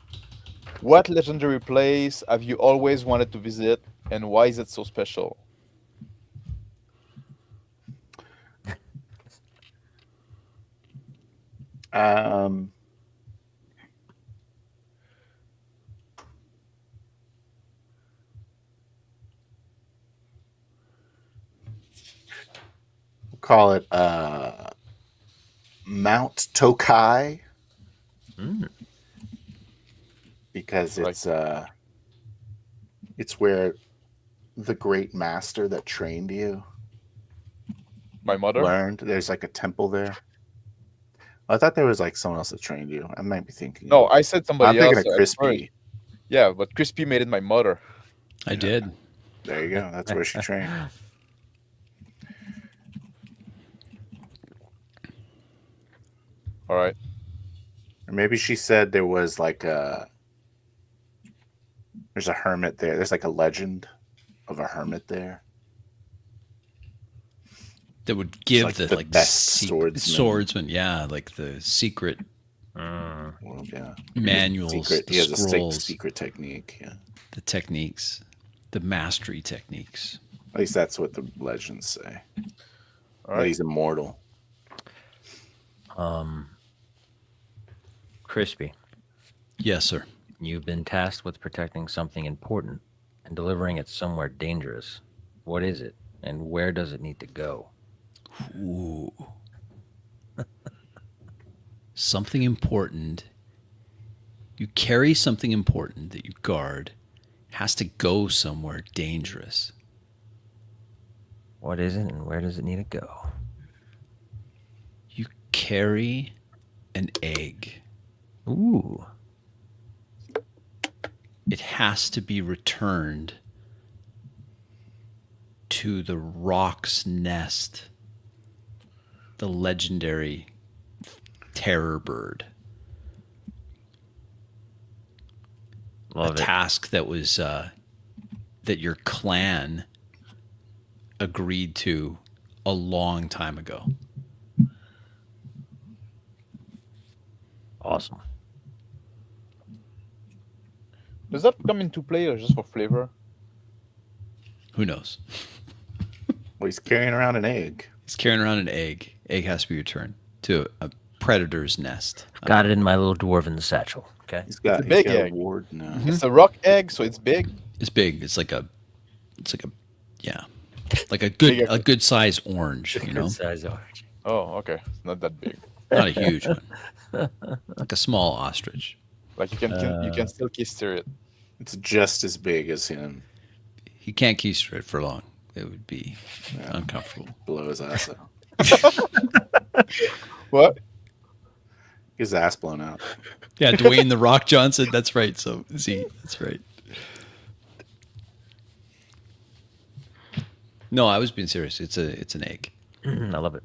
what legendary place have you always wanted to visit, and why is it so special? Um, we'll call it Mount Tokai Mm. because Right. it's where the great master that trained you My mother? learned. There's like a temple there. I thought there was like someone else that trained you. I might be thinking. No, of- I said somebody I'm thinking else of at Crispy. first. Yeah, but Crispy made it my mother. I did. There you go. That's where she trained. All right. Or maybe she said there was like there's a hermit there. There's like a legend of a hermit there. That would give like the the like best swordsman. yeah, like the secret Mm. Well, yeah. manuals, Secret. the He has a scrolls, secret technique. Yeah. the techniques, the mastery techniques. At least that's what the legends say. All That right. he's immortal. Crispy, Yes, sir. you've been tasked with protecting something important and delivering it somewhere dangerous. What is it, and where does it need to go? Ooh. Something important. You carry something important that you guard, has to go somewhere dangerous. What is it, and where does it need to go? You carry an egg. Ooh. It has to be returned to the Rock's Nest, the legendary terror bird. Love A it. task that was that your clan agreed to a long time ago. Awesome. Does that come in two players just for flavor? Who knows? Well, he's carrying around an egg. He's carrying around an egg. Egg has to be returned to a predator's nest. Got it in my little dwarven satchel. Okay. He's got a big he's got egg. a ward now. It's a rock egg, so it's big. It's big. It's like a yeah, like a Big egg. good size orange. You know, Good size orange. Oh, okay. It's not that big. not a huge one. Like a small ostrich. Like you can still kiss steer it. It's just as big as him. He can't keister it for long. It would be uncomfortable. Blow his ass out. What? Get his ass blown out. Yeah, Dwayne the Rock Johnson. That's right. So Z. That's right. No, I was being serious. It's an egg. I love it.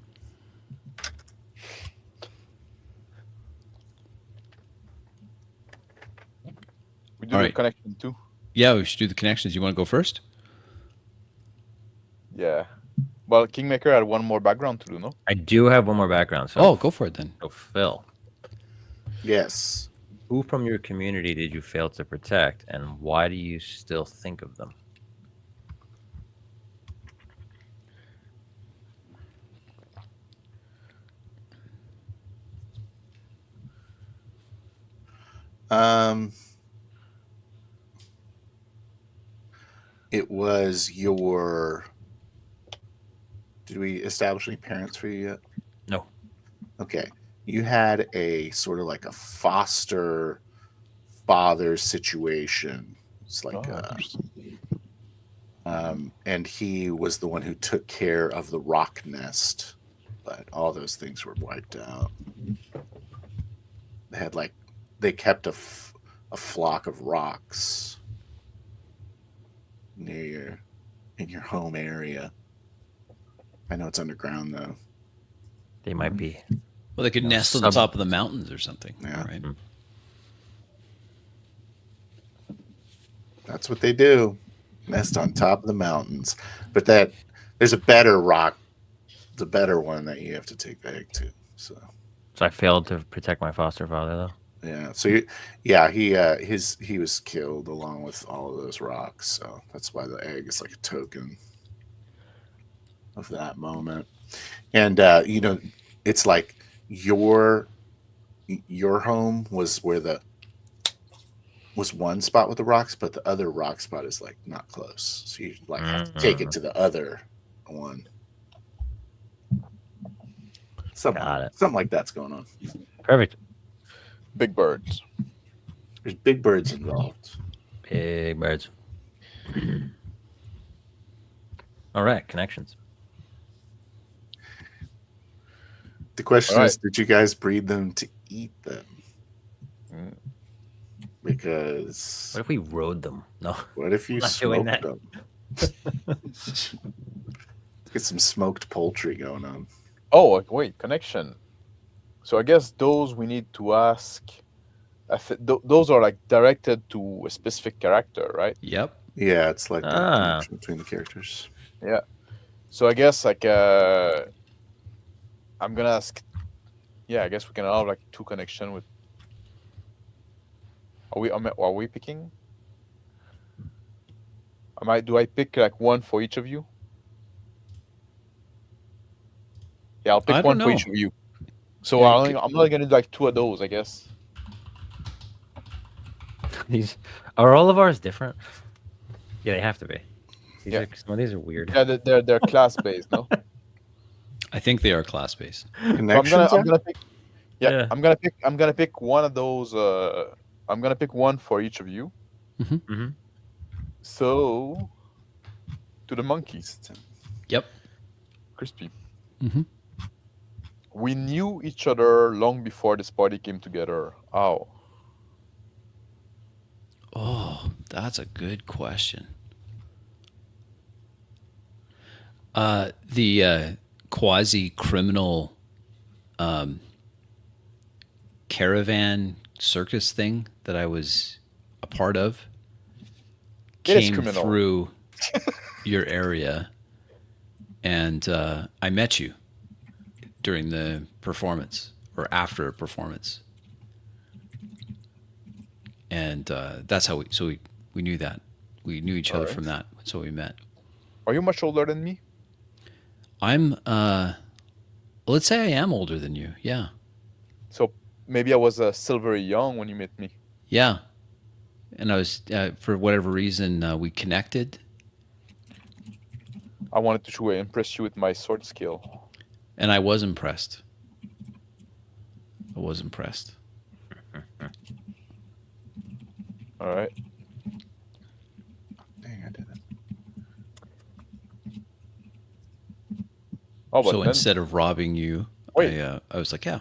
We do All the right. connection too. Yeah, we should do the connections. You want to go first? Yeah. Well, Kingmaker had one more background to do, no? I do have one more background. So, Oh, go for it then. so Phil, Yes. who from your community did you fail to protect, and why do you still think of them? It was your. Did we establish any parents for you yet? No. Okay. you had a sort of like a foster father situation. It's like, Interesting. and he was the one who took care of the rock nest, but all those things were wiped out. They had they kept a flock of rocks near in your home area. I know it's underground though. They might be. Well, they could No, nest on the top of the mountains or something. Yeah. Right. That's what they do. Nest on top of the mountains. But there's a better rock, the better one that you have to take the egg to. So I failed to protect my foster father, though. yeah. So he was killed along with all of those rocks. So that's why the egg is like a token of that moment. And it's like your home was was one spot with the rocks, but the other rock spot is like not close. So you like have to take it to the other one. Something like that's going on. Perfect. Big birds. There's big birds involved. Big birds. All right, connections. The question All is, right. did you guys breed them to eat them? Mm. Because What if we rode them? No. what if you Not doing smoked that. them? Get some smoked poultry going on. Oh, wait, connection. So I guess those we need to ask. Those are like directed to a specific character, right? Yep. Yeah, it's like a Ah. connection between the characters. Yeah. So I guess like I'm gonna ask. Yeah, I guess we can have like two connection with. Are we picking? Do I pick like one for each of you? Yeah, I'll I pick don't one for know. each of you. So Yeah, I'm not gonna do like two of those, I guess. These are all of ours different. Yeah, they have to be. Yeah. Some of these are weird. Yeah, they're class based, no? I think they are class based. So Connections. I'm gonna pick. Yeah, Yeah. I'm gonna pick one of those. I'm gonna pick one for each of you. Mm-hmm. So, to the monkeys, Yep. Crispy. Mm-hmm. We knew each other long before this party came together. How? Oh, that's a good question. The quasi-criminal caravan circus thing that I was a part of It is came criminal. through your area, and I met you during the performance or after a performance, and that's how we knew that we knew each other Alright. from that. So we met. Are you much older than me? I'm let's say I am older than you. Yeah. So maybe I was silvery young when you met me. Yeah. And I was for whatever reason we connected, I wanted to impress you with my sword skill. and I was impressed. I was impressed. All right. Dang, I did it. Oh, but So then instead of robbing you, Wait. I was like, yeah,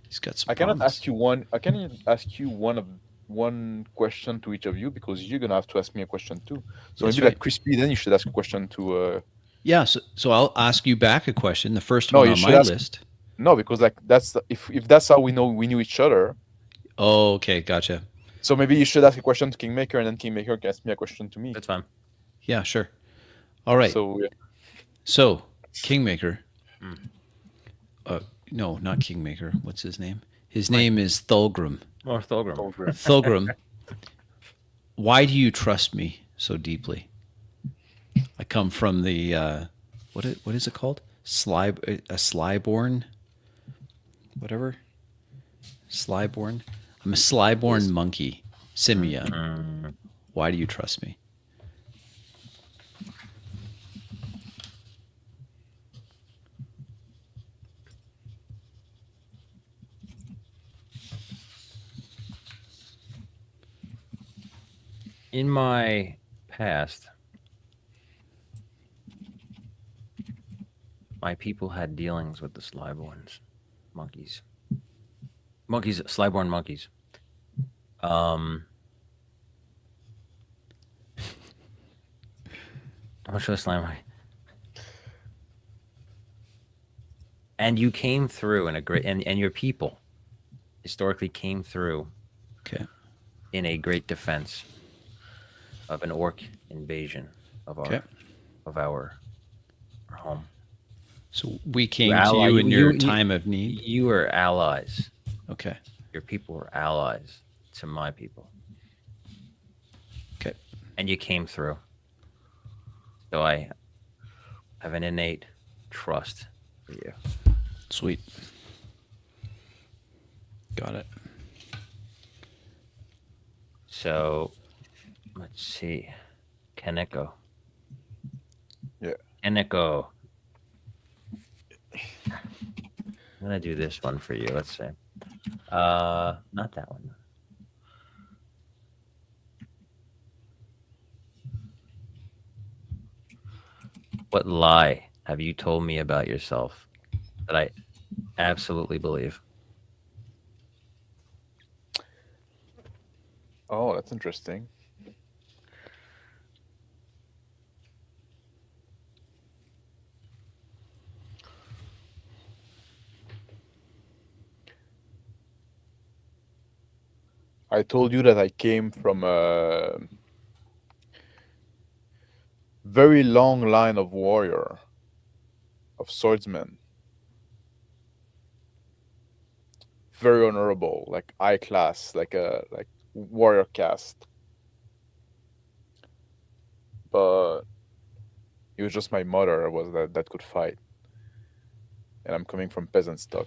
he's got some I cannot promise. ask you one. I cannot ask you one question to each of you because you're gonna have to ask me a question too. So That's maybe right. like Crispy, then you should ask a question to. Yeah, so I'll ask you back a question. The first No, one you on should my ask- list. No, because like if that's how we knew each other. Oh, okay, gotcha. So maybe you should ask a question to Kingmaker, and then Kingmaker can ask me a question to me. That's fine. Yeah, sure. All right. So yeah. So Kingmaker. Mm. No, not Kingmaker. What's his name? His name is Thulgrim. Or Thulgrim. Thulgrim, why do you trust me so deeply? I come from the what is it called? A Slyborn, whatever. Slyborn. I'm a Slyborn monkey, simian. Mm. Why do you trust me? In my past, my people had dealings with the Slyborns, monkeys. Slyborn monkeys. I'm gonna show slime. And you came through in a great, and your people historically came through Okay. in a great defense of an orc invasion of our Okay. of our home. So we came to you in your time of need. You were allies. Okay. Your people were allies to my people. Okay. And you came through. So I have an innate trust for you. Sweet. Got it. So let's see. Kaneko. Yeah. Kaneko. I'm gonna do this one for you. Let's see. Not that one. What lie have you told me about yourself that I absolutely believe? Oh, that's interesting. I told you that I came from a very long line of warrior, of swordsmen. Very honorable, like high class, like warrior caste. But it was just my mother was that could fight, and I'm coming from peasant stock.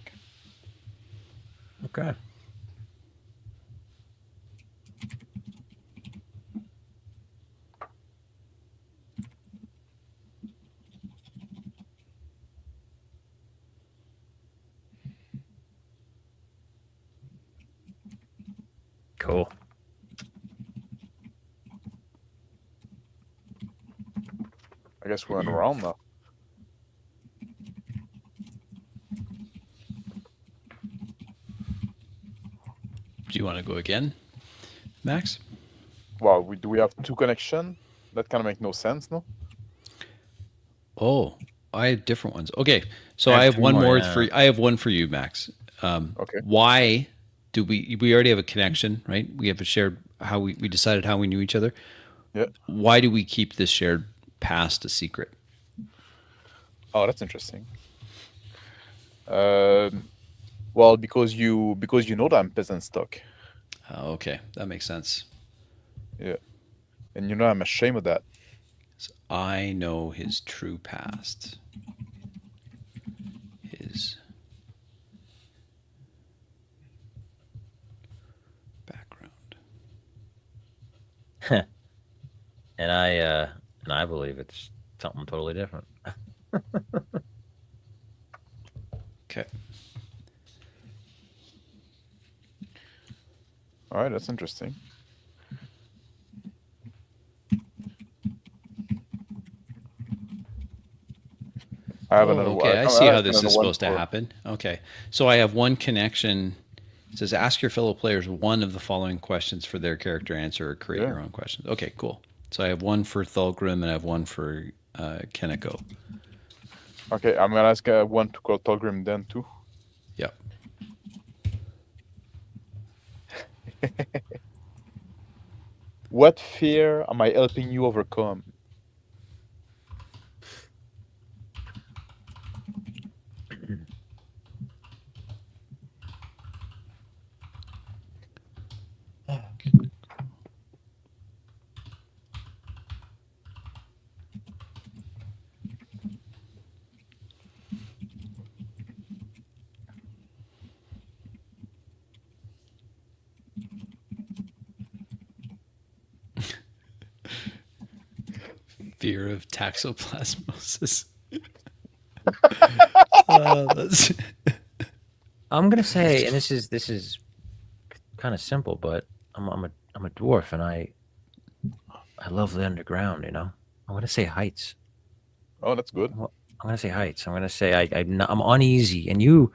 Okay. Cool. I guess we're in a round now. Do you want to go again, Max? Wow, do we have two connection? That kind of make no sense, no? Oh, I have different ones. Okay, so I have I have two one more, more yeah. for I have one for you, Max. Okay. Why do we already have a connection, right? We have a shared how we decided how we knew each other. Yeah. Why do we keep this shared past a secret? Oh, that's interesting. Well, because you know that I'm peasant stock. Okay, that makes sense. Yeah. And you know I'm ashamed of that. So I know his true past. His background. And I believe it's something totally different. Okay. All right, that's interesting. I have another Okay, one. I see how this another is one supposed to for- happen. Okay, so I have one connection. It says ask your fellow players one of the following questions for their character answer or create Yeah. your own questions. Okay, cool. So I have one for Thulgrim and I have one for Keneko. Okay, I'm gonna ask one to call Tolgrim then too. Yep. What fear am I helping you overcome? Fear of toxoplasmosis. I'm gonna say, and this is kind of simple, but I'm a dwarf, and I love the underground. I'm gonna say heights. Oh, that's good. I'm gonna say heights. I'm gonna say I'm uneasy, and you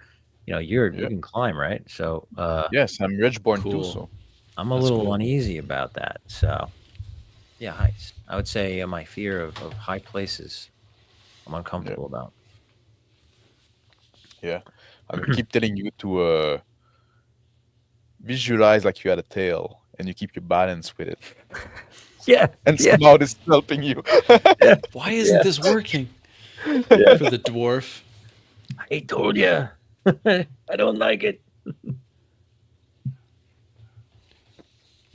you Yeah. can climb, right? So Yes, I'm Ridgeborn too, Cool. so I'm a That's little cool. uneasy about that. So yeah, heights. I would say my fear of high places. I'm uncomfortable about. yeah. I'm gonna keep telling you to visualize like you had a tail and you keep your balance with it. Yeah, And yeah, somehow this is helping you. yeah, Why isn't this working yeah. for the dwarf? I told you. I don't like it.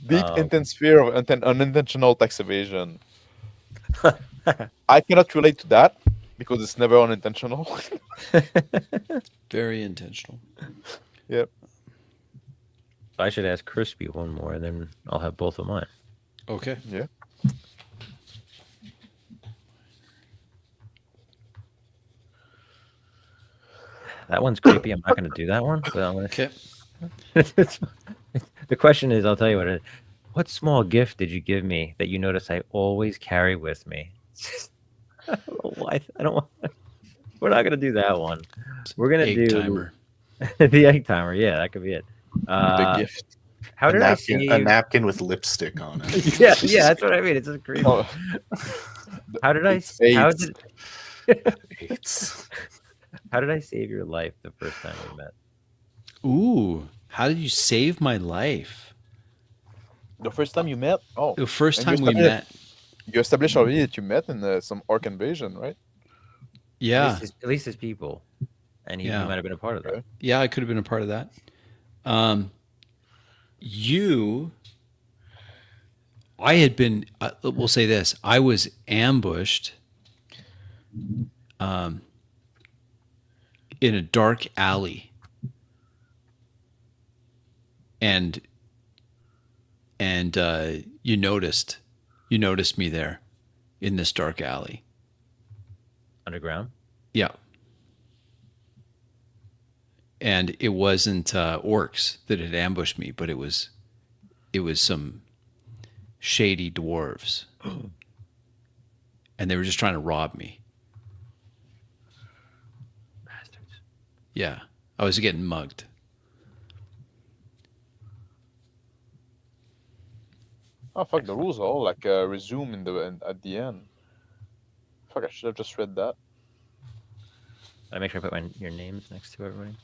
Deep, intense fear of unintentional tax evasion. I cannot relate to that because it's never unintentional. Very intentional. Yep. I should ask Crispy one more, and then I'll have both of mine. Okay. Yeah. That one's creepy. I'm not going to do that one, but I'm going Okay. to. The question is, I'll tell you what it is. What small gift did you give me that you notice I always carry with me? I don't know why. I don't want. We're not going to do that one. We're going to Egg do timer. the egg timer. Yeah, that could be it. The gift. How did I napkin, save? a napkin with lipstick on it. Yeah, that's what I mean. It's just creepy. Oh, How did I? it's How AIDS. did? It's How did I save your life the first time we met? Ooh, how did you save my life? The first time you met? Oh. The first And you time we established- met. You established already that you met in some orc invasion, right? Yeah. At least his people, and he Yeah. might have been a part of that. Okay. Yeah, I could have been a part of that. I had been, we'll say this, I was ambushed in a dark alley. And you noticed me there in this dark alley. Underground. Yeah. And it wasn't orcs that had ambushed me, but it was some shady dwarves. And they were just trying to rob me. Bastards. Yeah. I was getting mugged. Oh fuck! The rules are all like resume at the end. Fuck! I should have just read that. I make sure I put your names next to everybody.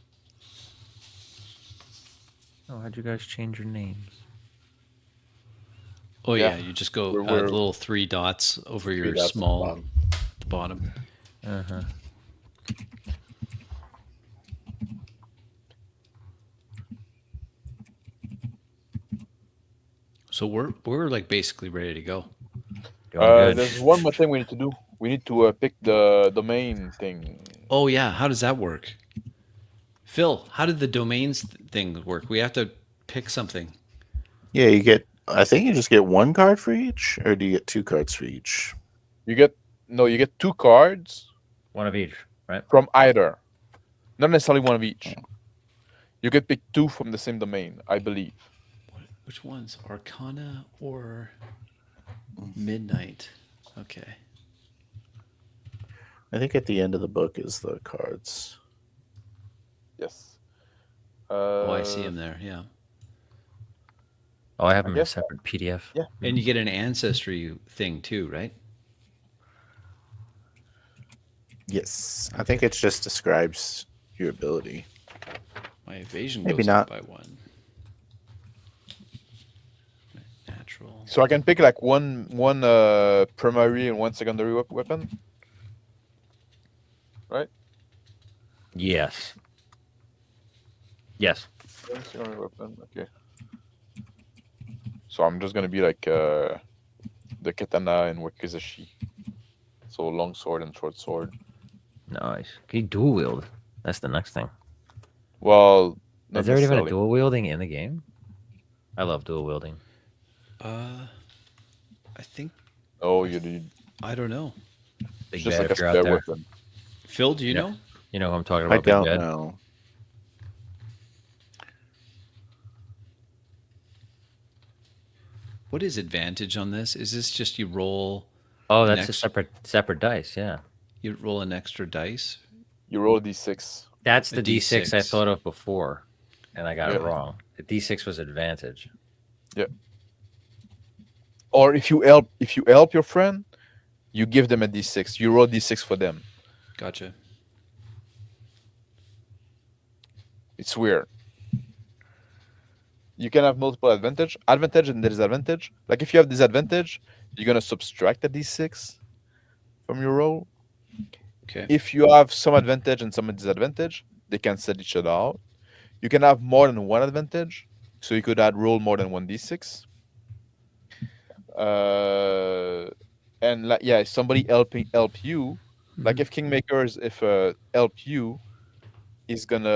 Oh, how'd you guys change your names? Oh Yeah. yeah, you just go We're- little 3 dots over your that's the small bottom. bottom. Uh huh. So we're like basically ready to go. Doing good. There's one more thing we need to do. We need to pick the domain thing. Oh yeah, how does that work? Phil, how did the domains thing work? We have to pick something. Yeah, you get. I think you just get one card for each, or do you get 2 cards for each? You get 2 cards One of each, right? from either. Not necessarily one of each. You can pick 2 from the same domain, I believe. Which ones? Arcana or Midnight? Okay. I think at the end of the book is the cards. Yes. Oh, I see him there. Yeah. Oh, I have them in a guess so. separate PDF. Yeah. And you get an ancestry thing too, right? Yes, I think it just describes your ability. My evasion Maybe goes not. up by 1. Natural. So I can pick like one primary and one secondary weapon. Right? Yes. Yes. One secondary weapon. Okay. So I'm just gonna be like the katana and wakizashi. So long sword and short sword. Nice. Can you dual wield? That's the next thing. Well, not Has there even a necessarily. dual wielding in the game? I love dual wielding. I think Oh, you I don't know. Big just bad like a if you're out spare there. weapon. Phil, do you Yeah. know? You know who I'm talking I about, Big don't Bad? know. What is advantage on this? Is this just you roll? Oh, an that's a extra- separate dice. Yeah, You roll an extra dice. You roll D6. that's A the D6 I D6. thought of before, and I got it Yeah. wrong. The D6 was advantage. Yeah. Or if you help your friend, you give them a D6. You roll D6 for them. Gotcha. It's weird. You can have multiple advantage and disadvantage. Like if you have disadvantage, you're gonna subtract a D6 from your roll. Okay. If you have some advantage and some disadvantage, they cancel each other out. You can have more than one advantage, so you could add roll more than one D6. And like yeah, if somebody help you, like if Kingmakers if help you, is gonna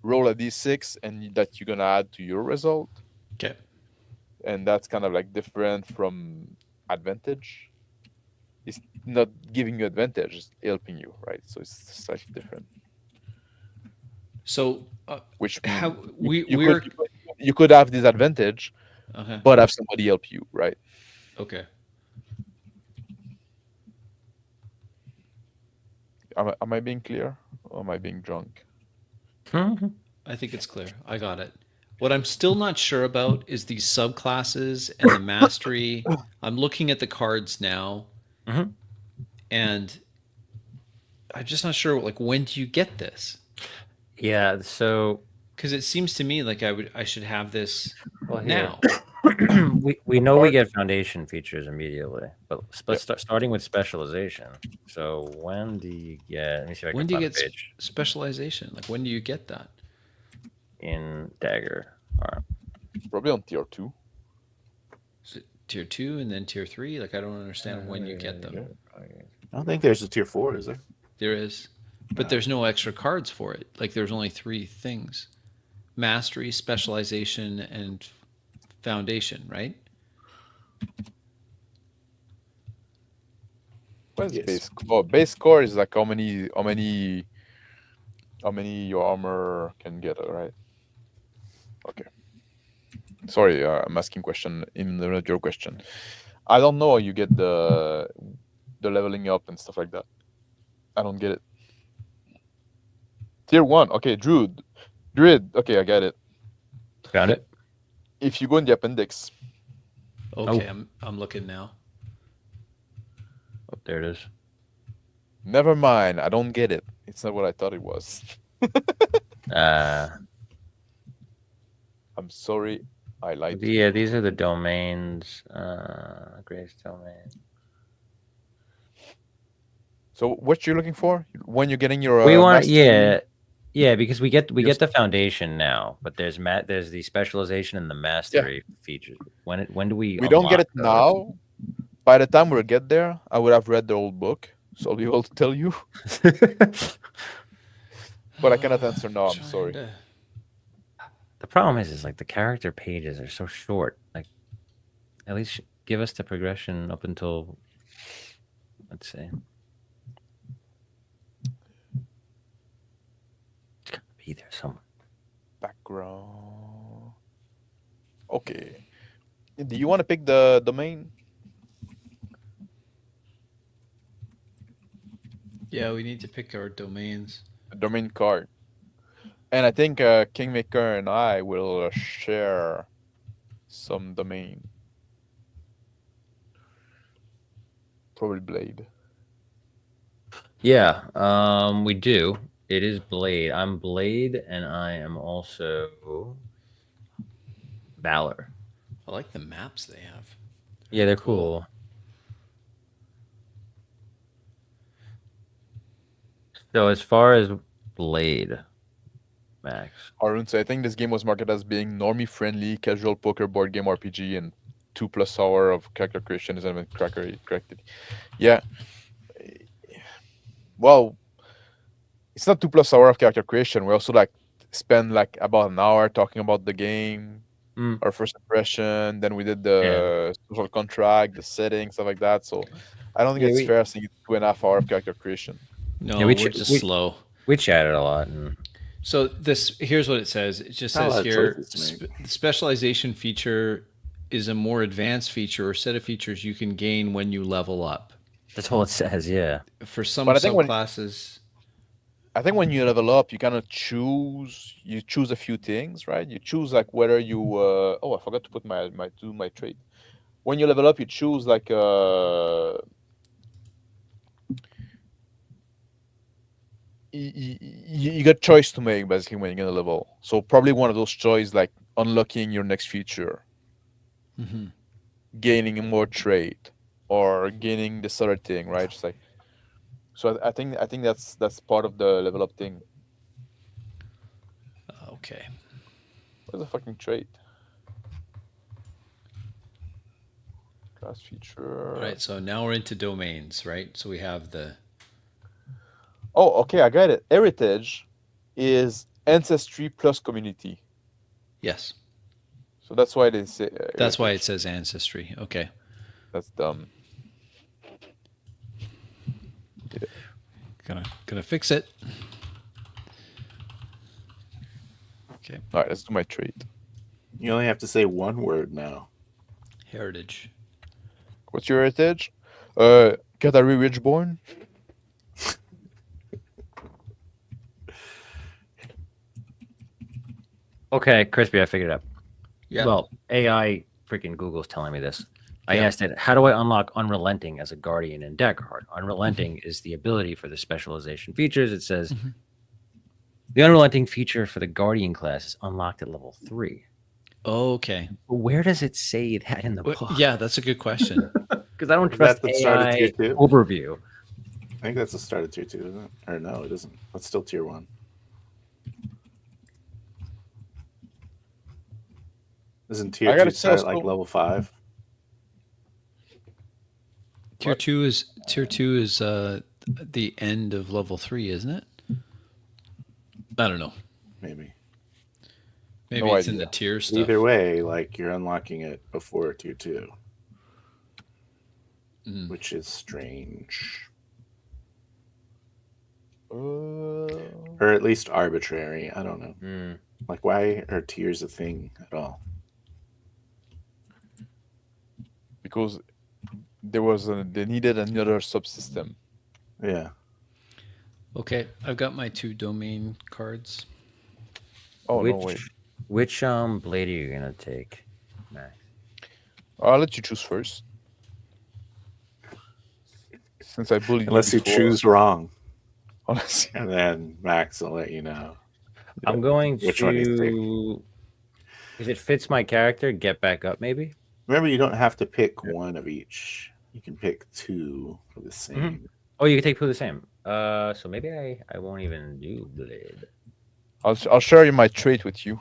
roll a D6 and that you're gonna add to your result, Okay. and that's kind of like different from advantage. It's not giving you advantage, it's helping you, right? So it's slightly different. So Which how means we're you could have disadvantage, okay. but have somebody help you, right? Okay. Am I being clear? Or am I being drunk? I think it's clear. I got it. What I'm still not sure about is these subclasses and the mastery. I'm looking at the cards now, Mhm. and I'm just not sure. Like, when do you get this? Yeah, so Because it seems to me like I should have this well here now. we know we get foundation features immediately, but let's start starting with specialization. So when do you get? Let me see if I When can do you find a get page specialization? Like, when do you get that? in Dagger. All right. Probably on tier 2. Is it tier 2 and then tier 3? Like, I don't understand when you get them. I don't think there's a tier 4, is there? There is, but there's no extra cards for it. Like, there's only 3 things: mastery, specialization, and foundation. Right? What is Yes. base score? Oh, base score is like how many your armor can get, right? Okay. Sorry, I'm asking question in the your question. I don't know how you get the leveling up and stuff like that. I don't get it. Tier 1. Okay, Druid. Okay, I get it. Found it. If you go in the appendix, Okay, I'm looking now. Oh, there it is. never mind. I don't get it. It's not what I thought it was. I'm sorry. I lied. to you. Yeah, these are the domains. Grace domain. So what you're looking for when you're getting your We want, mastery? yeah, because we get Yes. the foundation now, but there's the specialization and the mastery features. When do we? We don't get unlock it those? now. By the time we get there, I would have read the old book, so I'll be able to tell you. But I cannot answer now. I'm sorry. The problem is like the character pages are so short. Like, at least give us the progression up until, let's see. It's gotta be there somewhere. Background. Okay. Do you want to pick the domain? Yeah, we need to pick our domains. The domain card. And I think Kingmaker and I will share some domain. Probably Blade. Yeah, we do. It is Blade. I'm Blade, and I am also Valor. I like the maps they have. Yeah, they're cool. So as far as Blade, Max. Arun, so I think this game was marketed as being normie friendly, casual poker board game RPG, and 2+ hour of character creation is corrected. Yeah. Well, it's not 2+ hour of character creation. We also like spend like about an hour talking about the game, our first impression. Then we did the social contract, the settings, stuff like that. So I don't think it's fair saying it's 2.5 hours of character creation. No, Yeah, we're just slow. We chatted a lot, and So this here's what it says. It just Not a says lot of here, choices to make. the specialization feature is a more advanced feature or set of features you can gain when you level up. That's all it says. Yeah. For some But I think subclasses, when you level up, you kind of choose a few things, right? You choose like whether you oh, I forgot to put my trait. When you level up, you choose like you got choice to make basically when you're gonna level. So probably one of those choices like unlocking your next feature, gaining more trait, or gaining this other thing, right? Just like so, I think that's part of the level up thing. okay. What's a fucking trait? Class feature. All right, so now we're into domains, right? So we have the Oh, okay, I got it. Heritage is ancestry plus community. yes. So that's why they say. That's why it heritage. says ancestry. Okay. That's dumb. Gonna fix it. Okay. All right, let's do my trait. You only have to say one word now. Heritage. What's your heritage? Qatari Ridgeborn. Okay, Crispy, I figured it out. Yeah. Well, AI freaking Google's telling me this. I Yeah. asked it, how do I unlock Unrelenting as a guardian in Daggerheart? Unrelenting is the ability for the specialization features. It says the Unrelenting feature for the guardian class is unlocked at level 3. Okay. But where does it say that in the book? Yeah, that's a good question. Because I don't Is trust that the start of AI tier 2? overview. I think that's the start of tier 2, isn't it? Or no, it isn't. That's still tier 1. Isn't tier I gotta 2 start say at like also- level 5? Tier two is the end of level 3, isn't it? I don't know. Maybe. Maybe No it's in the idea. tier stuff. Either way, like you're unlocking it before tier 2, which is strange. Or at least arbitrary. I don't know. Like, why are tiers a thing at all? Because they needed another subsystem. Yeah. Okay, I've got my 2 domain cards. Oh no, wait. Which blade are you gonna take, Max? I'll let you choose first. Since I bullied Unless you before. choose wrong, Honestly. and then Max will let you know. I'm going Which one you to, if it fits my character, get back up maybe. Remember, you don't have to pick one of each. You can pick 2 for the same. Oh, you can take two of the same. So maybe I won't even do blade. I'll share you my trait with you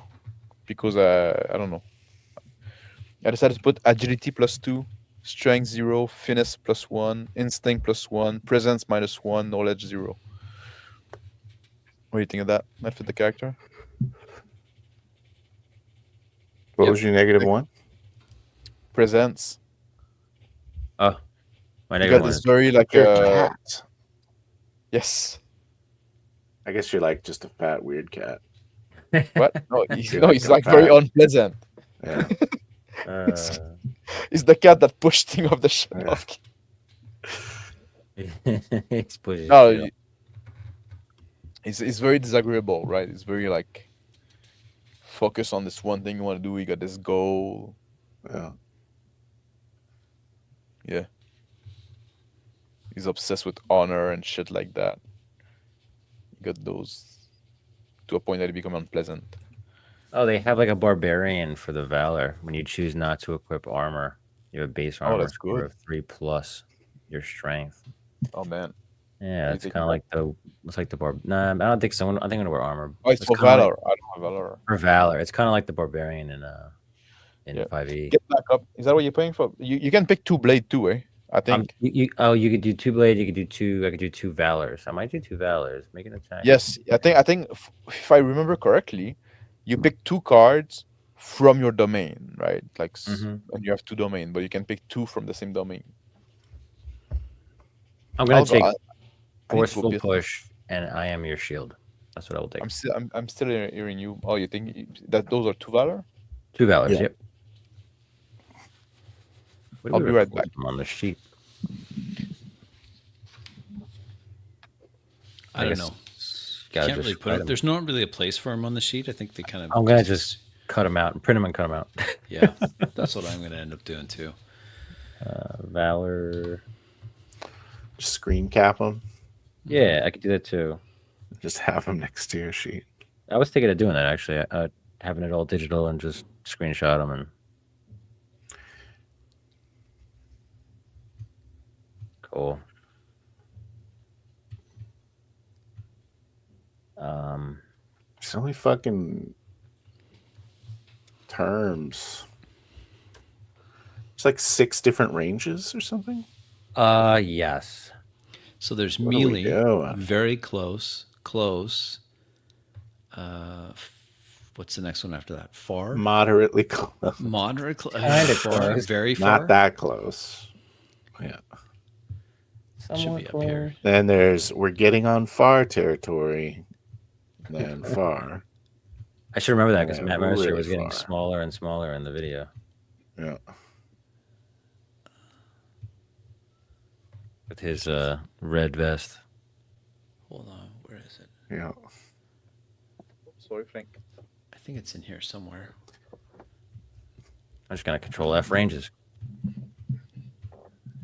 because I don't know. I decided to put agility +2, strength 0, finesse +1, instinct +1, presence -1, knowledge 0. What do you think of that? Might fit the character. What Yep. was your -1? Presence. Oh, my You negative got one this is very like You're a cat. yes. I guess you're like just a fat weird cat. What? No, You're no, like he's a like very fat- unpleasant. Yeah. He's the cat that pushed thing off the shelf. it's pushing No, shit. he's very disagreeable, right? He's very like focus on this one thing you want to do. You got this goal. Yeah. Yeah. He's obsessed with honor and shit like that. You got those to a point that he become unpleasant. Oh, they have like a barbarian for the valor. When you choose not to equip armor, you have a base armor that's score good. of 3+ your strength. Oh man. Yeah, You it's take kind of like the. It's like the barb. Nah, I don't think so. I think I'm gonna wear armor. Oh, it's for kinda like- valor. I don't have valor. for valor, it's kind of like the barbarian in Yeah. 5e. Get back up. Is that what you're playing for? You can pick 2 blade too, eh? I think. You could do 2 blade. You could do 2. I could do 2 valors. I might do 2 valors. Make an attack. Yes, I think if I remember correctly, you pick 2 cards from your domain, right? Like Mhm. and you have 2 domain, but you can pick 2 from the same domain. I'm gonna take I need to go forceful piss. push, and I am your shield. That's what I will take. I'm still hearing you. Oh, you think that those are 2 valor? 2 valors. Yeah. Yep. What do I'll we be right record back. them on the sheet? I don't guess know. gotta Can't just really put write it. 'em. There's not really a place for them on the sheet. I think they kind of. I'm gonna just cut them out and print them and cut them out. Yeah, that's what I'm going to end up doing too. Valor. Just screen cap them. Yeah, I could do that too. Just have them next to your sheet. I was thinking of doing that actually. Having it all digital and just screenshot them and. Cool. There's only fucking terms. It's like 6 different ranges or something. Yes. So there's Where do we melee, go? very close, close. What's the next one after that? Far, Moderately close. moderate, Kinda far, close. very far. Not that close. Yeah. Should be up here. Then there's we're getting on far territory. Then far. I should remember that because Yeah, Matt Mercer really was getting far. smaller and smaller in the video. Yeah. With his red vest. Hold on, where is it? Yeah. Sorry, Frank. I think it's in here somewhere. I'm just gonna control F ranges.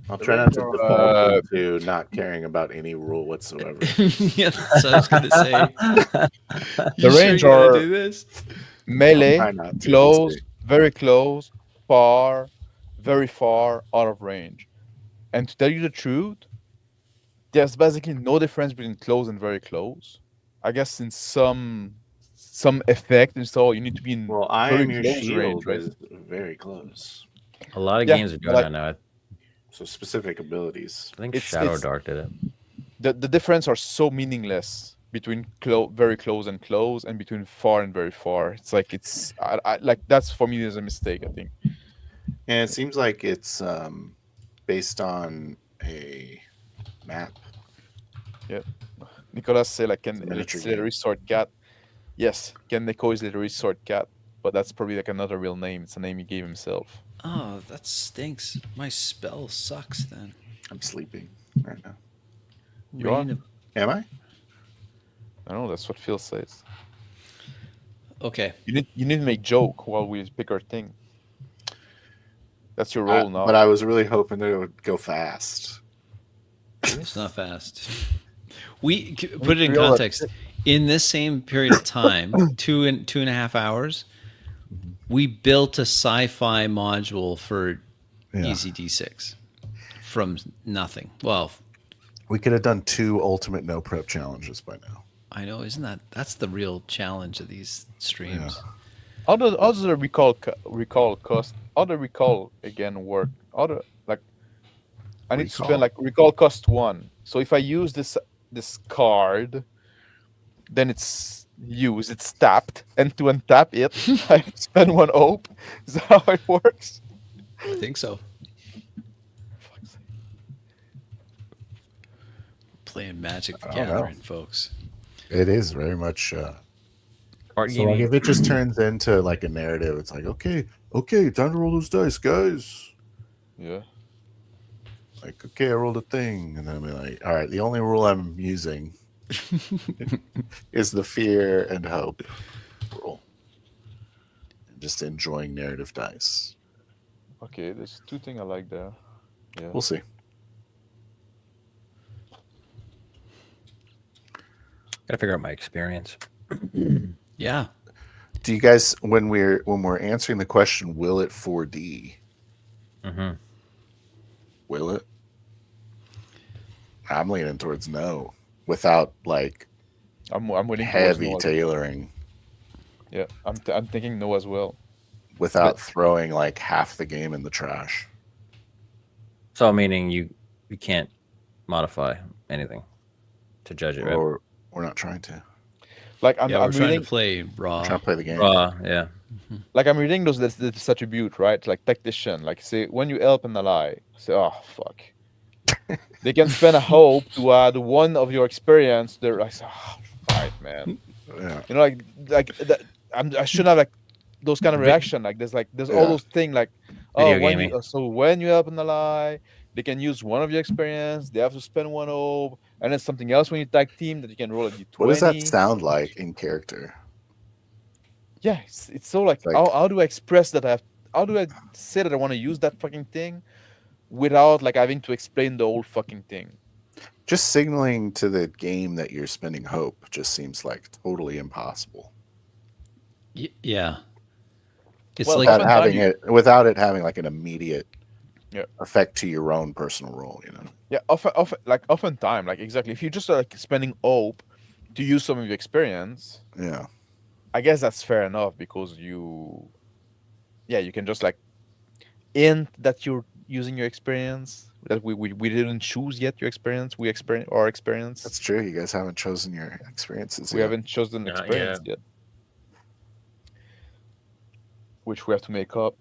I'll try not to default into not caring about any rule whatsoever. Yeah, that's what I was going to say. The range you're gonna are- do this? Melee, Try not to, we'll close, see. very close, far, very far, out of range. And to tell you the truth, there's basically no difference between close and very close. I guess in some effect, and so you need to be in Well, I very am your close shield range, right? is very close. A lot of Yeah, games are doing like- that now. So specific abilities. I think it's- Shadow it's- Dark did it. The difference are so meaningless between very close and close, and between far and very far. It's like I like that's for me is a mistake. I think. And it seems like it's based on a map. Nicolas say like It's a miniature it's literary sword cat. Yes, Ken Neko is literary sword cat, but that's probably like another real name. It's a name he gave himself. Oh, that stinks. My spell sucks then. I'm sleeping right now. You are? Reign of- Am I? I don't know. That's what Phil says. Okay. You need to make joke while we pick our thing. That's your role now. But I was really hoping that it would go fast. It's not fast. We put it in we all- context. In this same period of time, 2.5 hours, we built a sci-fi module for Easy D6 from nothing. Well, We could have done 2 ultimate no prep challenges by now. I know, that's the real challenge of these streams? How does the recall cost? How the recall again work? How the like? I need to Recall? spend like recall cost 1. So if I use this card, then it's used. It's tapped, and to untap it, I spend 1 hope. Is that how it works? I think so. Playing Magic the I don't know. Gathering, folks. It is very much. Card So like gaming. if it just turns into like a narrative, it's like okay, time to roll those dice, guys. Yeah. Like okay, I rolled a thing, and then I'll be like, all right, the only rule I'm using is the fear and hope rule. And just enjoying narrative dice. Okay. There's 2 things I like there. Yeah. We'll see. Gotta figure out my experience. Yeah. Do you guys when we're answering the question, will it 4D? Mm-hmm. Will it? I'm leaning towards no, without like I'm winning. heavy tailoring, Yeah. I'm thinking no as well. without throwing like half the game in the trash. So meaning you can't modify anything to judge it, right? Or we're not trying to. Like I'm We're trying reading. to play raw. We're trying to play the game. Yeah. Like I'm reading those this attribute, right? Like tactician, like say when you help an ally, say oh fuck. They can spend a hope to add 1 of your experience. They're like, oh, fine. night, man. Yeah. You know, like that. I should have like those kind of Vi- reaction. Like there's all Yeah. those things like, oh, Video when gaming. you so when you help an ally, they can use one of your experience. They have to spend one hope, and then something else when you tag team that you can roll a d20. What does that sound like in character? Yeah, it's so like, Like how do I express that how do I say that I want to use that fucking thing without like having to explain the whole fucking thing? just signaling to the game that you're spending hope just seems like totally impossible. Yeah. It's Well, like Without oftentimes having it having like an immediate Yeah. effect to your own personal role, you know. Yeah, oftentimes, like exactly. If you're just like spending hope to use some of your experience, Yeah. I guess that's fair enough because you can just like hint that you're using your experience that we didn't choose yet your experience. We experience our experience. That's true. You guys haven't chosen your experiences We yet. haven't chosen Not experience yet, which we have to make up.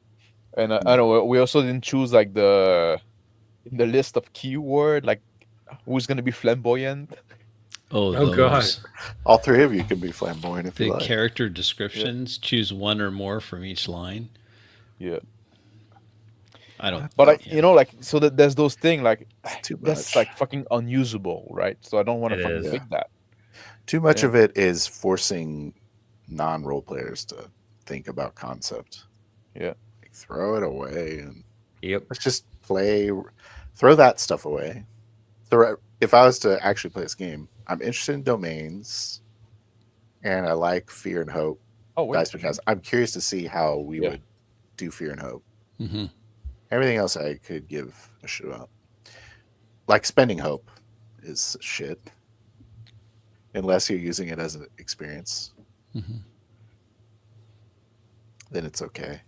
And I know we also didn't choose like in the list of keyword like who's gonna be flamboyant. oh Oh, God. those All three of you can be flamboyant if you the like. character descriptions. Choose one or more from each line. Yeah. I don't. But yeah. you know, like so that there's those things like It's too that's much. like fucking unusable, right? So I don't want to It fucking is. pick that. Too much Yeah. of it is forcing non-role players to think about concept. Yeah. Like, throw it away and Yep. let's just play. Throw that stuff away. If I was to actually play this game, I'm interested in domains, and I like fear and hope. Oh wait. That's because I'm curious to see how we Yeah. would do fear and hope. Mm-hmm. Everything else I could give a shit about. Like spending hope is shit. Unless you're using it as an experience, Mm-hmm. then it's okay.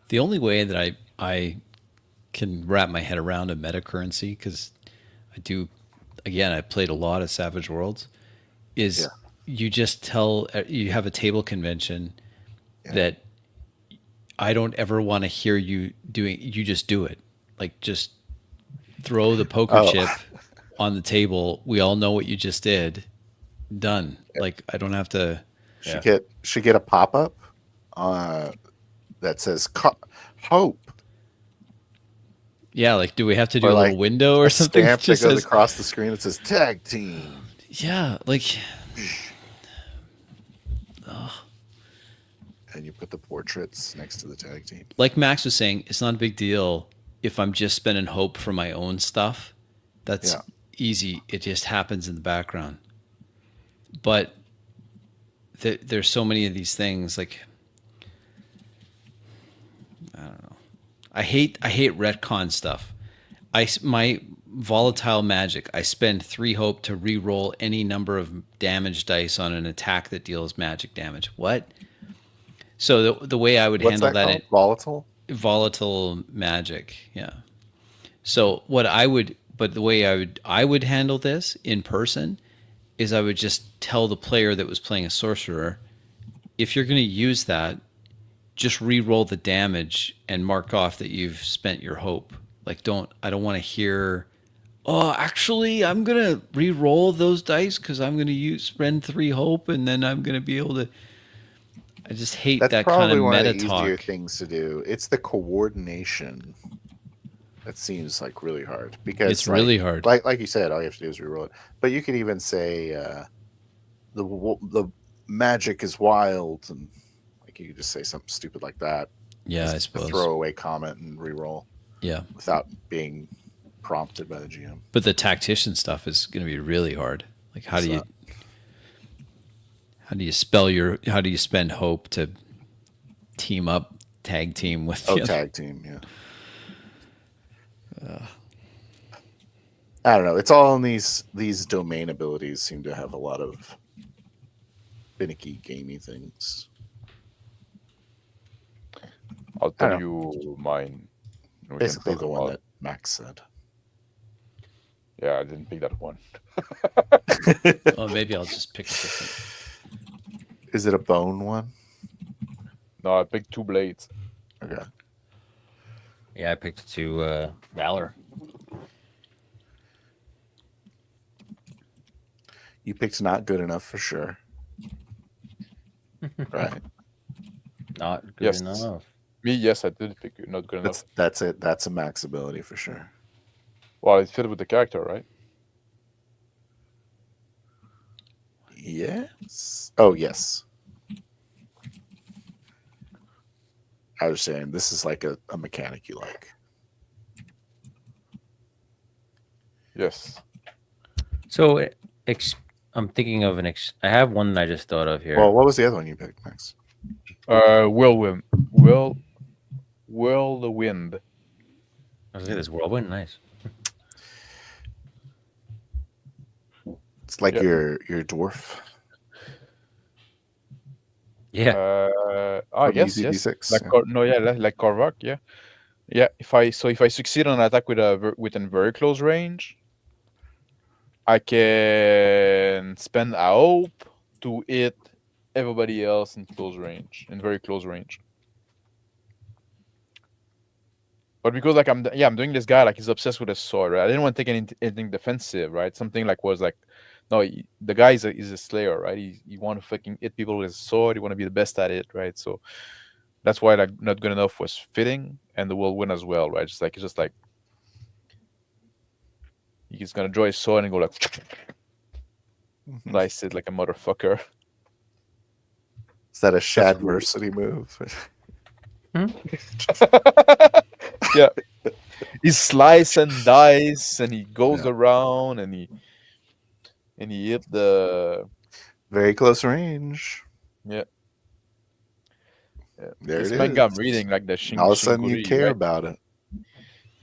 The only way that I can wrap my head around a meta currency, because I played a lot of Savage Worlds, is you just you have a table convention that I don't ever want to hear you doing. You just do it. Like just throw the poker chip on the table. We all know what you just did. Done. Like I don't have to. Should get a pop up that says hope. Yeah, like do we have to do Or a like little window or a something? stamp that just that goes says, across the screen that says tag team. yeah, like And you put the portraits next to the tag team. like Max was saying, it's not a big deal if I'm just spending hope for my own stuff. That's easy. It just happens in the background. But there's so many of these things. Like I don't know. I hate retcon stuff. My volatile magic. I spend 3 hope to re-roll any number of damage dice on an attack that deals magic damage. What? So the way I would handle that, volatile magic, yeah. So the way I would handle this in person is I would just tell the player that was playing a sorcerer, if you're going to use that, just re-roll the damage and mark off that you've spent your hope. Like I don't want to hear, oh, actually, I'm going to re-roll those dice because I'm going to spend 3 hope and then I'm going to be able to. I just hate that kind of meta talk. Easier things to do. It's the coordination that seems like really hard because it's really hard. Like you said, all you have to do is reroll it. But you could even say the magic is wild, and like you could just say something stupid like that. Yeah, just I suppose. A throwaway comment and reroll. Yeah, without being prompted by the GM. But the tactician stuff is going to be really hard. Like how do you spend hope to team up, tag team with the other? Tag team, yeah. I don't know. It's all in these domain abilities seem to have a lot of finicky, gamey things. I'll tell you mine. Basically the one that Max said. Yeah, I didn't pick that one. Oh, maybe I'll just pick a different. Is it a bone one? No, I picked 2 blades. Okay. Yeah, I picked 2 Valor. You picked not good enough for sure. Right. Not good Yes. enough. Me, yes, I did pick not good enough. That's it. That's a max ability for sure. Well, it fit with the character, right? Yes. Oh, yes. I was saying this is like a mechanic you like. Yes. So I'm thinking of I have one that I just thought of here. Well, what was the other one you picked, Max? Whirlwind. Whirl the wind. I was gonna say this whirlwind, nice. It's like Yep. your dwarf. Yeah. Yes, easy yes. D6. Like like Korvac, yeah. Yeah, if I succeed on an attack within very close range, I can spend a hope to hit everybody else in close range, in very close range. But because like I'm doing this guy like he's obsessed with his sword, right? I didn't want to take anything defensive, right? Something like was like, no, the guy is a slayer, right? He want to fucking hit people with his sword. He want to be the best at it, right? So that's why like not good enough was fitting, and the will win as well, right? It's just like he's gonna draw his sword and go like slice it like a motherfucker. Is that a Shadversity move? Yeah, he slice and dice, and he goes around, and he hit the Very close range. yeah. There This it manga I'm is. reading like the All of a sudden you Shinguri, care right? about it.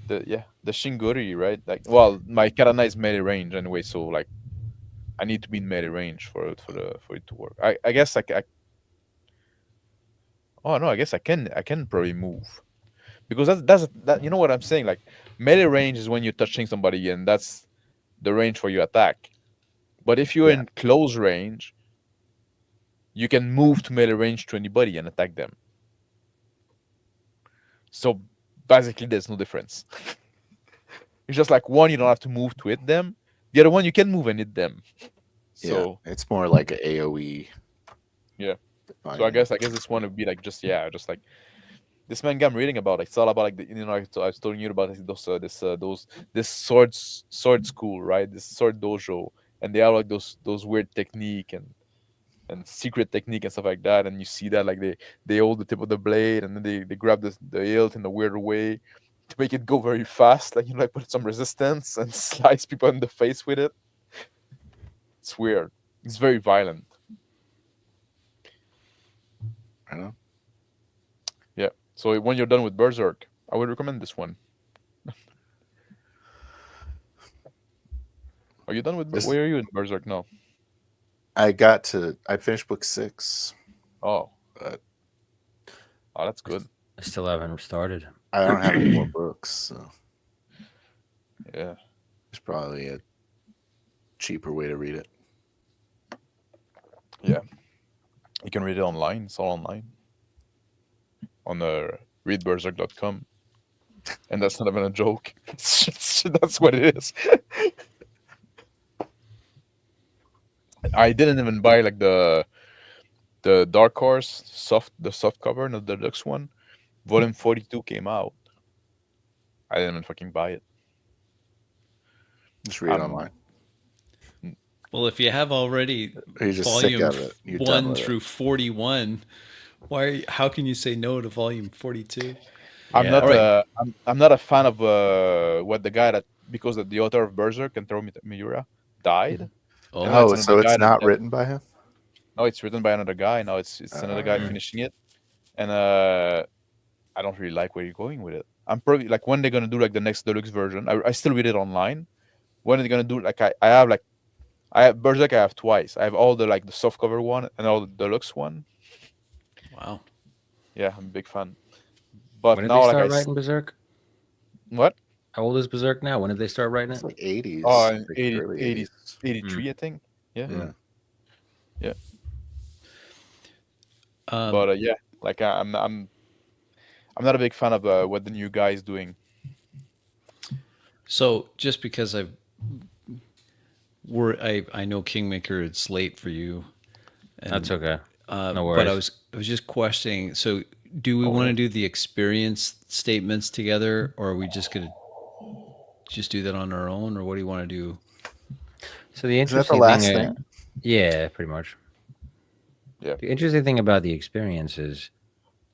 The Shinguri, right? Like, well, my katana is melee range anyway, so like, I need to be in melee range for it to work. I guess oh no, I guess I can probably move because that you know what I'm saying. Like melee range is when you're touching somebody, and that's the range for your attack. But if you're in close range, you can move to melee range to anybody and attack them. So basically, there's no difference. It's just like one, you don't have to move to hit them. The other one, you can move and hit them. So yeah, it's more like an AOE. yeah. So I guess this one would be like just like this manga I'm reading about. It's all about like I was telling you about this sword school, right? This sword dojo, and they have like those weird technique and secret technique and stuff like that. And you see that like they hold the tip of the blade and then they grab the hilt in a weird way to make it go very fast, like like put some resistance and slice people in the face with it. It's weird. It's very violent. I know. Yeah. So when you're done with Berserk, I would recommend this one. Are you done with? Where are you in Berserk now? I finished book 6. Oh, but that's good. I still haven't started. I don't have any more books, so Yeah. there's probably a cheaper way to read it. Yeah. You can read it online. It's all online. On readberserk.com. And that's not even a joke. That's what it is. I didn't even buy like the Dark Horse soft cover, not the deluxe one. Volume 42 came out. I didn't even fucking buy it. Just read it online. Well, if you have already you're just sick of it. You're 1 through 41, how can you say no to volume 42? I'm not a fan of what the guy because the author of Berserk, Kentaro Miura, died. Oh, so it's not written by him? No, it's written by another guy. Now it's another guy finishing it, and I don't really like where you're going with it. I'm probably like when they're gonna do like the next deluxe version. I still read it online. When are they gonna do like I have Berserk. I have twice. I have all the like the softcover one and all the deluxe one. Wow. Yeah, I'm a big fan. But when did now they start writing Berserk? What? How old is Berserk now? When did they start writing it? It's like 80s. Oh, like 83, I think. Yeah. Yeah. But yeah, like I'm not a big fan of what the new guy is doing. So just because I know Kingmaker. It's late for you. And, That's okay. No But I worries. was just questioning. So, do we Oh, want to yeah. do the experience statements together, or are we just gonna just do that on our own, or what do you want to do? So the Isn't that the interesting last thing, thing? yeah, pretty much. Yeah. The interesting thing about the experience is,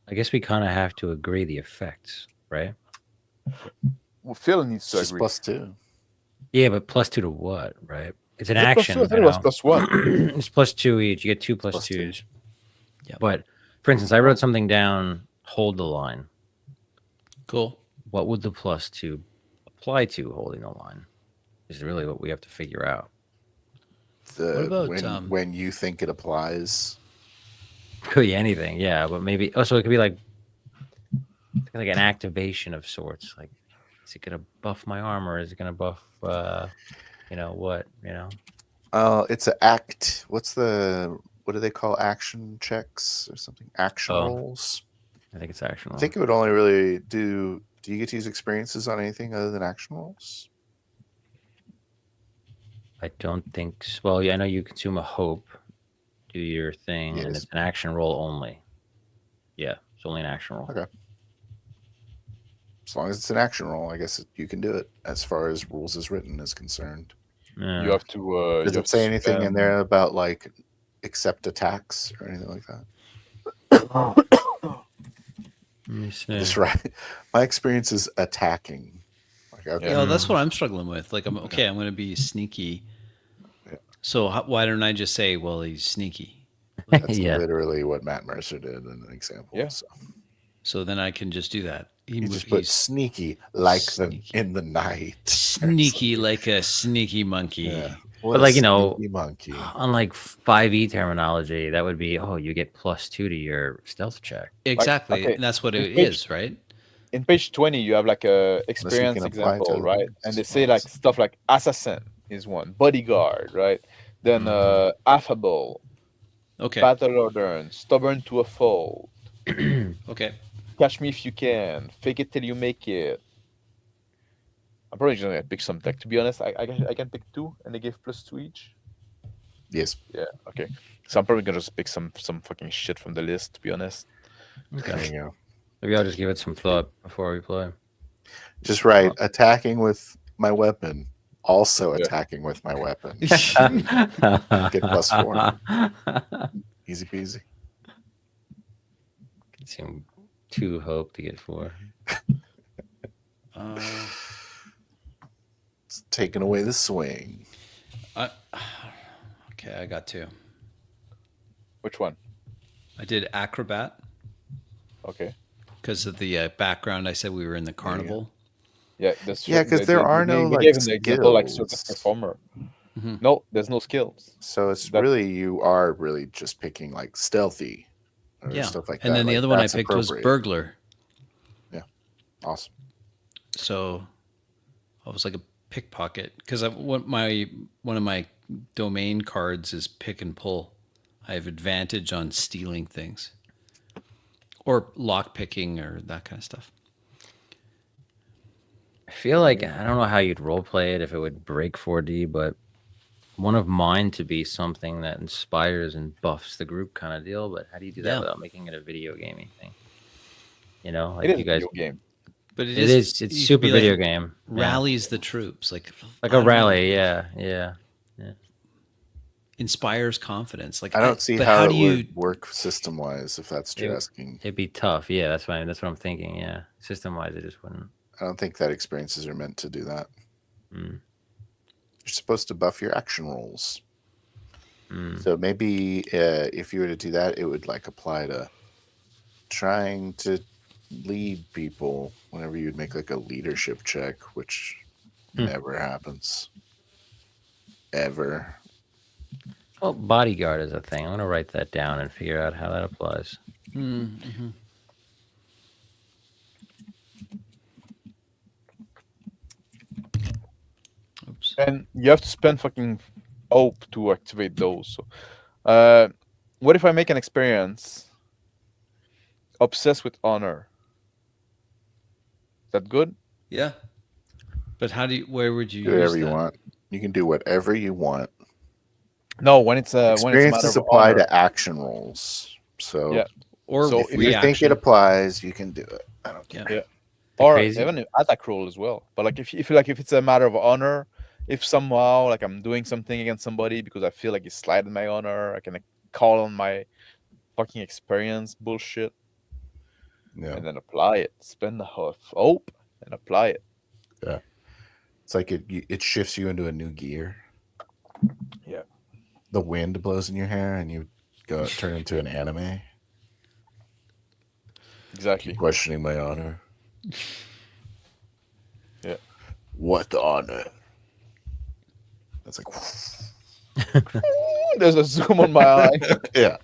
I guess we kind of have to agree the effects, right? Well, Phil needs It's to just agree. +2. Yeah, but +2 to what, right? It's an Is it +2? I action, thought it was +1. it's +2 each. You get two +2. +2s. Yep. But for instance, I wrote something down. Hold the line. Cool. What would the +2 apply to holding the line? Is really what we have to figure out. What about, When you think it applies? Could be anything, yeah. But maybe also it could be like an activation of sorts. Like, is it gonna buff my armor? Is it gonna buff what? It's an act. What do they call action checks or something? Action Oh. rolls. I think it's action I roll. think it would only really do. Do you get to use experiences on anything other than action rolls? I don't think so. Well, yeah, I know you consume a hope, do your thing, and Yes. it's an action roll only. Yeah, it's only an action roll. Okay. As long as it's an action roll, I guess you can do it. As far as rules as written is concerned. Yeah. You have to. Does you it have say to anything in spend- there about like accept attacks or anything like that? Let me see. Just right. My experience is attacking. Like, okay. Yeah, that's what I'm struggling with. Like, I'm going to be sneaky. Yeah. So why don't I just say, well, he's sneaky? That's Yeah. literally what Matt Mercer did in an example. Yeah. So then I can just do that. He just put He's sneaky like sneaky. in the night. sneaky like a sneaky monkey. Yeah. But like, sneaky monkey. on like 5e terminology, that would be, you get +2 to your stealth check. Exactly. okay, And that's what it page- is, right? In page 20, you have like a experience can apply example, to right? And they say spells. like stuff like assassin is one, bodyguard, right? Then affable, Okay. battle order, stubborn to a fault, Okay. catch me if you can, fake it till you make it. I'm probably just gonna pick some tech. To be honest, I can pick 2, and they give +2 each. Yes. Yeah, okay. So I'm probably gonna just pick some fucking shit from the list. To be honest. There you go. Maybe I'll just give it some thought before we play. Just right. Attacking with my weapon. Also Yeah. attacking with my weapon. Get +4. Easy peasy. Consume 2 hope to get 4. It's taking away the swing. Okay, I got 2. Which one? I did acrobat Okay. because of the background. I said we were in the carnival. Yeah, that's Yeah, 'cause there are no, we like, gave him the example like skills. circus performer. Mhm. No, there's no skills. So it's That- really, you are really just picking like stealthy or Yeah. stuff like that. And then the Like, other one I that's picked was appropriate. burglar. Awesome. So I was like a pickpocket because one of my domain cards is pick and pull. I have advantage on stealing things or lock picking or that kind of stuff. I feel like, I don't know how you'd roleplay it if it would break 4D, but one of mine to be something that inspires and buffs the group kind of deal. But how do you do that Yeah. without making it a video gaming thing? Like It is you a guys, video game. But it is. It's you could super be like, video game. Yeah. Rallies the troops Like like a I don't know, rally. Yeah. inspires confidence. Like I don't see but how it do you would work system wise if that's what you're It- asking. It'd be tough. Yeah, that's what I'm thinking. Yeah, system wise, it just wouldn't. I don't think that experiences are meant to do that. Mm. You're supposed to buff your action rolls. Mm. So maybe if you were to do that, it would like apply to trying to lead people whenever you'd make like a leadership check, which never happens. Ever. Well, bodyguard is a thing. I'm gonna write that down and figure out how that applies. Mm-hmm. Oops. And you have to spend fucking hope to activate those. So, what if I make an experience obsessed with honor? Is that good? Yeah. But where would you Do use whatever you that? want. You can do whatever you want. No, when it's a matter Experiences of apply honor. to action rolls. So Yeah. Or So if if you think reaction. it applies, you can do it. I don't care. Yeah. or crazy- even an attack roll as well. But like if you feel like if it's a matter of honor, if somehow like I'm doing something against somebody because I feel like it's slighted my honor, I can like, call on my fucking experience bullshit Yeah. and then apply it. Spend the hope and apply it. It's like it shifts you into a new gear. Yeah. The wind blows in your hair and you turn into an anime. Exactly. Questioning my honor. Yeah. What honor? That's like There's a zoom on my eye. yeah.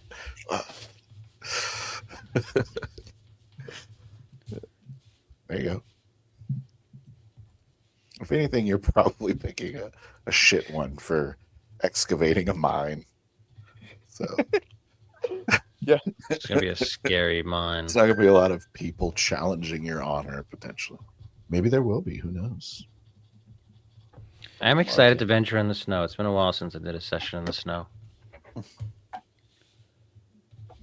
There you go. If anything, you're probably picking a shit one for excavating a mine. So It's gonna be a scary mine. it's not going to be a lot of people challenging your honor potentially. Maybe there will be. Who knows? I'm excited to venture in the snow. It's been a while since I did a session in the snow.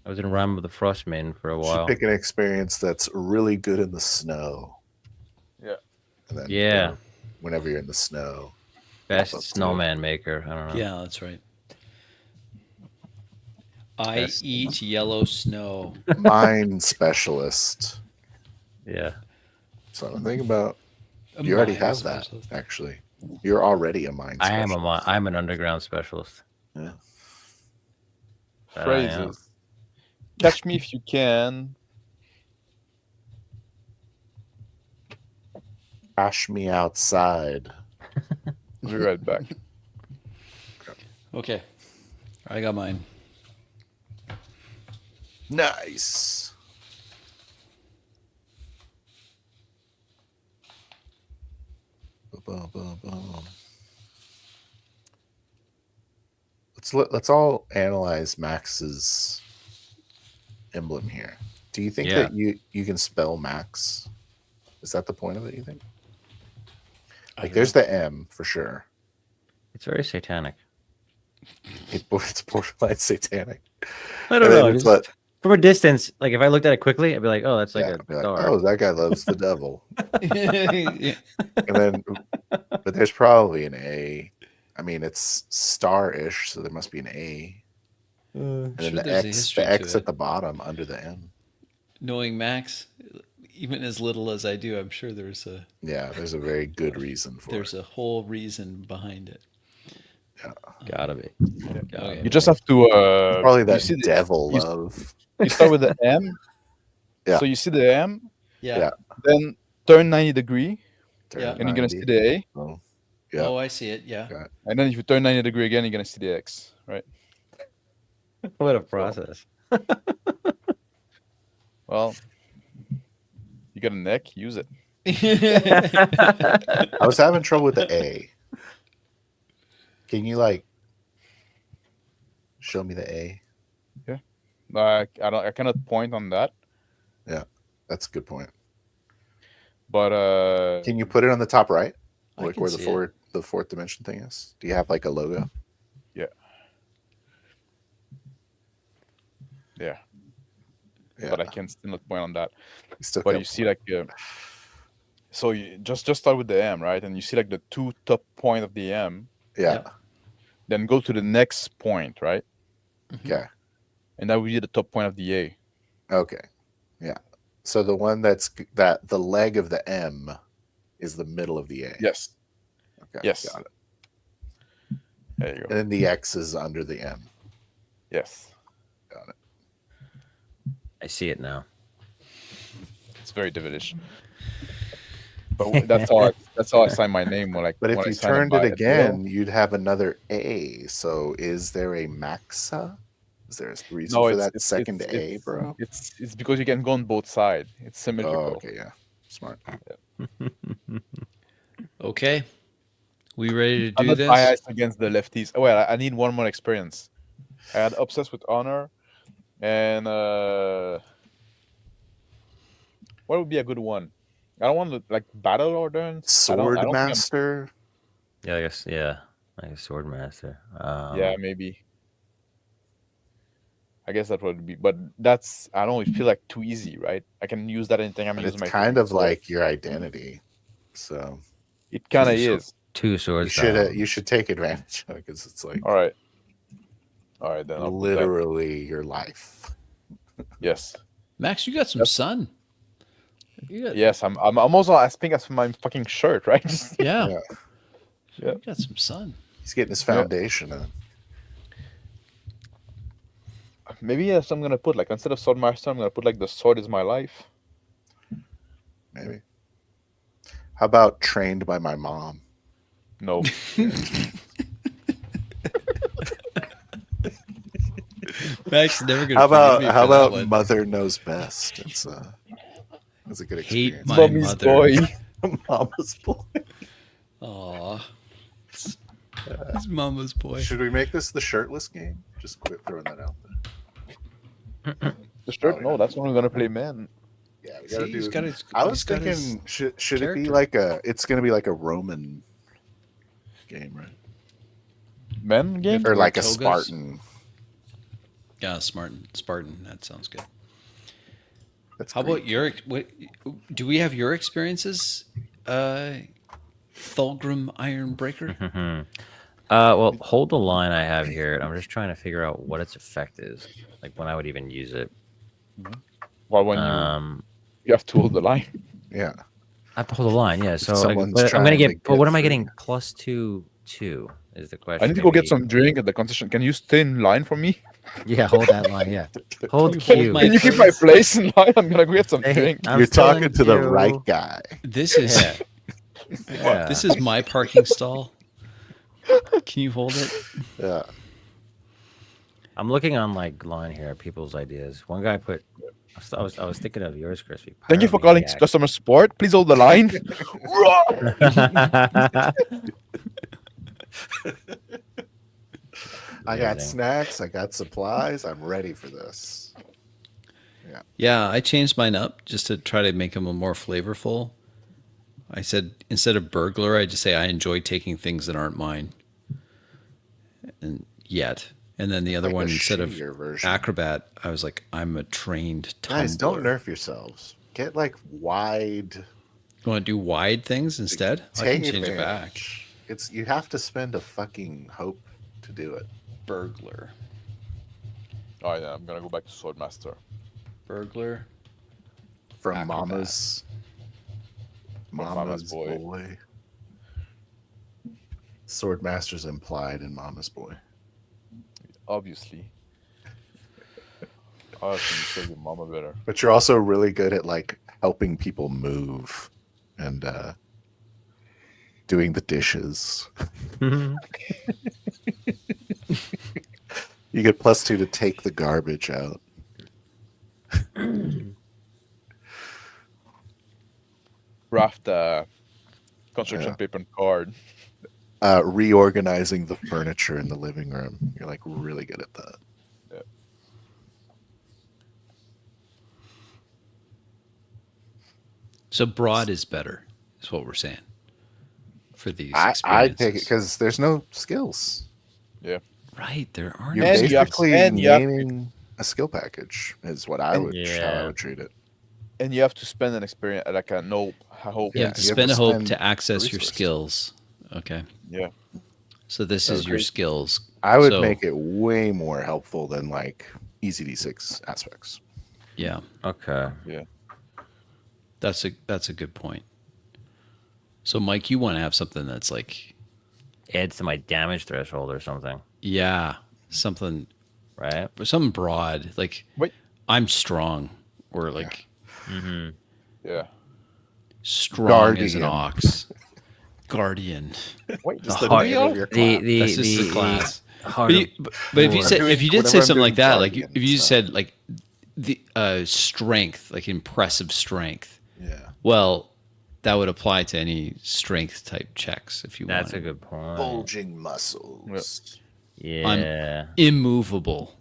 I was in Rhyme of the Frost Maiden for a You while. should pick an experience that's really good in the snow. Yeah. And then Yeah. whenever you're in the snow. Best Let's do it. snowman maker. I don't know. Yeah, that's right. I Best- eat yellow snow. Mine specialist. Yeah. So think about A you already mine have that, specialist. actually. You're already a mine I am specialist. I'm an underground specialist. Yeah. That I am. Phrases. Catch me if you can. Crash me outside. I'll be right back. Okay. I got mine. Nice. Ba-ba-ba-ba. Let's all analyze Max's emblem here. Do you think Yeah. that you can spell Max? Is that the point of it, you think? Like there's the M for sure. It's very satanic. It's borderline satanic. I don't And then know. it's Just from a distance, like if I looked at it quickly, I'd be like, "Oh, that's like yeah, a be like, star." oh, that guy loves the devil. Yeah. And then, but there's probably an A. I mean, it's star-ish, so there must be an A. And Sure then there's a the history to X it. at the bottom under the M. Knowing Max, even as little as I do, I'm sure there's There's a very good reason for there's it. a whole reason behind it. Gotta be. Okay. You just have to Probably you that see the- devil you- love. you start with the M. Yeah. So you see the M, Yeah. then turn 90 degree, Turn Yeah. it and you're gonna 90. see the A. Oh, yeah. Oh, I see it. Yeah. Okay. And then if you turn 90 degree again, you're gonna see the X, right? What a process. Well, you got a neck, use it. I was having trouble with the A. Can you show me the A? I cannot point on that, That's a good point. but Can you put it on the top right? I Like can where see it. the fourth dimension thing is? Do you have like a logo? yeah, Yeah. but I can still not point on that. You still But can't you see like so you just start with the M, right? And you see like the two top point of the M, Yeah. Yep. then go to the next point, right? Okay. And that will be the top point of the A. Okay. Yeah. So the one that the leg of the M is the middle of the A. Yes. Okay. Yes. Got it. There you go. And then the X is under the M. Yes. Got it. I see it now. It's very devilish. But that's how I sign my name when But if when I you sign turned my it again, you'd have another A. So is there a Maxa? Is there a reason for that second A, bro? It's because you can go on both sides. It's symmetrical. Oh, okay, yeah. Smart. Okay. We ready to I'm do not this? biased against the lefties. Well, I need one more experience. I had obsessed with honor, and what would be a good one? I don't want to like battle order. I don't Sword think Master. Yeah, I guess. Yeah. Like a sword master. Yeah, maybe. I guess that would be, but that's I don't feel like too easy, right? I can use that anything I'm But using it's my kind freaking of sword. like your identity. So It kind of Two is. two sword you should take advantage of it because it's like All right. All right, then I'll put that. literally your life. Yes. Max, you got some Yep. sun. You got, Yes, I'm also asking as for my fucking shirt, right? yeah. Yeah. Yeah. You got some sun. He's getting his Yeah. foundation in. Maybe yes, I'm gonna put like instead of sword master, I'm gonna put like the sword is my life. Maybe. How about trained by my mom? No. Max is never gonna. How forgive me about for that one. mother knows best? It's a good Hate experience. my Mommy's mother. boy. Mama's boy. Aw. It's mama's boy. Should we make this the shirtless game? Just quit throwing that out there. The shirt? Oh, No, yeah. that's when we're gonna play man. Yeah, we See, gotta he's do. got his- I he's was got his thinking, should it be character. like a? It's gonna be like a Roman game, right? Men game? Or Wear like a togas? Spartan. Yeah, Spartan. That sounds good. That's How Greek. about your? What do we have your experiences? Thulgrim Ironbreaker. Mhm. Well, hold the line I have here. I'm just trying to figure out what its effect is, like when I would even use it. Well, when you have to hold the line. Yeah. I have to hold the line, yeah. So, someone's but I'm gonna trying to get. But what get am I through. getting? Plus two is the question. I need to go get Maybe- some drink at the concession. Can you stay in line for me? Yeah, hold that line. Yeah, hold you hold Q. my- Can you keep my place in line? I'm gonna go get some Hey, drink. I'm You're still talking in to the queue. right guy. This is Yeah. Yeah. this is my parking stall. Can you hold it? Yeah. I'm looking on like line here at people's ideas. One guy put. I was thinking of yours, Crispy. Thank you for calling Pyromaniac. customer support. Please hold the line. I got Amazing. snacks. I got supplies. I'm ready for this. Yeah, I changed mine up just to try to make them a more flavorful. I said instead of burglar, I just say I enjoy taking things that aren't mine. And then the other Like a one instead of shittier version. acrobat, I was like, I'm a trained tumbler. Guys, don't nerf yourselves. Get like wide. You want to do wide things instead? I Take can change it back. advantage. It's you have to spend a fucking hope to do it. Burglar, Oh yeah, I'm gonna go back to Swordmaster. burglar. From Acrobat. Mama's Mama's boy. boy. Swordmaster's implied in Mama's boy. Obviously. Oh, can you say your mama better? But you're also really good at like helping people move and doing the dishes. You get +2 to take the garbage out. Craft construction Yeah. paper and card. Reorganizing the furniture in the living room. You're like really good at that. So broad is better, is what we're saying. For these I experiences. take it because there's no skills. Right, there are You're no And you have- basically and you have- naming a skill package is what I would how I Yeah. would treat it. And you have to spend an experience like a no hope. You Yeah, have to you have spend to a hope spend to access your resource. skills. Okay. Yeah. So this is your great. skills. I would So- make it way more helpful than like easy D6 aspects. Yeah. Okay. That's a good point. So Mike, you want to have something that's like, Adds to my damage threshold or something, yeah, something right? broad, like Wait. I'm strong, or like Mm-hmm. Yeah. strong as an Guardian. ox. Guardian. Wait, Just the the name name of of your The class. the That's just the, the class. heart But, of- but if you Lord. said doing- if you did whatever say I'm something like doing that, like Guardian if you stuff. said like the strength, like impressive strength, Yeah. well, that would apply to any strength type checks if you That's a want. good point. Bulging muscles. Yeah. Immovable.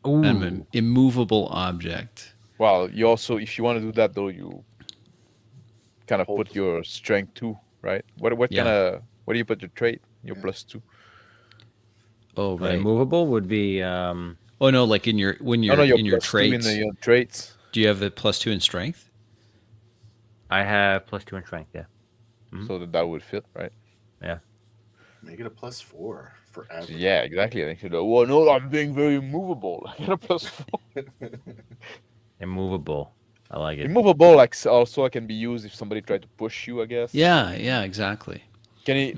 Ooh. I'm an immovable object. Well, you also, if you want to do that though, you kind of put your strength too, right? What Yeah. kind of what do you put your trait? Your Yeah. +2. Oh right. Immovable would be Oh no, like in your when No, you're no, your in your +2 in traits. your traits. Do you have the +2 in strength? I have +2 in strength. Yeah, So that would fit, right? yeah. Make it a +4 forever. So, yeah, exactly. And you go, well, no, I'm being very immovable. I get a +4. Immovable. I like it. Immovable, like also can be used if somebody tried to push you, I guess. Yeah, yeah, exactly. Can it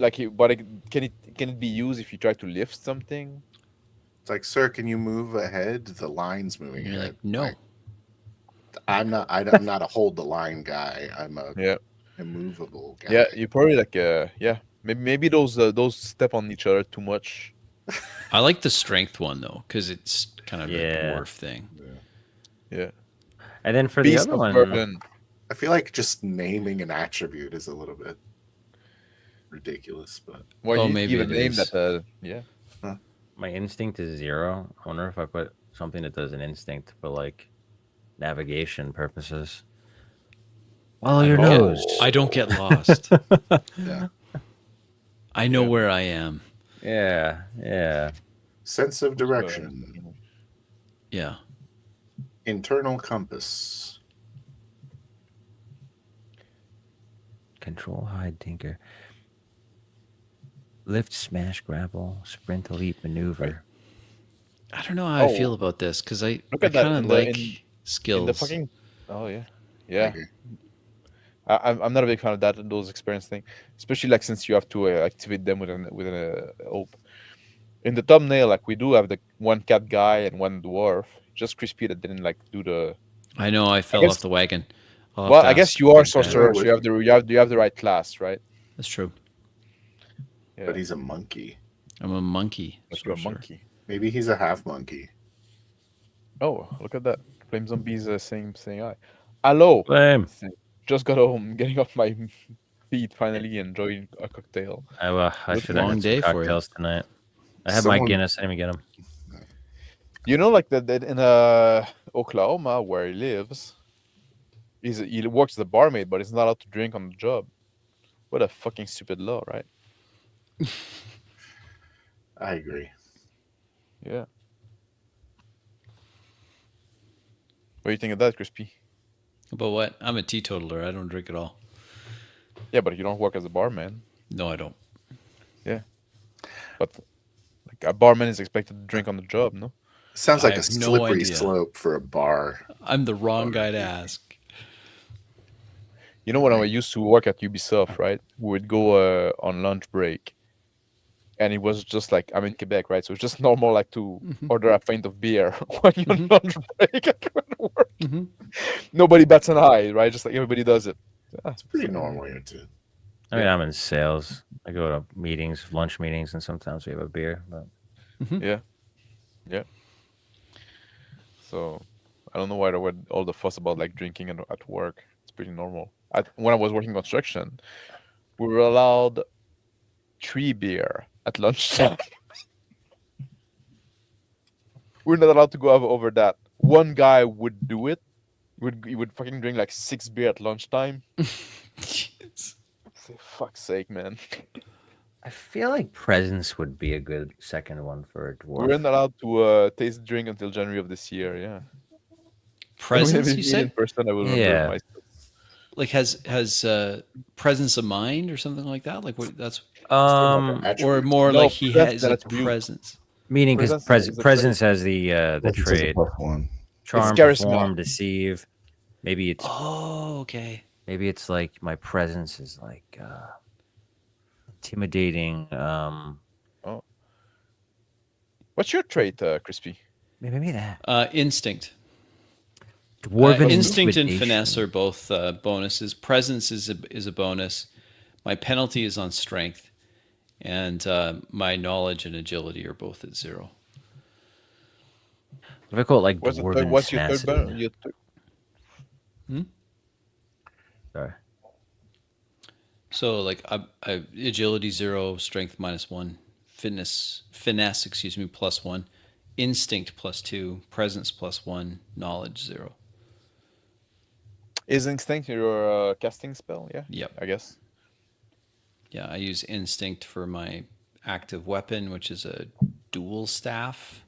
can it be used if you try to lift something? It's like, sir, can you move ahead? The line's moving And you're ahead. like, no. I'm not a hold the line guy. I'm a Yeah. immovable guy. Yeah, you probably like yeah. Maybe those step on each other too much. I like the strength one though, because it's kind of a Yeah. dwarf thing. Yeah. And then for Beast the other of one, burden. I feel like just naming an attribute is a little bit ridiculous, but Well, Oh, you maybe give a it name is. that yeah. my instinct is 0. I wonder if I put something that does an instinct for like navigation purposes. Follow your don't get- nose. I don't get lost. yeah. I know Yeah. where I am. Yeah, yeah. Sense of direction. Yeah. Internal compass. Control, hide, tinker. Lift, smash, grapple, sprint, leap, maneuver. I don't know how I Oh. feel about this because I Look at that kind in of the- like in skills. In the fucking oh yeah. Yeah. Okay. I'm not a big fan of that those experience thing, especially like since you have to activate them with an op. In the thumbnail, like we do have the one cat guy and one dwarf. Just Crispy that didn't like do the. I know I fell guess- off the wagon. I'll have Well, to I guess ask you are Big Ben. sorcerer, so you have the right class, right? That's true. Yeah. But he's a monkey. I'm a monkey. But you're a sorcerer. monkey. Maybe he's a half monkey. Oh, look at that! Flame zombies saying hi. Hello. Flame. Just got home, getting off my feet finally, enjoying a cocktail. I Good should have long had day some for you. cocktails tonight. I had my Someone- Guinness. I didn't even get them. You know, like that in Oklahoma where he lives, he works as a barmaid, but he's not allowed to drink on the job. What a fucking stupid law, right? I agree. Yeah. What do you think of that, Crispy? But what? I'm a teetotaler. I don't drink at all. Yeah, but you don't work as a barman. No, I don't. But like a barman is expected to drink on the job, no? Sounds like I a have no slippery idea. slope for a bar. I'm the wrong guy to ask. You know when I used to work at Ubisoft, right? We would go on lunch break, and it was just like I'm in Quebec, right? So it's just normal, like to order a pint of beer when you're on lunch break at work. Mhm. Nobody bats an eye, right? Just like everybody does it. It's pretty normal here too. I mean, I'm in sales. I go to meetings, lunch meetings, and sometimes we have a beer. But Yeah. So I don't know why there were all the fuss about like drinking at work. It's pretty normal. When I was working construction, we were allowed 3 beer at lunchtime. We're not allowed to go over that. One guy would do it. He would fucking drink like 6 beer at lunchtime. Jeez. For fuck's sake, man. I feel like presence would be a good second one for a We weren't dwarf. allowed to taste drink until January of this year. Yeah. Presence, Maybe you in said? person, I will Yeah. remember myself. Like has presence of mind or something like that? Like what? That's Um, or Attribute. more No, like he presence has is an a attribute. presence. meaning because Presence is a presence has the Presence is a trade +1. charm, charisma. perform, deceive. Maybe it's Oh, okay. maybe it's like my presence is like intimidating. What's your trait, Crispy? Maybe that Instinct. dwarven Instinct and intimidation. finesse are both bonuses. Presence is a bonus. My penalty is on strength, and my knowledge and agility are both at 0. If I call it like What's dwarven your third tenacity. bonus? Your Sorry. So like I agility 0, strength -1, finesse, excuse me, +1, instinct +2, presence +1, knowledge 0. Is instinct your casting spell? Yeah. Yep. I guess. Yeah, I use instinct for my active weapon, which is a dual staff,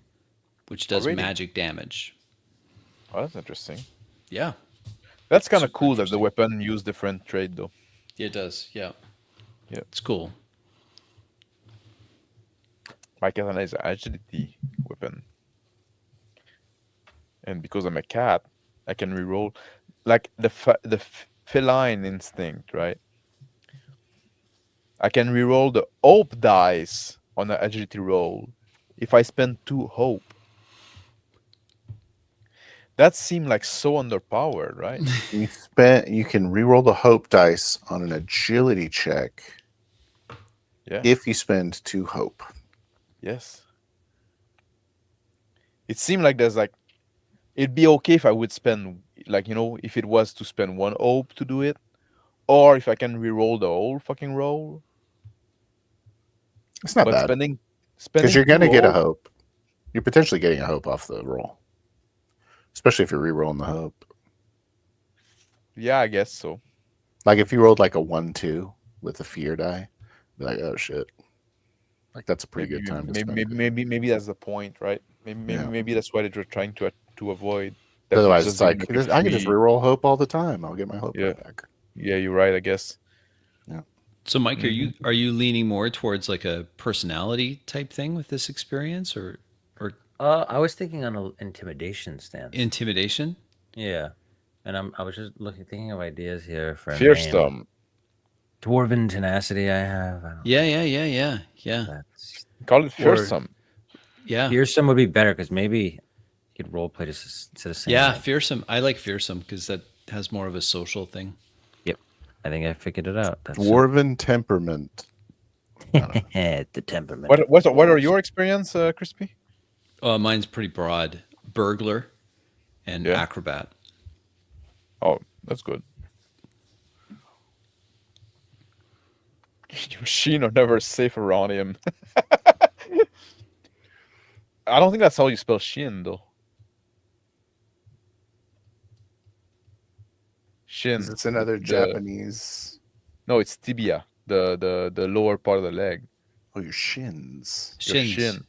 which does Already? magic damage. Oh, that's interesting. Yeah, That's kind of Super cool that the interesting. weapon use different trade though. it does. Yeah, Yeah. it's cool. My katana is an agility weapon, and because I'm a cat, I can reroll like the feline instinct, right? I can reroll the hope dice on an agility roll if I spend 2 hope. That seemed like so underpowered, right? You can reroll the hope dice on an agility check Yeah. if you spend 2 hope. Yes. It seemed like there's like it'd be okay if I would spend like if it was to spend 1 hope to do it, or if I can reroll the whole fucking roll. It's not But bad spending because you're 2 gonna get a hope, hope. You're potentially getting a hope off the roll, especially if you're rerolling the hope. yeah, I guess so. Like if you rolled like a 1-2 with a fear die, be like, oh shit. Like that's a pretty good time to spend. Maybe that's the point, right? Yeah. Maybe that's what they're trying to avoid. That it's Otherwise, just it's like giving like a I can just free. reroll hope all the time. I'll get my hope Yeah. right back. Yeah, you're right. I guess. So, Mike, Mm-hmm. are you leaning more towards like a personality type thing with this experience, or I was thinking on an intimidation stance. intimidation? Yeah, and I was just thinking of ideas here for a name. Fearsome. Dwarven tenacity. I have. I don't Yeah. know. That's Call it Or- fearsome. Yeah. fearsome would be better because maybe you could role play just instead of saying. Yeah, like, fearsome. I like fearsome because that has more of a social thing. I think I figured it out. That's Dwarven temperament. the temperament. What are your experience, Crispy? Mine's pretty broad: burglar and Yeah. acrobat. Oh, that's good. Sheen are never safe around him. I don't think that's how you spell Shin though. Shin. Is this another Japanese? No, it's tibia. The lower part of the leg. Oh, your shins. Your Shins. shin.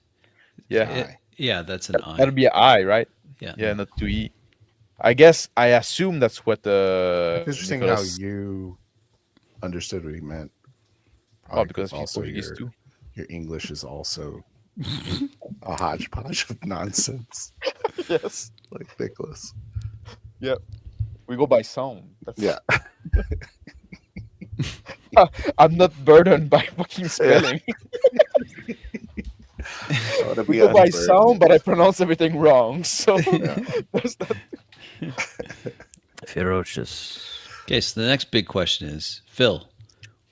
Yeah. Yeah, that's an That'll I. be an I, right? Yeah. Yeah, not 2E. I guess I assume that's what It's interesting Nicholas- how you understood what he meant. Oh, because Probably he's Portuguese too. your English is also a hodgepodge of nonsense, Yes. like Nicholas. We go by sound. That's, Yeah. I'm not burdened by fucking spelling. We go by sound, but I pronounce everything wrong. So there's that. Ferocious. Okay, so the next big question is, Phil,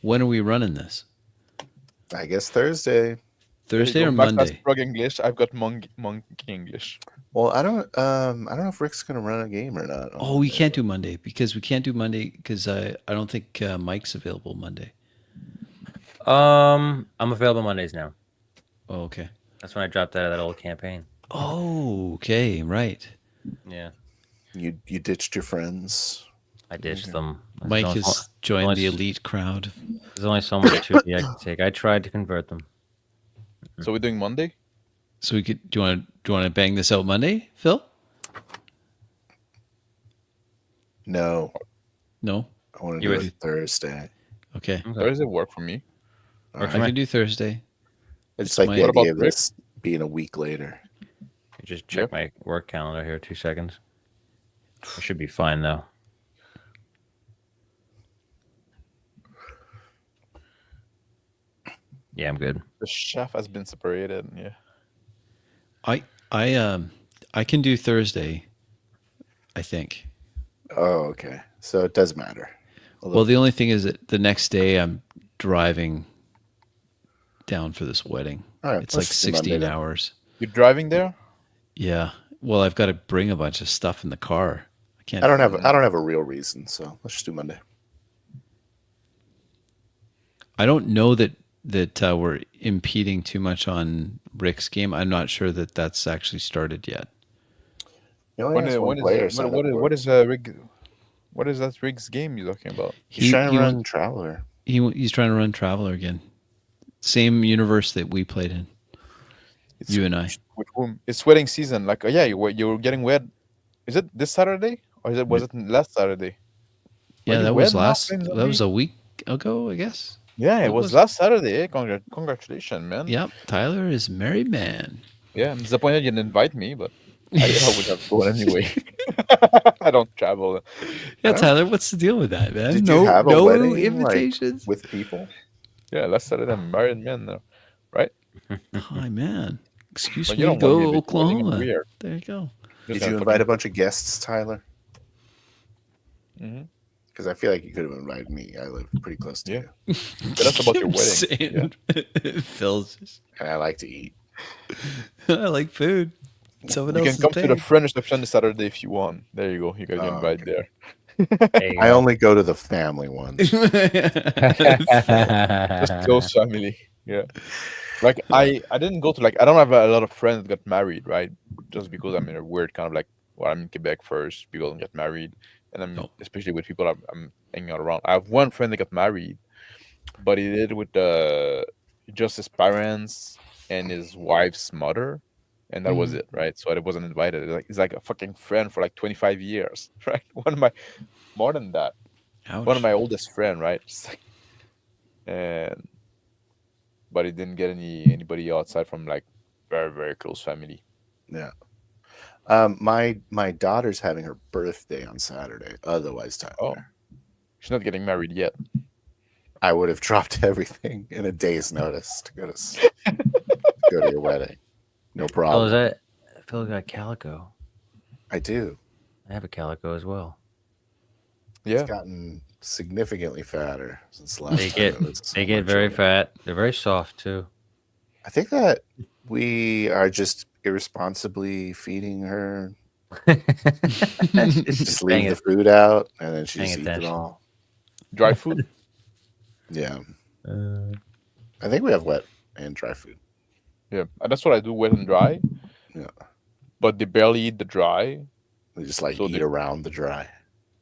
when are we running this? I guess Thursday. Thursday There or you go. Back past Monday? Frog English. I've got monk English. Well, I don't know if Rick's gonna run a game or not. Oh, we can't do Monday because I don't think Mike's available Monday. I'm available Mondays now. Oh, okay. That's when I dropped out of that old campaign. Oh, okay, right. Yeah, You ditched your friends. I ditched them. Mike There's has joined only- the elite crowd. There's only so much 2D I can take. I tried to convert them. So we're doing Monday. So we could do you want to bang this out Monday, Phil? No, No. I want to You do would- it Thursday. Okay. Okay. Thursday work for me. All Works I for me. can do Thursday. I just like my- the What about idea of Rick? this being a week later. Just check my work calendar here. 2 seconds. I should be fine though. Yeah, I'm good. The chef has been separated. Yeah. I can do Thursday, I think. Oh, okay. So it does matter. Well, the only thing is that the next day I'm driving down for this wedding. All right, It's let's like just do Monday 16 then. hours. You're driving there? Yeah. Well, I've got to bring a bunch of stuff in the car. I can't. I don't have a real reason, so let's just do Monday. I don't know that we're impeding too much on Rick's game. I'm not sure that that's actually started yet. You only has one player signed up for what it. is Rig? What is that Rig's game you're talking about? He's trying to he run want- Traveler. he's trying to run Traveler again. Same universe that we played in. It's, You and I. with whom? It's wedding season. Like, yeah, you're getting wed. Is it this Saturday or was it last Saturday? Are Yeah, you that wed was now, last. Flame That was Zombie? a week ago, I guess. Yeah, it What was was last Saturday. Eh? Congratulations, man. Yep, Tyler is a married man. Yeah, I'm disappointed you didn't invite me, but I would have gone anyway. I don't travel. Yeah, Huh? Tyler, what's the deal with that, man? Did you have a no wedding invitations. with people? Yeah, last Saturday I'm married man now, right? Hi, man. Excuse But me you to don't want me go to be wedding. It's Oklahoma. weird. There you go. Just Did gonna you invite a fucking- bunch of guests, Tyler? Mhm. Because I feel like you could have invited me. I live pretty close to Yeah. you, But that's about your wedding. Saying, Phil's just, and I like to eat. I like food. Someone You else can is come to the paying. French reception this Saturday if you want. There you go. You got your Oh, invite okay. there. There you I go. only go to the family ones. Just close family. Yeah. Like I didn't go to like I don't have a lot of friends that got married, right? Just because I'm in a weird kind of like well, I'm in Quebec first. People don't get married, and I'm No. especially with people I'm hanging out around. I have one friend that got married, but he did with just his parents and his wife's mother, and that was it, right? So I wasn't invited. Like he's like a fucking friend for like 25 years, right? One of my more than that. Ouch. One of my oldest friend, right? Just like, and but he didn't get anybody outside from like very very close family. Yeah. My daughter's having her birthday on Saturday. Otherwise, Tyler, Oh. She's not getting married yet. I would have dropped everything in a day's notice to go to your wedding. No problem. Phil got calico. I do. I have a calico as well. Yeah, It's gotten significantly fatter since last They time. get It was so they get much very older. fat. They're very soft too. I think that we are just irresponsibly feeding her. Just Dang leave the it. food out, and then she Paying just eats it attention. all. dry food. Yeah, Uh, I think we have wet and dry food. Yeah, and that's what I do, wet and dry. Yeah. But they barely eat the dry. We just like So eat they- around the dry,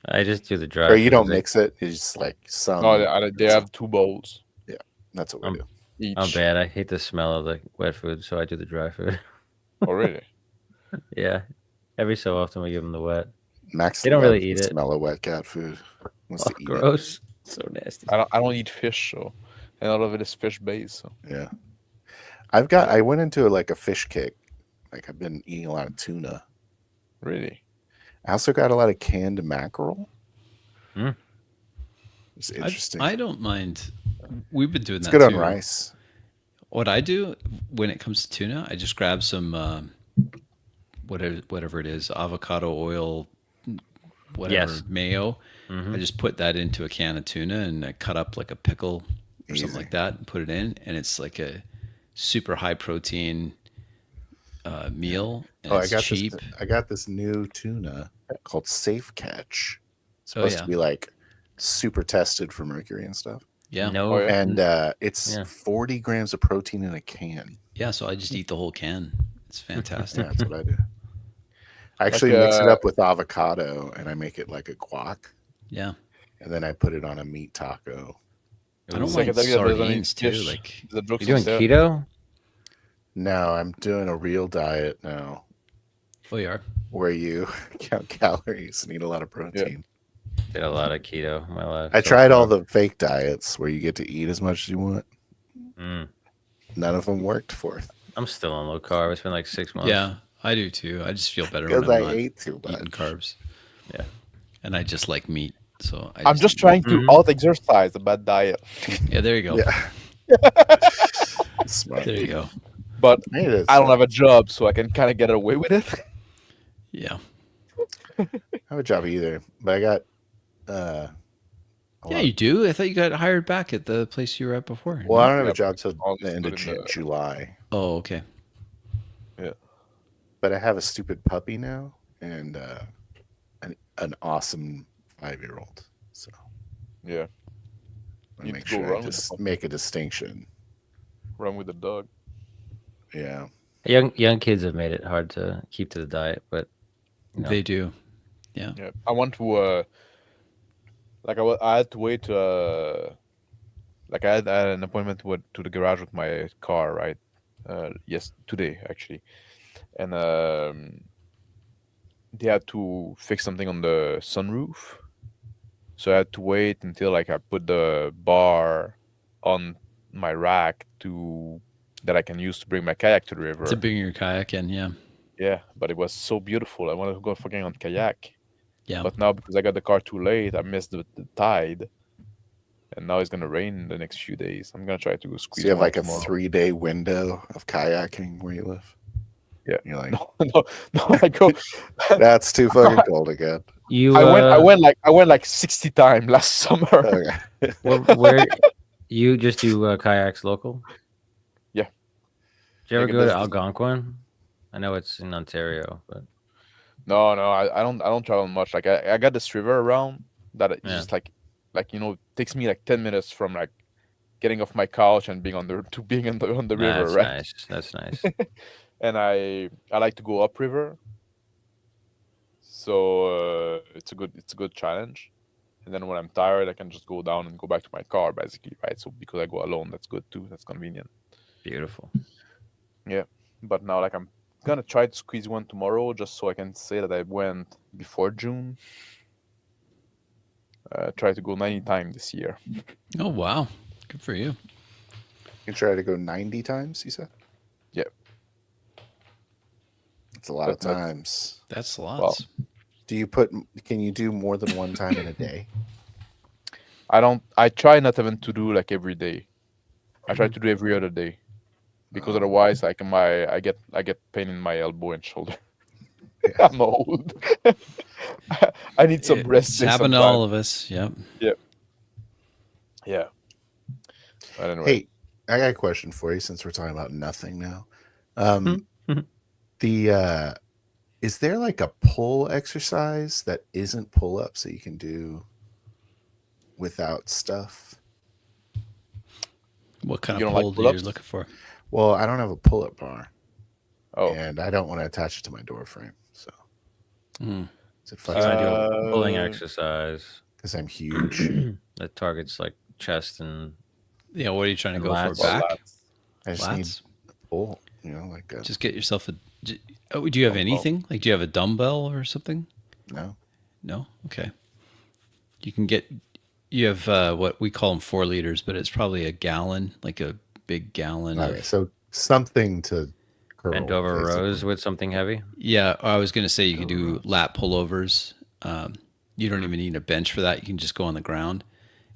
I just do the dry. or you don't because mix it. You just like some. No, they have 2 bowls That's what we do. each. I'm bad. I hate the smell of the wet food, so I do the dry food. Oh, really? Yeah, every so often we give them the wet. Max They don't loves really the eat it. smell of wet cat food. Wants Oh, to eat gross. So nasty. I don't eat fish, so and a lot of it is fish based. So it. Yeah, I went into like a fish kick. Like I've been eating a lot of tuna. really, I also got a lot of canned mackerel. Mm. It's interesting. I don't mind. We've been doing it's that good on too. rice. What I do when it comes to tuna, I just grab some whatever it is, avocado oil, whatever Yes. mayo. Mhm. I just put that into a can of tuna and I cut up like a pickle or something Easy. like that and put it in, and it's like a super high protein meal. And Oh, I it's got cheap. I got this new tuna called Safe Catch. It's Oh, supposed yeah. to be like super tested for mercury and stuff. Yeah, No. Oh, yeah. And it's Yeah. 40 grams of protein in a can. yeah. So I just eat the whole can. It's fantastic. Yeah, that's what I do. I actually mix it up with avocado and I make it like a guac, Yeah, and then I put it on a meat taco. I don't It's mind like a- there's only sardines too. fish. Like the jokes You doing keto? No, I'm doing a real diet now oh, you are. where you count calories and eat a lot of protein. Did a lot of keto in my life. I so tried all far. the fake diets where you get to eat as much as you want. Mm. None of them worked for it I'm still on low carb. It's been like 6 months. Yeah, I do too. I just feel better because when I'm I not ate too eating much. carbs. Yeah. And I just like meat, so I'm just eat trying to Mhm. out exercise a bad diet, meat. Yeah, there you go. Yeah. Smart. There you go. but It is. I don't have a job, so I can kind of get away with it. Yeah. I have a job either, but I got a Yeah, lot- you do. I thought you got hired back at the place you were at before. Well, I don't have Yeah, a job till all the end of good in the- July, Oh, okay. but I have a stupid puppy now and an awesome 5-year-old. So Yeah, I Need make to go sure I run with the just puppy. make a distinction. run with the dog. Yeah. Young kids have made it hard to keep to the diet, but No. They do. Yeah, I want to like I had to wait like I had an appointment to the garage with my car, right? Yes, today actually, and they had to fix something on the sunroof, so I had to wait until like I put the bar on my rack to that I can use to bring my kayak to the river. To bring your kayak in, yeah. Yeah, but it was so beautiful. I wanted to go fucking on kayak. Yeah. But now because I got the car too late, I missed the tide. And now it's gonna rain in the next few days. I'm gonna try to go So squeeze you have one like a tomorrow. 3-day window of kayaking where you live. Yeah. You're like, No, I go. that's too fucking cold again. You I went like 60 times last summer. Okay. where you just do kayaks local? Yeah. Did you ever Like, go to there's- Algonquin? I know it's in Ontario, but No, I don't travel much. Like I got this river around that it's Yeah. just like it takes me like 10 minutes from like getting off my couch and being on the river, that's right? nice. That's nice. And I like to go upriver, so it's a good challenge. And then when I'm tired, I can just go down and go back to my car, basically, right? So because I go alone, that's good too. That's convenient. Beautiful. Yeah, but now like I'm gonna try to squeeze one tomorrow, just so I can say that I went before June. Try to go 90 times this year. Oh wow, good for you. You try to go 90 times, you said? Yeah. That's a lot of That's- times. That's lots. Can you do more than one time in a day? I try not even to do like every day. I try to do every other day, because otherwise like I get pain in my elbow and shoulder. I'm old. I need some rest. It's day happened to sometime. all of us. Yep. Yeah. But anyway, Hey, I got a question for you since we're talking about nothing now. Is there like a pull exercise that isn't pull-ups that you can do without stuff? What kind You of don't like pull do you pull-ups? looking for? Well, I don't have a pull-up bar, oh, and I don't want to attach it to my door frame. So Mm. is it I'm gonna do fucking a pulling Uh, exercise because I'm huge? that targets like chest and Yeah. What are you trying to And go lats. for? Back. lats. I just need Lats. pull, like a Just get yourself a. Oh, do you have Dumbbell. anything? Like, do you have a dumbbell or something? no. No. Okay. You can get. You have what we call them 4 liters, but it's probably a gallon, like a big gallon Okay, of. so something to curl. bent over basically. rows with something heavy. Yeah, I was going to say you could Curl do rows. lat pullovers. You don't even need a bench for that. You can just go on the ground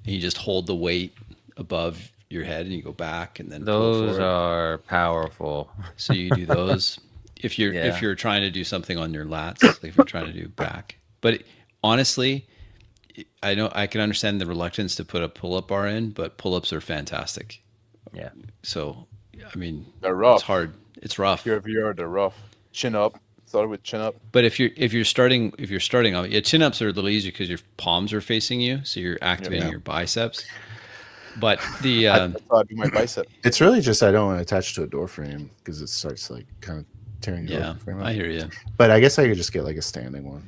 and you just hold the weight above your head and you go back and then pull Those forward. are powerful. So you do those if you're Yeah. if you're trying to do something on your lats, like if you're trying to do back. But honestly, I know I can understand the reluctance to put a pull-up bar in, but pull-ups are fantastic. Yeah. So I mean, They're rough. it's hard. It's rough. Here, they're rough. Chin up. Start with chin up. But if you're starting off, yeah, chin ups are a little easier because your palms are facing you, so you're activating Yeah. your biceps. But the That's how I do my bicep. It's really just I don't want to attach to a door frame because it starts like kind of tearing your yeah, door frame up. I hear you. But I guess I could just get like a standing one.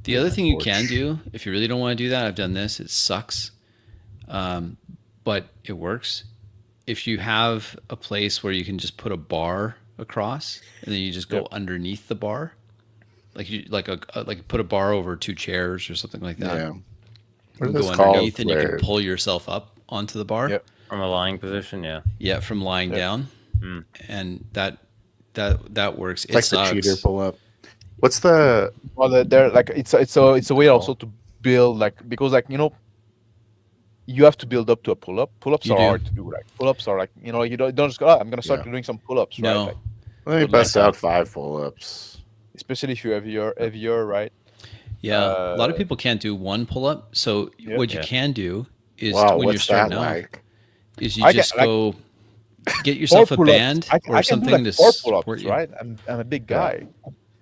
The other thing you can porch. do if you really don't want to do that, I've done this. It sucks, but it works. If you have a place where you can just put a bar across and then you just go Yep. underneath the bar, like put a bar over 2 chairs or something like that. Yeah. What You are can those go called? underneath and you where- can pull yourself up onto the bar. Yep. From a lying position, yeah. Yeah, from lying Yeah. down, Mm. and that works. It's like sucks. the cheater pull up. What's the Well, they're like it's a way also to build like, because like you have to build up to a pull up. Pull ups You are do. hard to do. Like pull ups are like you don't just go. Oh, I'm gonna start Yeah. doing some pull ups, No. right? Like, let me Good bust luck. out 5 pull ups. especially if you're heavier, right? Yeah, a lot of people can't do one pull up. So Yeah. what you Yeah. can do is Wow, when you're what's that starting off, like? is you I get, just like, go get yourself a pull-ups. band I or can do something like to 4 support pull-ups, you. right? I'm a big Yeah. guy,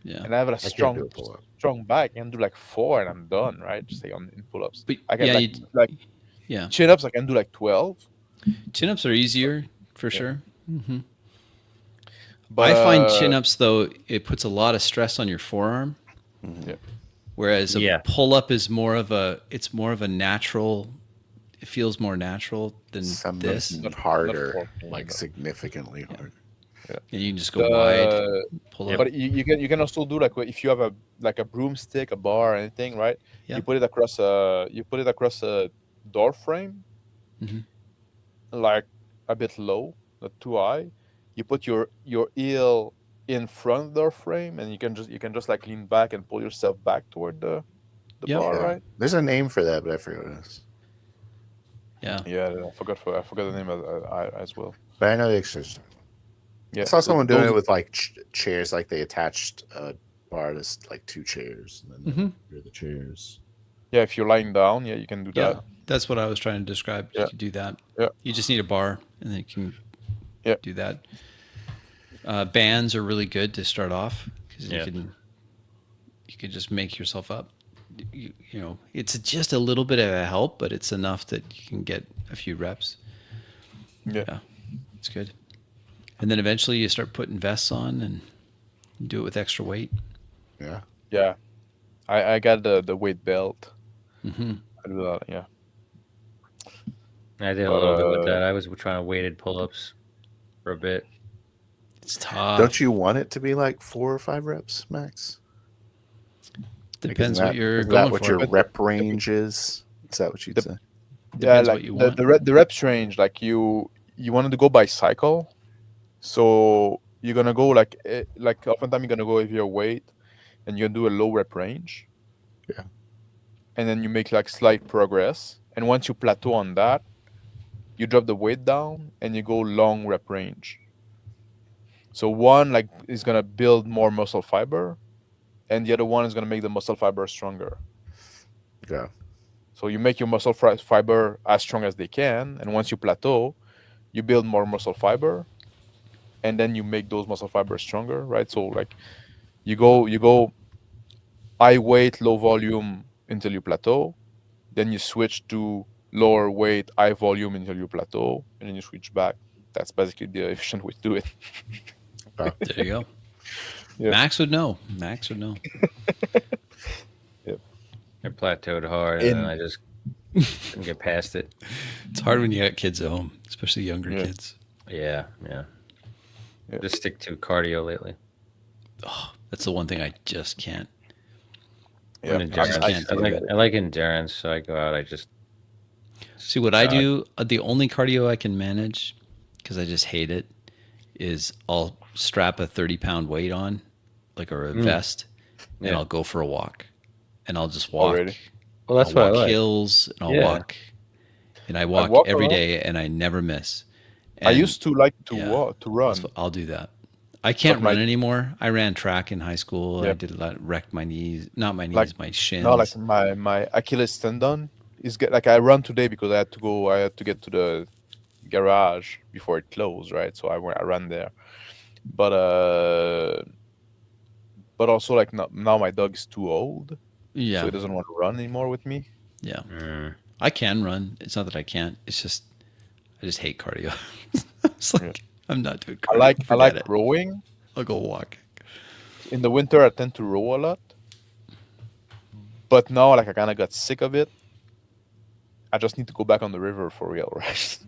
Yeah, and I have a can't strong do a pull-up. strong back. I can do like 4, and I'm done, right? Just say in pull ups. but I can yeah, like yeah, chin ups. I can do like 12. chin ups are easier for sure. But I find chin ups though it puts a lot of stress on your forearm. Yeah. Whereas a Yeah. pull up is more of a natural it feels more natural than Some this. is Not harder, 14, like no. significantly harder. And you can just go wide, pull up. But you can also do like if you have a broomstick, a bar, or anything, right? Yeah. You put it across a door frame, Mhm. like a bit low, not too high. You put your heel in front of the door frame, and you can just like lean back and pull yourself back toward the Yep. bar, Yeah. right? There's a name for that, but I forget what it is. Yeah. Yeah, I forgot the name as well. But I know the exercise. Yeah, I saw someone doing those- it with like chairs, like they attached a bar to like two chairs, and then Mhm. you're the chairs. Yeah, if you're lying down, yeah, you can do Yeah. that. That's what I was trying to describe. You Yeah. could do that. Yeah. You just need a bar, and then you can Yeah. do that. Bands are really good to start off because Yeah. you can just make yourself up. You know, it's just a little bit of a help, but it's enough that you can get a few reps. Yeah. It's good. And then eventually you start putting vests on and you do it with extra weight. Yeah. Yeah. I got the weight belt. Mm-hmm. I do that, yeah. I did a But, little bit with that. I was trying to weighted pull-ups for a bit. It's tough. Don't you want it to be like 4 or 5 reps max? Depends Like, what you're is going that what for. your But rep range is? Is that what you'd say? Depends like what you want. the reps range, like you wanted to go by cycle, so you're gonna go like oftentimes you're gonna go with your weight, and you're gonna do a low rep range. Yeah. And then you make like slight progress, and once you plateau on that, you drop the weight down and you go long rep range. So one like is gonna build more muscle fiber, and the other one is gonna make the muscle fiber stronger. Yeah. So you make your muscle fiber as strong as they can, and once you plateau, you build more muscle fiber, and then you make those muscle fibers stronger, right? So like you go high weight, low volume until you plateau, then you switch to lower weight, high volume until you plateau, and then you switch back. That's basically the efficient way to do it. There you go. Yeah. Max would know. Max would know. I plateaued hard, and then In- I just couldn't get past it. It's hard when you got kids at home, especially younger Yeah. kids. Yeah. Yeah. Just stick to cardio lately. Oh, that's the one thing I just can't. Yeah, And endurance. I can't do it. I like endurance, so I go out. I just See, what I do, the only cardio I can manage, because I just hate it, is I'll strap a 30-pound weight on, like, or a vest, and Yeah. I'll go for a walk. And I'll just walk. Already? well, that's I'll what I walk like. hills, and I'll Yeah. walk. And I walk walk every around. day, and I never miss. I And used to like to yeah, walk, to run. I'll do that. I can't my- run anymore. I ran track in high school. I Yeah. did a lot, wrecked my knees, not my knees, Like- my shins. No, like my Achilles tendon is like I run today because I had to get to the garage before it closed, right? So I ran there. But also like now my dog is too old, yeah, so he doesn't want to run anymore with me. yeah. Mm. I can run. It's not that I can't. It's just I just hate cardio. It's like I'm not doing cardio. I Forget like it. rowing. I'll go walk. In the winter, I tend to row a lot. But now, like I kind of got sick of it. I just need to go back on the river for real, right?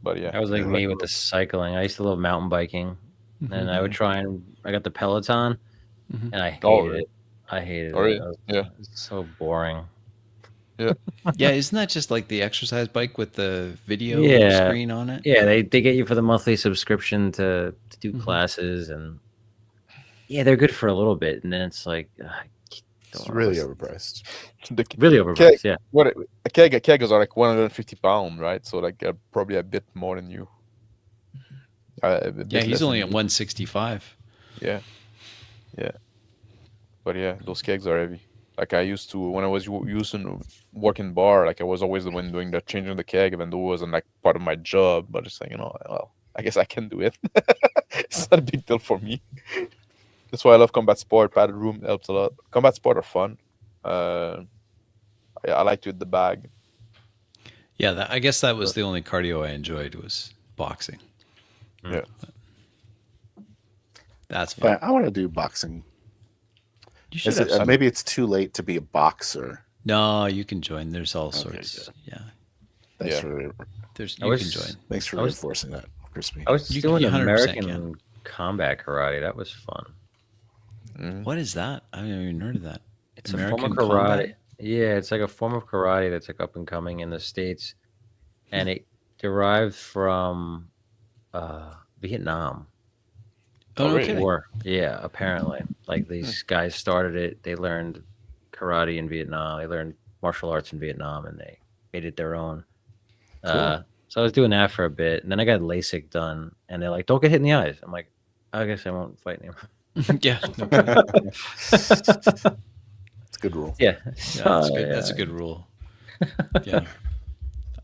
But yeah, I was like I me with rowing. the cycling. I used to love mountain biking, and I would try and I got the Peloton, Mhm. and I hated Oh, really? it. I hated Oh, really? it. It was- Yeah. it's so boring. Yeah, isn't that just like the exercise bike with the video Yeah. screen on it? Yeah, they get you for the monthly subscription to do Mhm. classes, and yeah, they're good for a little bit, and then it's like It's really overpriced. really overpriced. Yeah, What a kegos are like 150 pounds, right? So like probably a bit more than you. A bit Yeah, he's less only than at you. 165. Yeah. But yeah, those kegs are heavy. Like I used to when I was used to work in bar. Like I was always the one doing the changing the keg, even though it wasn't like part of my job. But just saying, well, I guess I can do it. It's not a big deal for me. That's why I love combat sport. Padded room helps a lot. Combat sport are fun. I like to hit the bag. Yeah, I guess that was the only cardio I enjoyed was boxing. Yeah. That's fun. But I want to do boxing. You should Is have it, some. maybe it's too late to be a boxer No, you can join. There's all Okay, sorts. good. Yeah, Thanks Yeah. for there's I you was- can join. thanks for I was- reinforcing that, Crispy. I was You- doing you 100% American combat karate. That was fun. What is that? I haven't even heard of that. It's a form of karate. combat? Yeah, it's like a form of karate that's like up and coming in the States, and it derived from Vietnam. Oh, no really? kidding. War. Yeah, apparently. Like these guys started it. They learned karate in Vietnam. They learned martial arts in Vietnam, and they made it their own. So I was doing that for a bit, and then I got LASIK done, and they're like, "Don't get hit in the eyes." I'm like, "I guess I won't fight anymore." Yeah, no kidding. It's a good rule. Yeah, Yeah, that's good. That's a good rule. Yeah,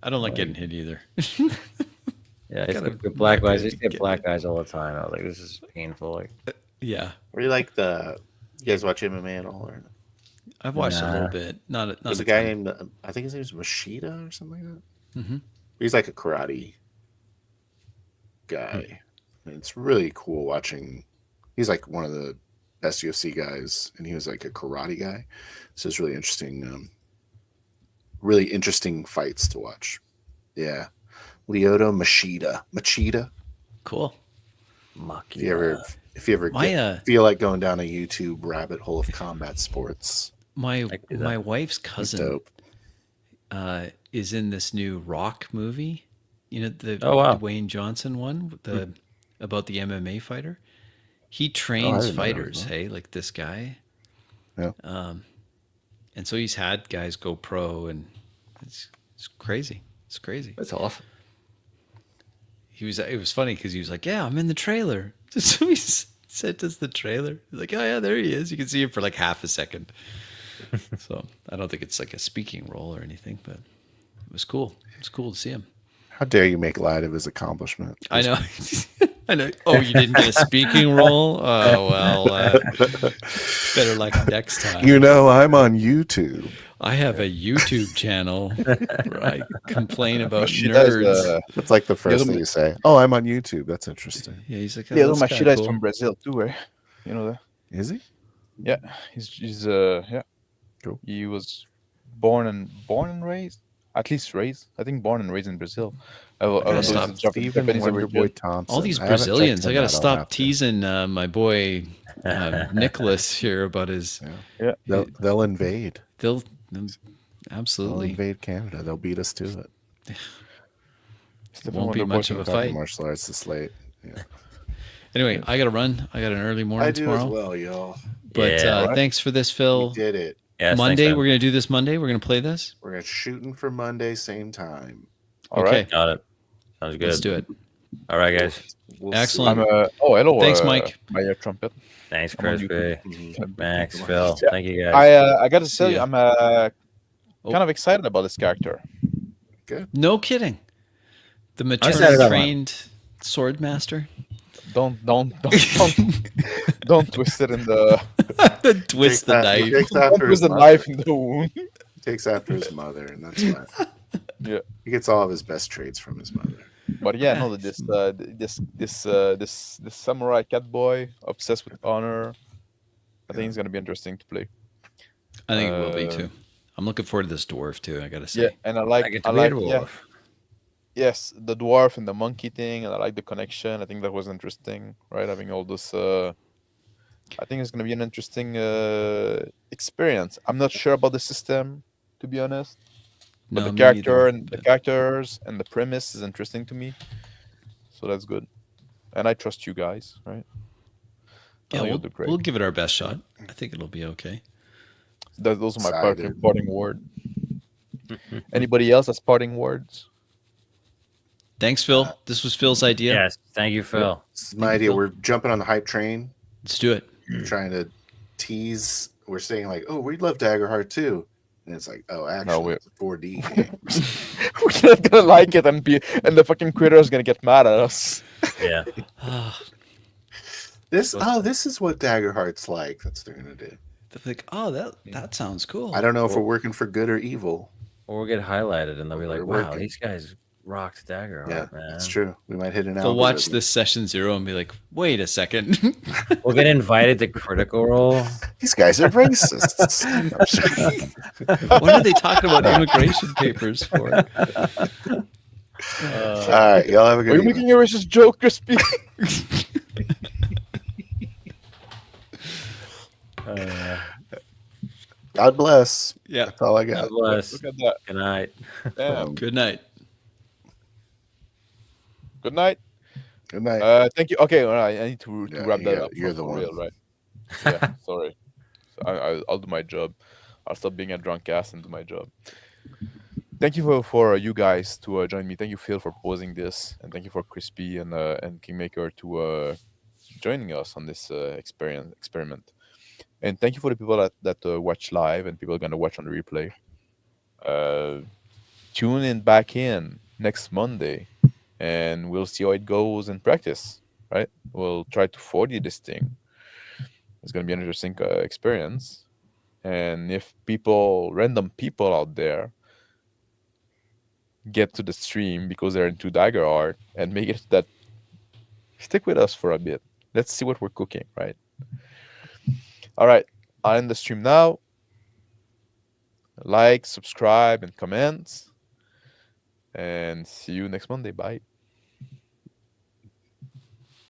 I don't like getting hit either. Yeah, it's Gotta- the black gotta guys. I used to get get black guys all the time. I was like, "This is painful." Like, Yeah, Were you like you guys watch MMA at all? Or I've watched a little Nah. bit. Not there's a guy named I think his name is Machida or something like that. Hmm. He's like a karate guy. And it's really cool watching. He's like one of the best UFC guys, and he was like a karate guy. So it's really interesting. Really interesting fights to watch. Yeah, Lyoto Machida. Cool. If you ever My feel like going down a YouTube rabbit hole of combat sports, my I can do my that. wife's it's cousin dope. is in this new Rock movie. You know the Oh, wow. Dwayne Johnson one with about the MMA fighter. He trains didn't know that was fighters. on. Hey, like this guy. Yeah. And so he's had guys go pro, and it's crazy. It's crazy. that's awesome. It was funny because he was like, "Yeah, I'm in the trailer." So he sent us the trailer. He's like, "Oh yeah, there he is." You can see him for like half a second. So I don't think it's like a speaking role or anything, but it was cool. It was cool to see him. How dare you make light of his accomplishment? I know. I know. Oh, you didn't get a speaking role? Oh well, better luck next time. You know, I'm on YouTube. I have a YouTube channel where I complain about Machida is, nerds. That's like the first other thing ma- you say. Oh, I'm on YouTube. That's interesting. Yeah, he's like, oh, Yeah, that's kinda Machida is cool. from Brazil too, right? You know that? Is he? Yeah, he's yeah. Cool. He was born and raised, at least raised. I think born and raised in Brazil. gotta stop Stephen Japanese are very Wonderboy good. Thompson. All these I haven't checked Brazilians. I him got to out. I'll stop have to. teasing my boy Nicholas here about his. Yeah, They'll invade. They'll They'll absolutely invade Canada. They'll beat us to it. Stephen won't be Wonderboy much of a Talking fight. martial arts this late. Yeah. Anyway, I got to run. I got an early morning tomorrow. well, y'all. But Yeah. Alright. thanks for this, We Phil. did it. Yes, Monday, thanks, we're gonna do this Monday. We're gonna play this. We're shooting for Monday, same time. all Okay, right. got it. Sounds good. let's do it. All right, guys. We'll Excellent. I'm oh hello. Thanks, Mike. My trumpet. Thanks, I'm on Crispy. Mhm. Max, Phil. Yeah. Thank you guys. I got to See tell you, ya. I'm Oh. kind of excited about this character. No kidding. The excited maternity about trained sword master. Don't twist it in the Twist the He knife. takes don't after his twist the mother. knife in the wound. He takes after his mother, and that's fine. Yeah. He gets all of his best traits from his mother. But yeah, no, this samurai cat boy obsessed with honor. I think it's gonna be interesting to play. I think it will be Uh, too. I'm looking forward to this dwarf too. I gotta say. Yeah, and I I like get to I be a like dwarf. yes, the dwarf and the monkey thing, and I like the connection. I think that was interesting, right? Having all this. I think it's gonna be an interesting experience. I'm not sure about the system, to be honest. But No, the me character neither, and the but- characters and the premise is interesting to me, so that's good. And I trust you guys, right? I Yeah, think you'll do great. we'll give it our best shot. I think it'll be okay. Those are my Excited. parting word. Anybody else has parting words? Thanks, Phil. This was Phil's idea. Yes, thank you, Phil. This is my idea. We're jumping on the hype train. Let's do it. We're trying to tease. We're saying like, "Oh, we'd love Daggerheart too," and it's like, "Oh, actually, it's a 4D game." We're not gonna like it, and the fucking critter is gonna get mad at us. Yeah. This is what Daggerheart's like. That's what they're gonna do. They're like, oh, that sounds cool. I don't know if we're working for good or evil. Or we'll get highlighted and they'll be like, We're wow, working. these guys rocked Daggerheart, Yeah, man. that's true. We might hit an They'll watch algorithm. this session 0 and be like, "Wait a second." We'll get invited to Critical Role. These guys are racists. I'm sure. What are they talking about immigration papers for? All right, y'all have a Are good you evening. making a racist joke, Crispy? God bless. Yeah. That's all I God got. bless. Look at that. Good night. Damn. Good night. Good night. Good night. Thank you. Okay, all right. I need to Yeah, wrap that yeah, up. you're the for one. real, right? Yeah. Sorry. So I'll do my job. I'll stop being a drunk ass and do my job. Thank you for you guys to join me. Thank you, Phil, for posing this, and thank you for Crispy and Kingmaker to joining us on this experiment. And thank you for the people that watch live and people are gonna watch on the replay. Tune in back in next Monday, and we'll see how it goes in practice. Right? We'll try to 40 this thing. It's gonna be an interesting experience. And if random people out there, get to the stream because they're into Daggerheart and make it that, stick with us for a bit. Let's see what we're cooking, right? All right, I'll end the stream now. Like, subscribe, and comment. And see you next Monday. Bye.